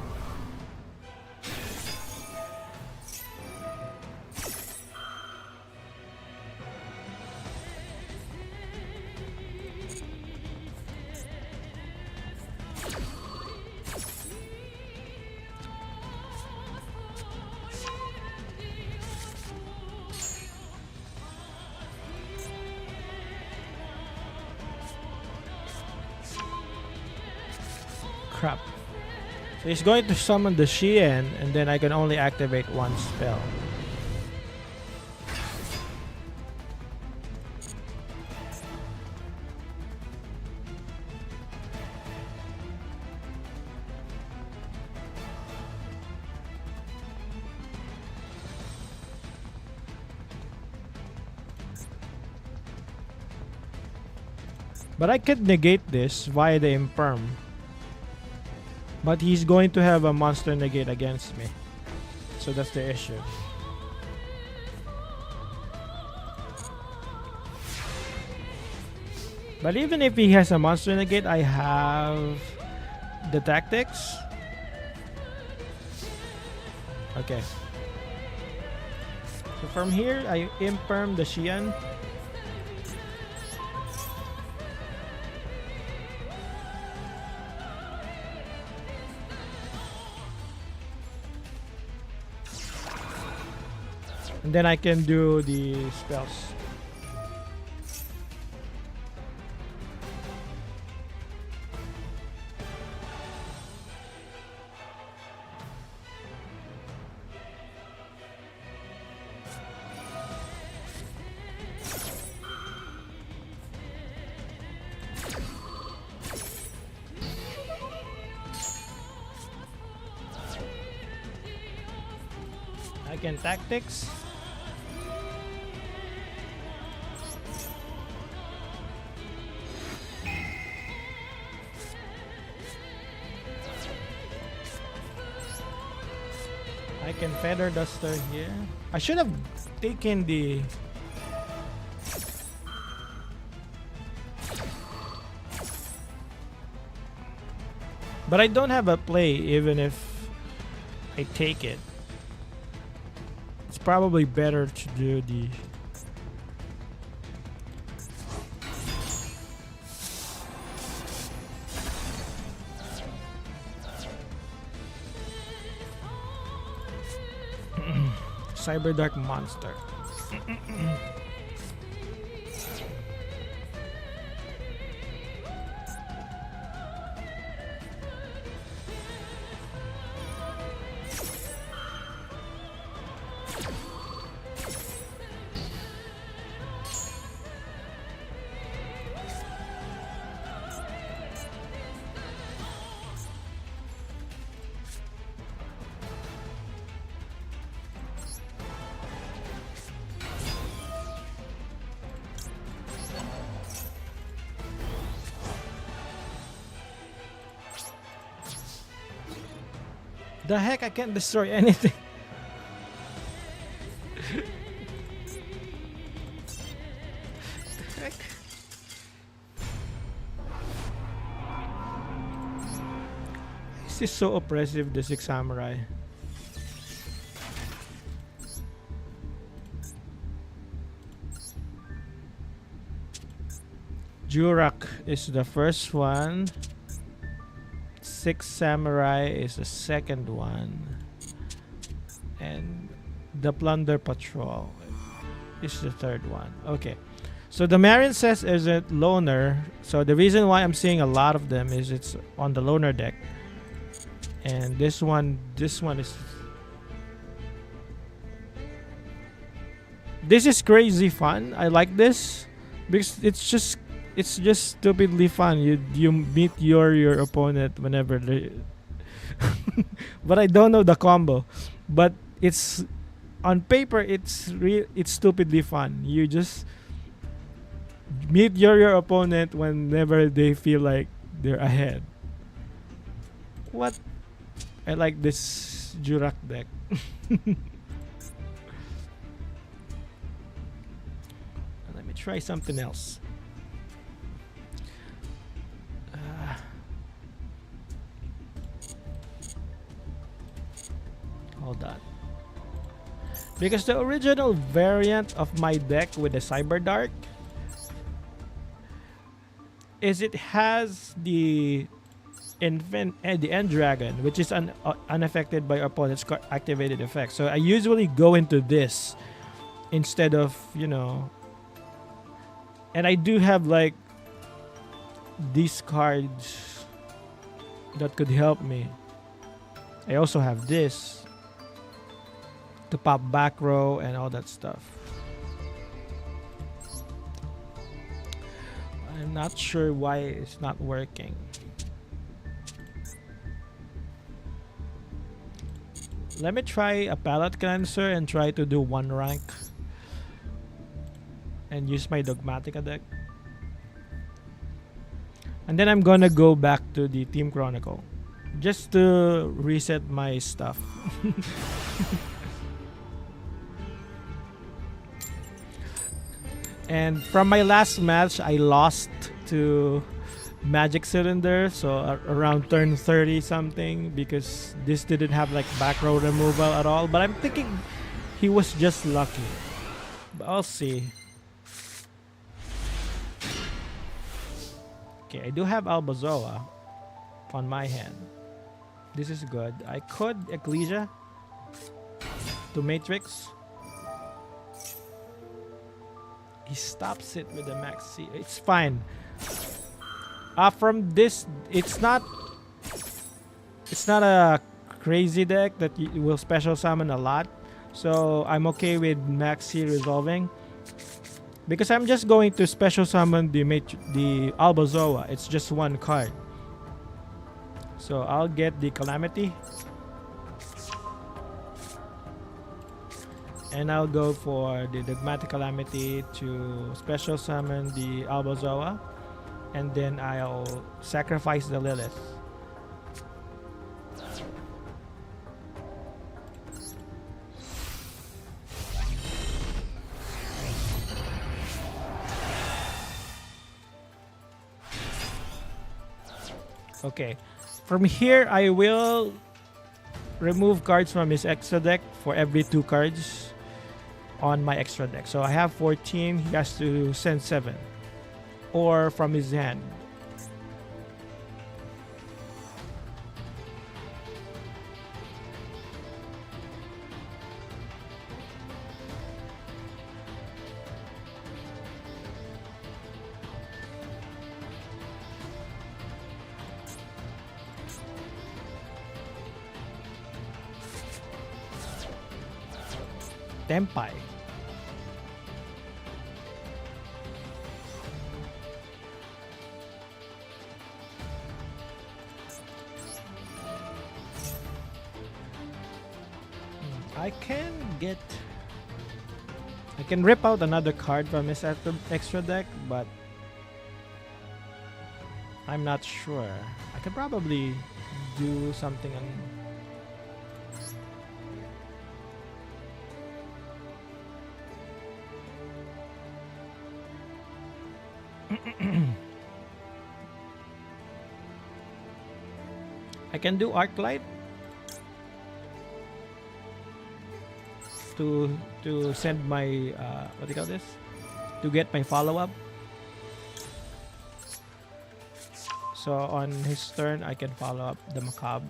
Crap. So he's going to summon the Shien, and then I can only activate one spell. But I could negate this via the Imperm. But he's going to have a monster negate against me. So that's the issue. But even if he has a monster negate, I have the tactics. Okay. So from here, I Imperm the Shien. And then I can do the spells. I can tactics. I can Feather Duster here. I should have taken the... But I don't have a play even if I take it. It's probably better to do the... Cyber Dark Monster. The heck, I can't destroy anything. The heck? This is so oppressive, the Six Samurai. Jurak is the first one. Six Samurai is the second one. And the Plunder Patrol is the third one. Okay. So the Marin says is a loner. So the reason why I'm seeing a lot of them is it's on the loner deck. And this one is... This is crazy fun. I like this because it's just stupidly fun. You meet your opponent whenever they but I don't know the combo. But it's on paper it's stupidly fun. You just meet your opponent whenever they feel like they're ahead. What? I like this Jurak deck. Let me try something else. Hold on. Because the original variant of my deck with the Cyber Dark is it has the the End Dragon, which is unaffected by opponent's activated effect. So I usually go into this instead of, you know, and I do have like these cards that could help me. I also have this to pop back row and all that stuff. I'm not sure why it's not working. Let me try a palette cleanser and try to do 1 rank and use my Dogmatica deck. And then I'm gonna go back to the Team Chronicle just to reset my stuff. And from my last match, I lost to Magic Cylinder, so around turn 30 something, because this didn't have like back row removal at all. But I'm thinking he was just lucky. But I'll see. Okay, I do have Albazoa on my hand. This is good. I could Ecclesia to Matrix. He stops it with a Maxi. It's fine. From this, it's not a crazy deck that will special summon a lot. So I'm okay with Maxi resolving. Because I'm just going to special summon the Albazoa. It's just 1 card. So I'll get the Calamity. And I'll go for the Dogmatic Calamity to special summon the Albazoa. And then I'll sacrifice the Lilith. Okay. From here, I will remove cards from his extra deck for every 2 cards on my extra deck. So I have 14. He has to send 7. Or from his hand. Tempai. I can rip out another card from his extra deck, but I'm not sure. I can probably do something I can do Arclight to send my what do you call this? To get my follow-up. So on his turn, I can follow up the Macabre.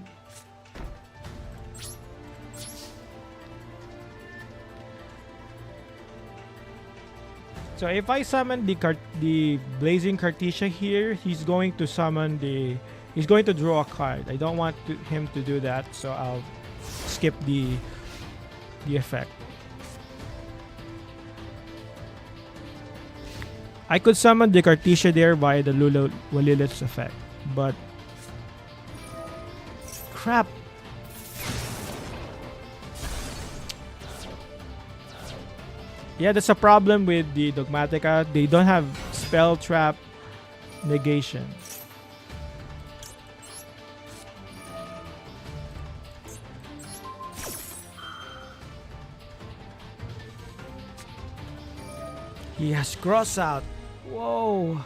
So if I summon the Blazing Cartesia here, he's going to summon he's going to draw a card. I don't want him to do that, so I'll skip the effect. I could summon the Cartesia there via the Lilith's effect, but crap. Yeah, that's a problem with the Dogmatica. They don't have spell trap negation. He has cross out. Whoa.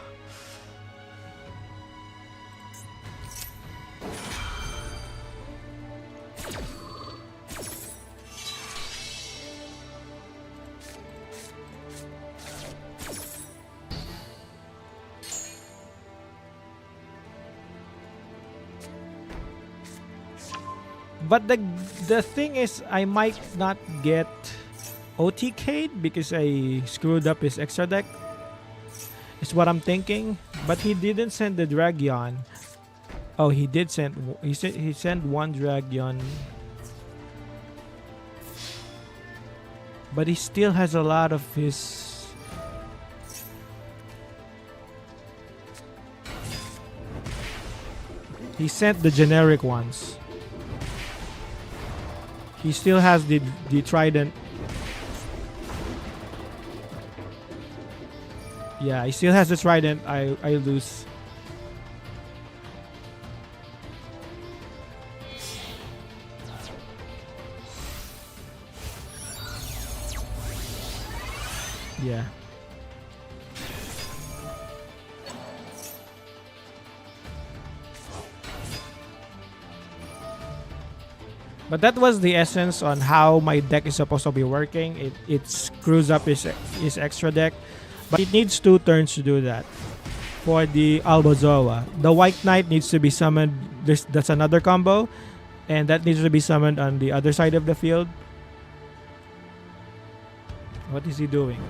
But the thing is, I might not get OTK'd because I screwed up his extra deck. Is what I'm thinking. But he didn't send the Dragion. Oh, he did send. He sent one Dragion. But he still has a lot of his. He sent the generic ones. He still has the Trident. Yeah, he still has the Trident. I lose. Yeah. But that was the essence on how my deck is supposed to be working. It screws up his extra deck. But it needs 2 turns to do that. For the Albozoa, the White Knight needs to be summoned. That's another combo. And that needs to be summoned on the other side of the field. What is he doing?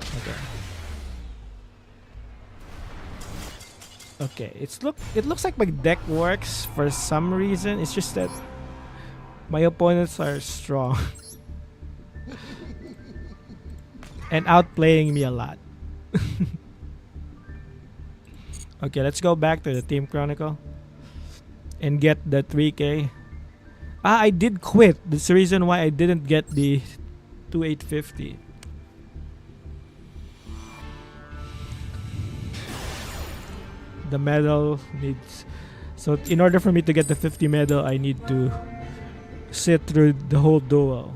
Okay. It looks like my deck works for some reason. It's just that my opponents are strong. And outplaying me a lot. Okay, let's go back to the Team Chronicle and get the 3K. I did quit. That's the reason why I didn't get the 2850. The medal needs. So in order for me to get the 50 medal, I need to sit through the whole duel.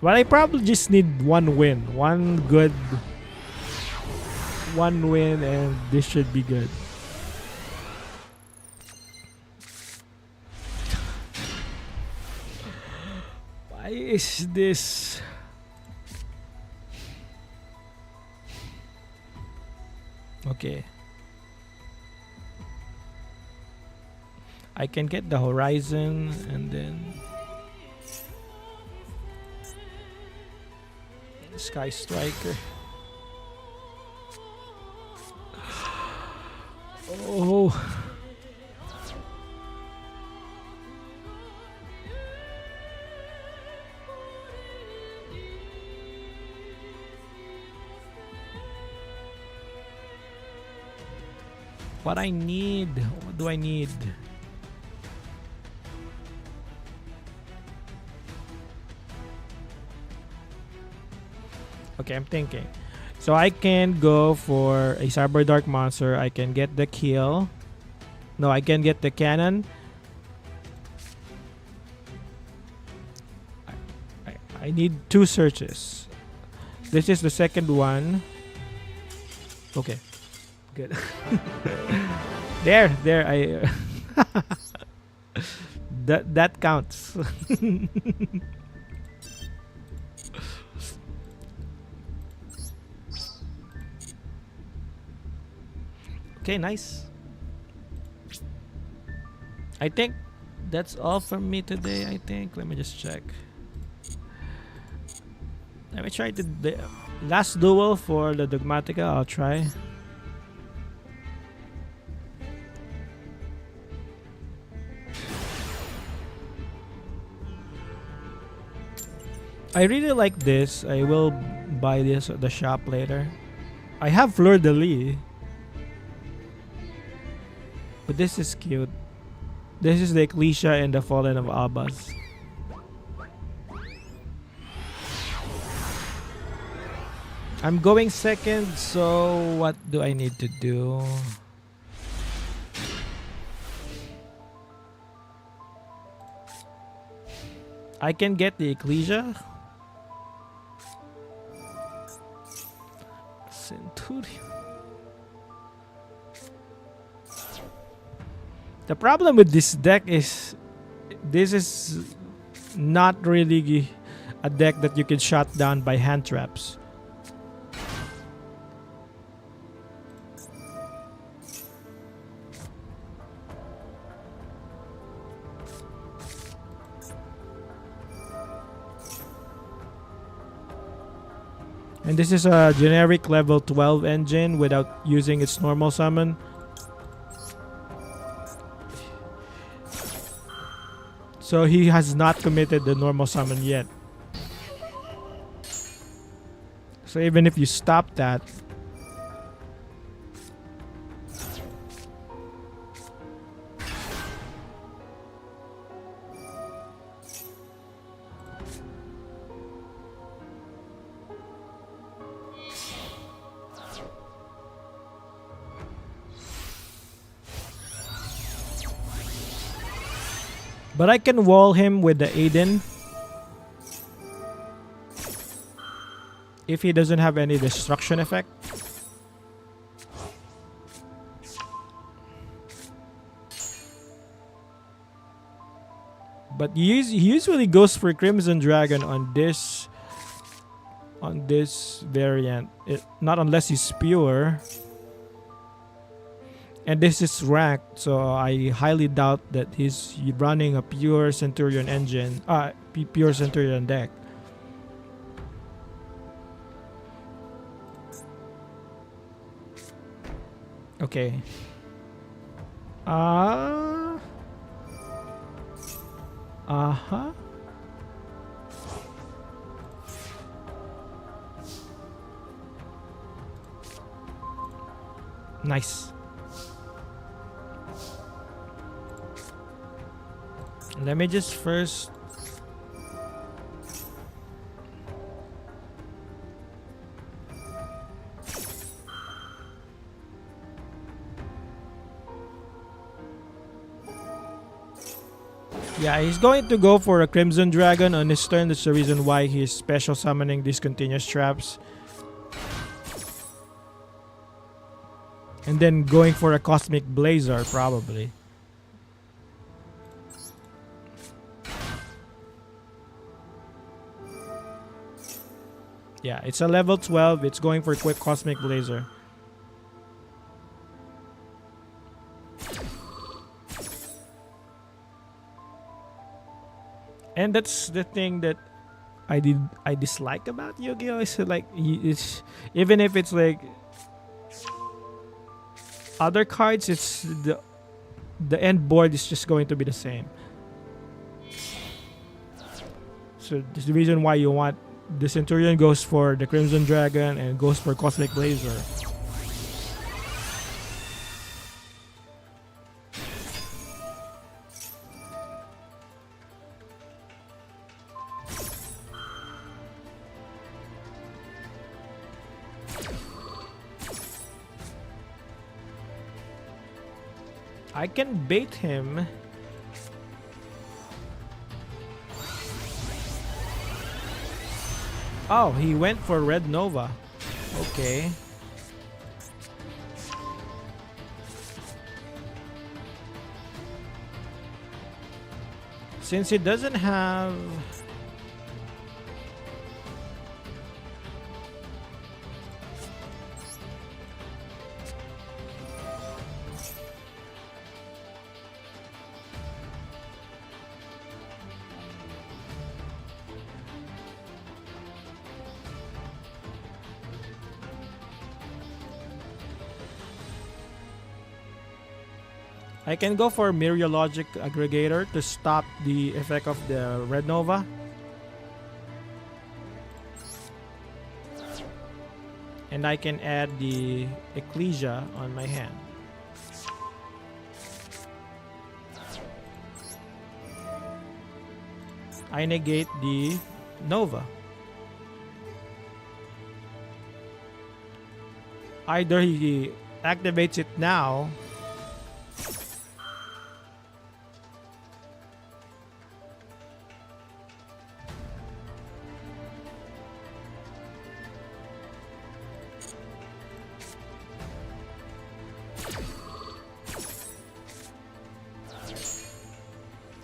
Well, I probably just need one win. One win and this should be good. Why is this? Okay. I can get the Horizon and then Sky Striker. Oh. What I need? What do I need? Okay, I'm thinking. So I can go for a Cyber Dark monster. I can get the kill. No, I can get the cannon. I need 2 searches. This is the second one. Okay, good. there. I that counts. Okay, nice. I think that's all from me today. I think. Let me just check. Let me try the last duel for the Dogmatica. I'll try. I really like this. I will buy this at the shop later. I have Fleur de Lis, but this is cute. This is the Ecclesia and the Fallen of Abbas. I'm going second, so what do I need to do? I can get the Ecclesia. Centurion. The problem with this deck is this is not really a deck that you can shut down by hand traps. And this is a generic level 12 engine without using its normal summon. So he has not committed the normal summon yet. So even if you stop that, but I can wall him with the Aiden if he doesn't have any destruction effect. But he usually goes for Crimson Dragon on this variant. Not unless he's pure. And this is ranked, so I highly doubt that he's running a pure Centurion engine, pure Centurion deck. Okay. Uh-huh. Nice. Let me just first yeah, he's going to go for a Crimson Dragon on his turn. That's the reason why he's special summoning these continuous traps. And then going for a Cosmic Blazer probably. Yeah, it's a level 12. It's going for a quick Cosmic Blazer. And that's the thing that I dislike about Yu-Gi-Oh! Is like it's even if it's like other cards, it's the end board is just going to be the same. So this is the reason why you want the Centurion goes for the Crimson Dragon and goes for Cosmic Blazer. I can bait him. Oh, he went for Red Nova. Okay. Since he doesn't have... I can go for Meteorologic Aggregator to stop the effect of the Red Nova. And I can add the Ecclesia on my hand. I negate the Nova. Either he activates it now,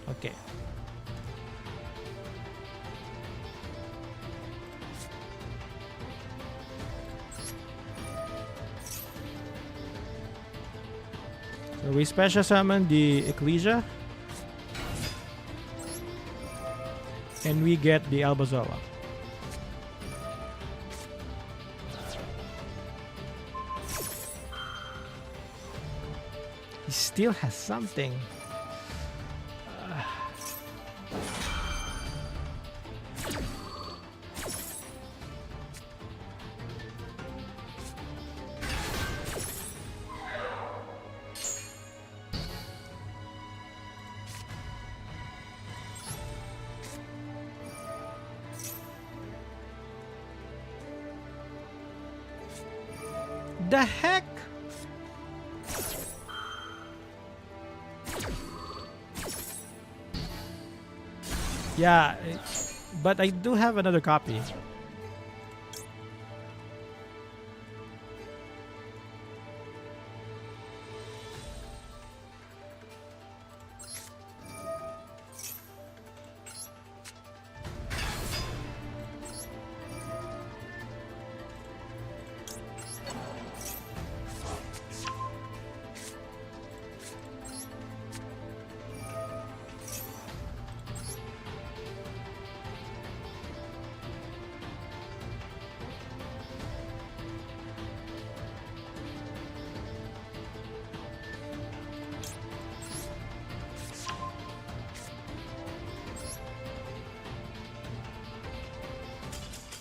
okay. So we special summon the Ecclesia. And we get the Albazoa. He still has something. The heck? Yeah, but I do have another copy.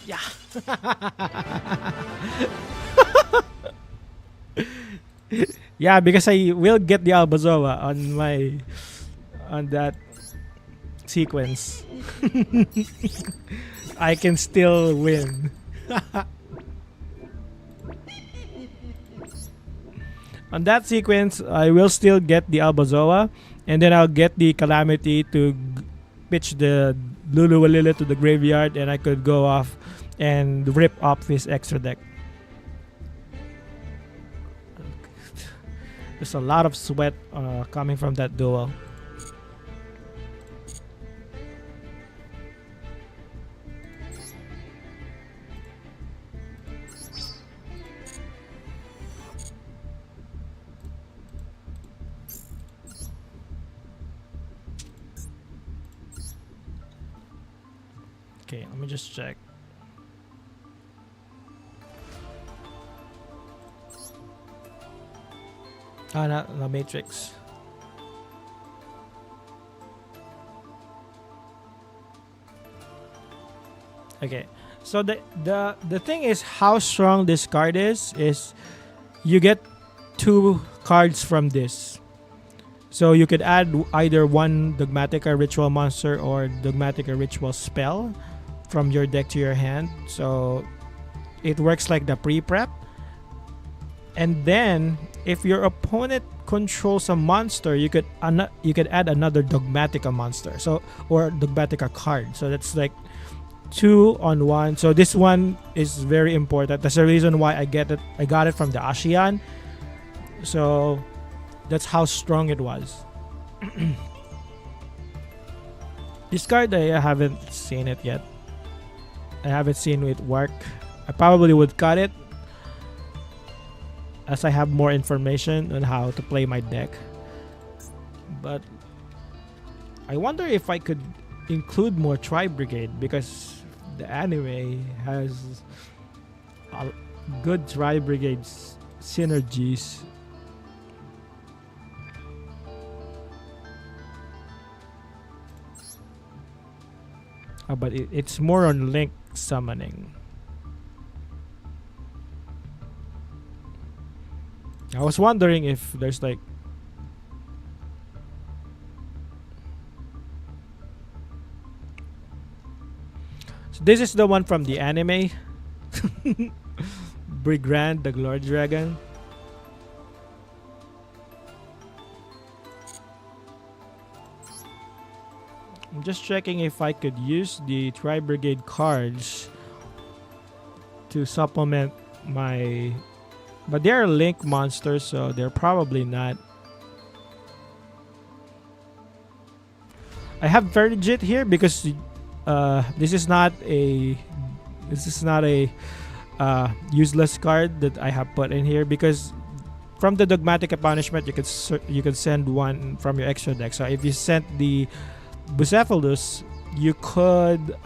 Yeah. Yeah, because I will get the Albazoa on that sequence. I can still win. On that sequence, I will still get the Albazoa, and then I'll get the Calamity to pitch the Luluwalila to the graveyard, and I could go off and rip off his extra deck. There's a lot of sweat coming from that duel. Okay, let me just check. Ah, not the Matrix. Okay, so the thing is how strong this card is you get 2 cards from this. So you could add either one Dogmatica Ritual monster or Dogmatica Ritual spell from your deck to your hand. So it works like the pre-prep. And then if your opponent controls a monster, you could add another Dogmatica monster. So or Dogmatica card. So that's like 2 on 1. So this one is very important. That's the reason why I get it. I got it from the ASEAN. So that's how strong it was. This card I haven't seen it yet. I haven't seen it work. I probably would cut it as I have more information on how to play my deck. But I wonder if I could include more Tri-Brigade, because the anime has good Tri-Brigade synergies. But it's more on link summoning. I was wondering if there's like so this is the one from the anime. Brigand, the Glory Dragon. I'm just checking if I could use the Tri-Brigade cards to supplement my... But they're link monsters, so they're probably not. I have Verdigit here because this is not a useless card that I have put in here, because from the Dogmatic Punishment you could send one from your extra deck. So if you sent the Bucephalus, you could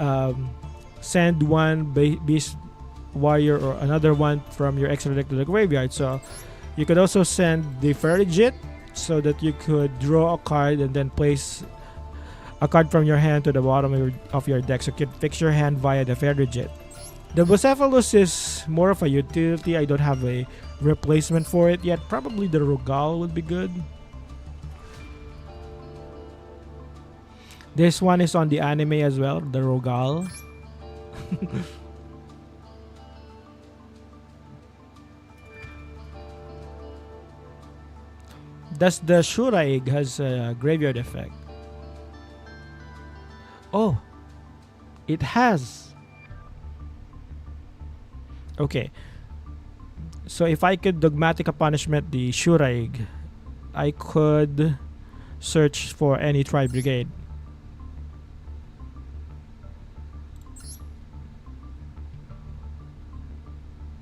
send one Beast Warrior or another one from your extra deck to the graveyard. So you could also send the Verdigit so that you could draw a card and then place a card from your hand to the bottom of your deck, so you could fix your hand via the Verdigit. The Bucephalus is more of a utility. I don't have a replacement for it yet. Probably the Rogal would be good. This one is on the anime as well, the Rogal. Does the Shuraig has a graveyard effect? Oh, it has. Okay. So if I could Dogmatic Punishment the Shuraig, I could search for any Tri-Brigade.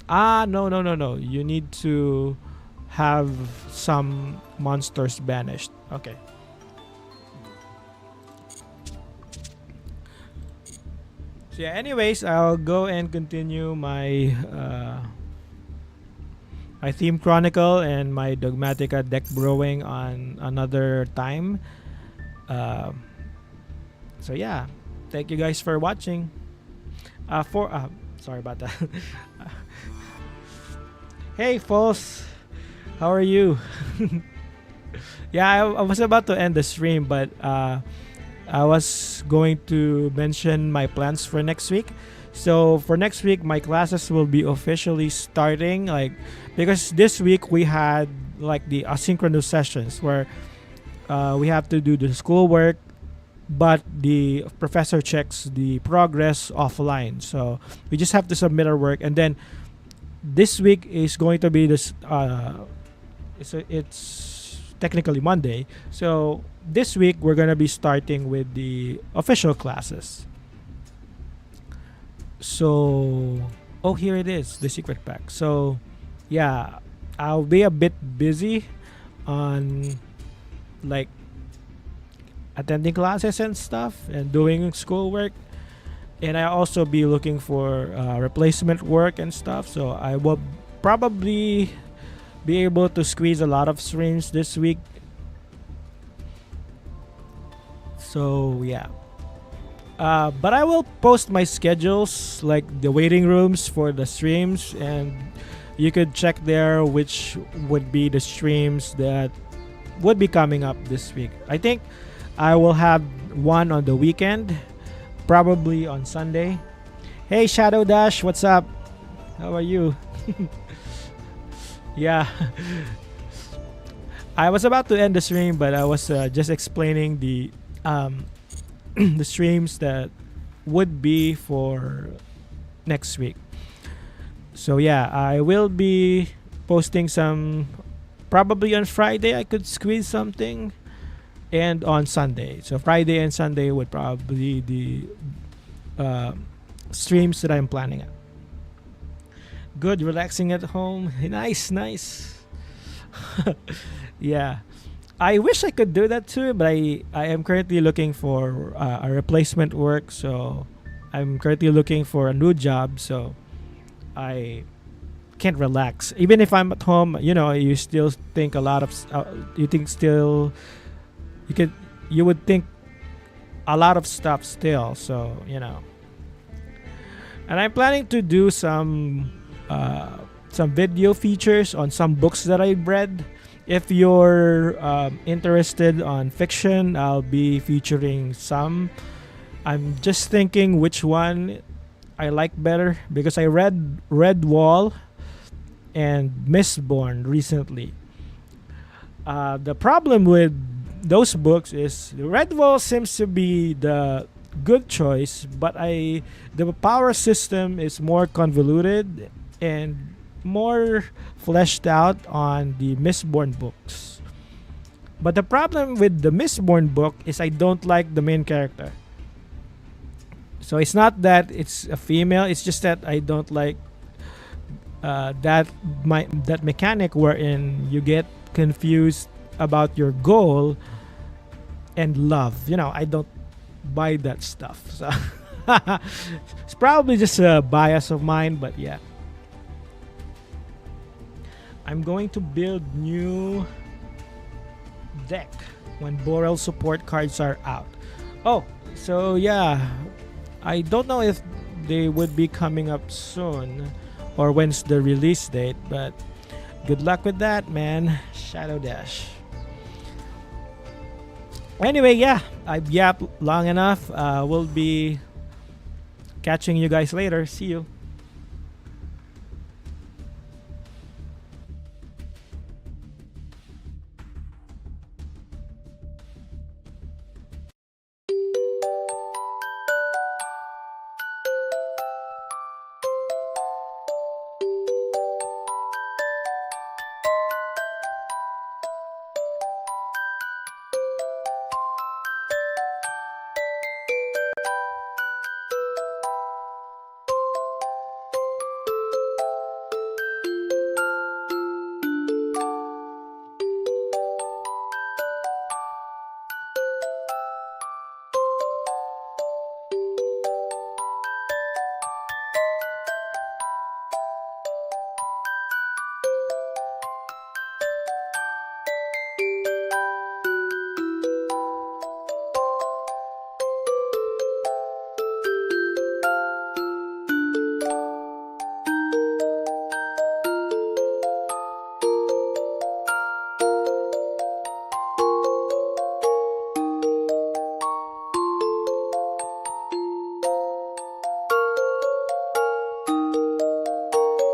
No. You need to have some monsters banished. Okay. So yeah, anyways, I'll go and continue my my Theme Chronicle and my Dogmatica deck brewing on another time. So yeah, thank you guys for watching. Sorry about that. Hey, False. How are you? Yeah, I was about to end the stream, but I was going to mention my plans for next week. So for next week, my classes will be officially starting, because this week we had the asynchronous sessions where we have to do the schoolwork, but the professor checks the progress offline. So we just have to submit our work, and then this week is going to be this. It's technically Monday. So this week we're gonna be starting with the official classes. So, here it is, the secret pack. So, yeah, I'll be a bit busy on attending classes and stuff and doing schoolwork, and I also be looking for replacement work and stuff. So I will probably be able to squeeze a lot of streams this week. So yeah, but I will post my schedules, like the waiting rooms for the streams, and you could check there which would be the streams that would be coming up this week. I think I will have one on the weekend, probably on Sunday. Hey, Shadow Dash, what's up? How are you? Yeah. I was about to end the stream, but I was just explaining the um, the streams that would be for next week. So yeah, I will be posting some probably on Friday. I could squeeze something, and on Sunday. So Friday and Sunday would probably the uh, streams that I'm planning. Good, relaxing at home. Nice, nice. Yeah. I wish I could do that too, but I am currently looking for a replacement work. So I'm currently looking for a new job. So I can't relax. Even if I'm at home, you still think a lot of. You think still, you could, you would think a lot of stuff still. So and I'm planning to do some video features on some books that I've read. If you're interested on fiction, I'll be featuring some. I'm just thinking which one I like better because I read Red Wall and Mistborn recently. The problem with those books is Red Wall seems to be the good choice, but the power system is more convoluted and more fleshed out on the Mistborn books. But the problem with the Mistborn book is I don't like the main character. So it's not that it's a female, it's just that I don't like that mechanic wherein you get confused about your goal and love. I don't buy that stuff. So it's probably just a bias of mine, but yeah. I'm going to build new deck when Borel support cards are out. Oh, so yeah. I don't know if they would be coming up soon or when's the release date, but good luck with that, man. Shadow Dash. Anyway, yeah, I've yapped long enough. We'll be catching you guys later. See you.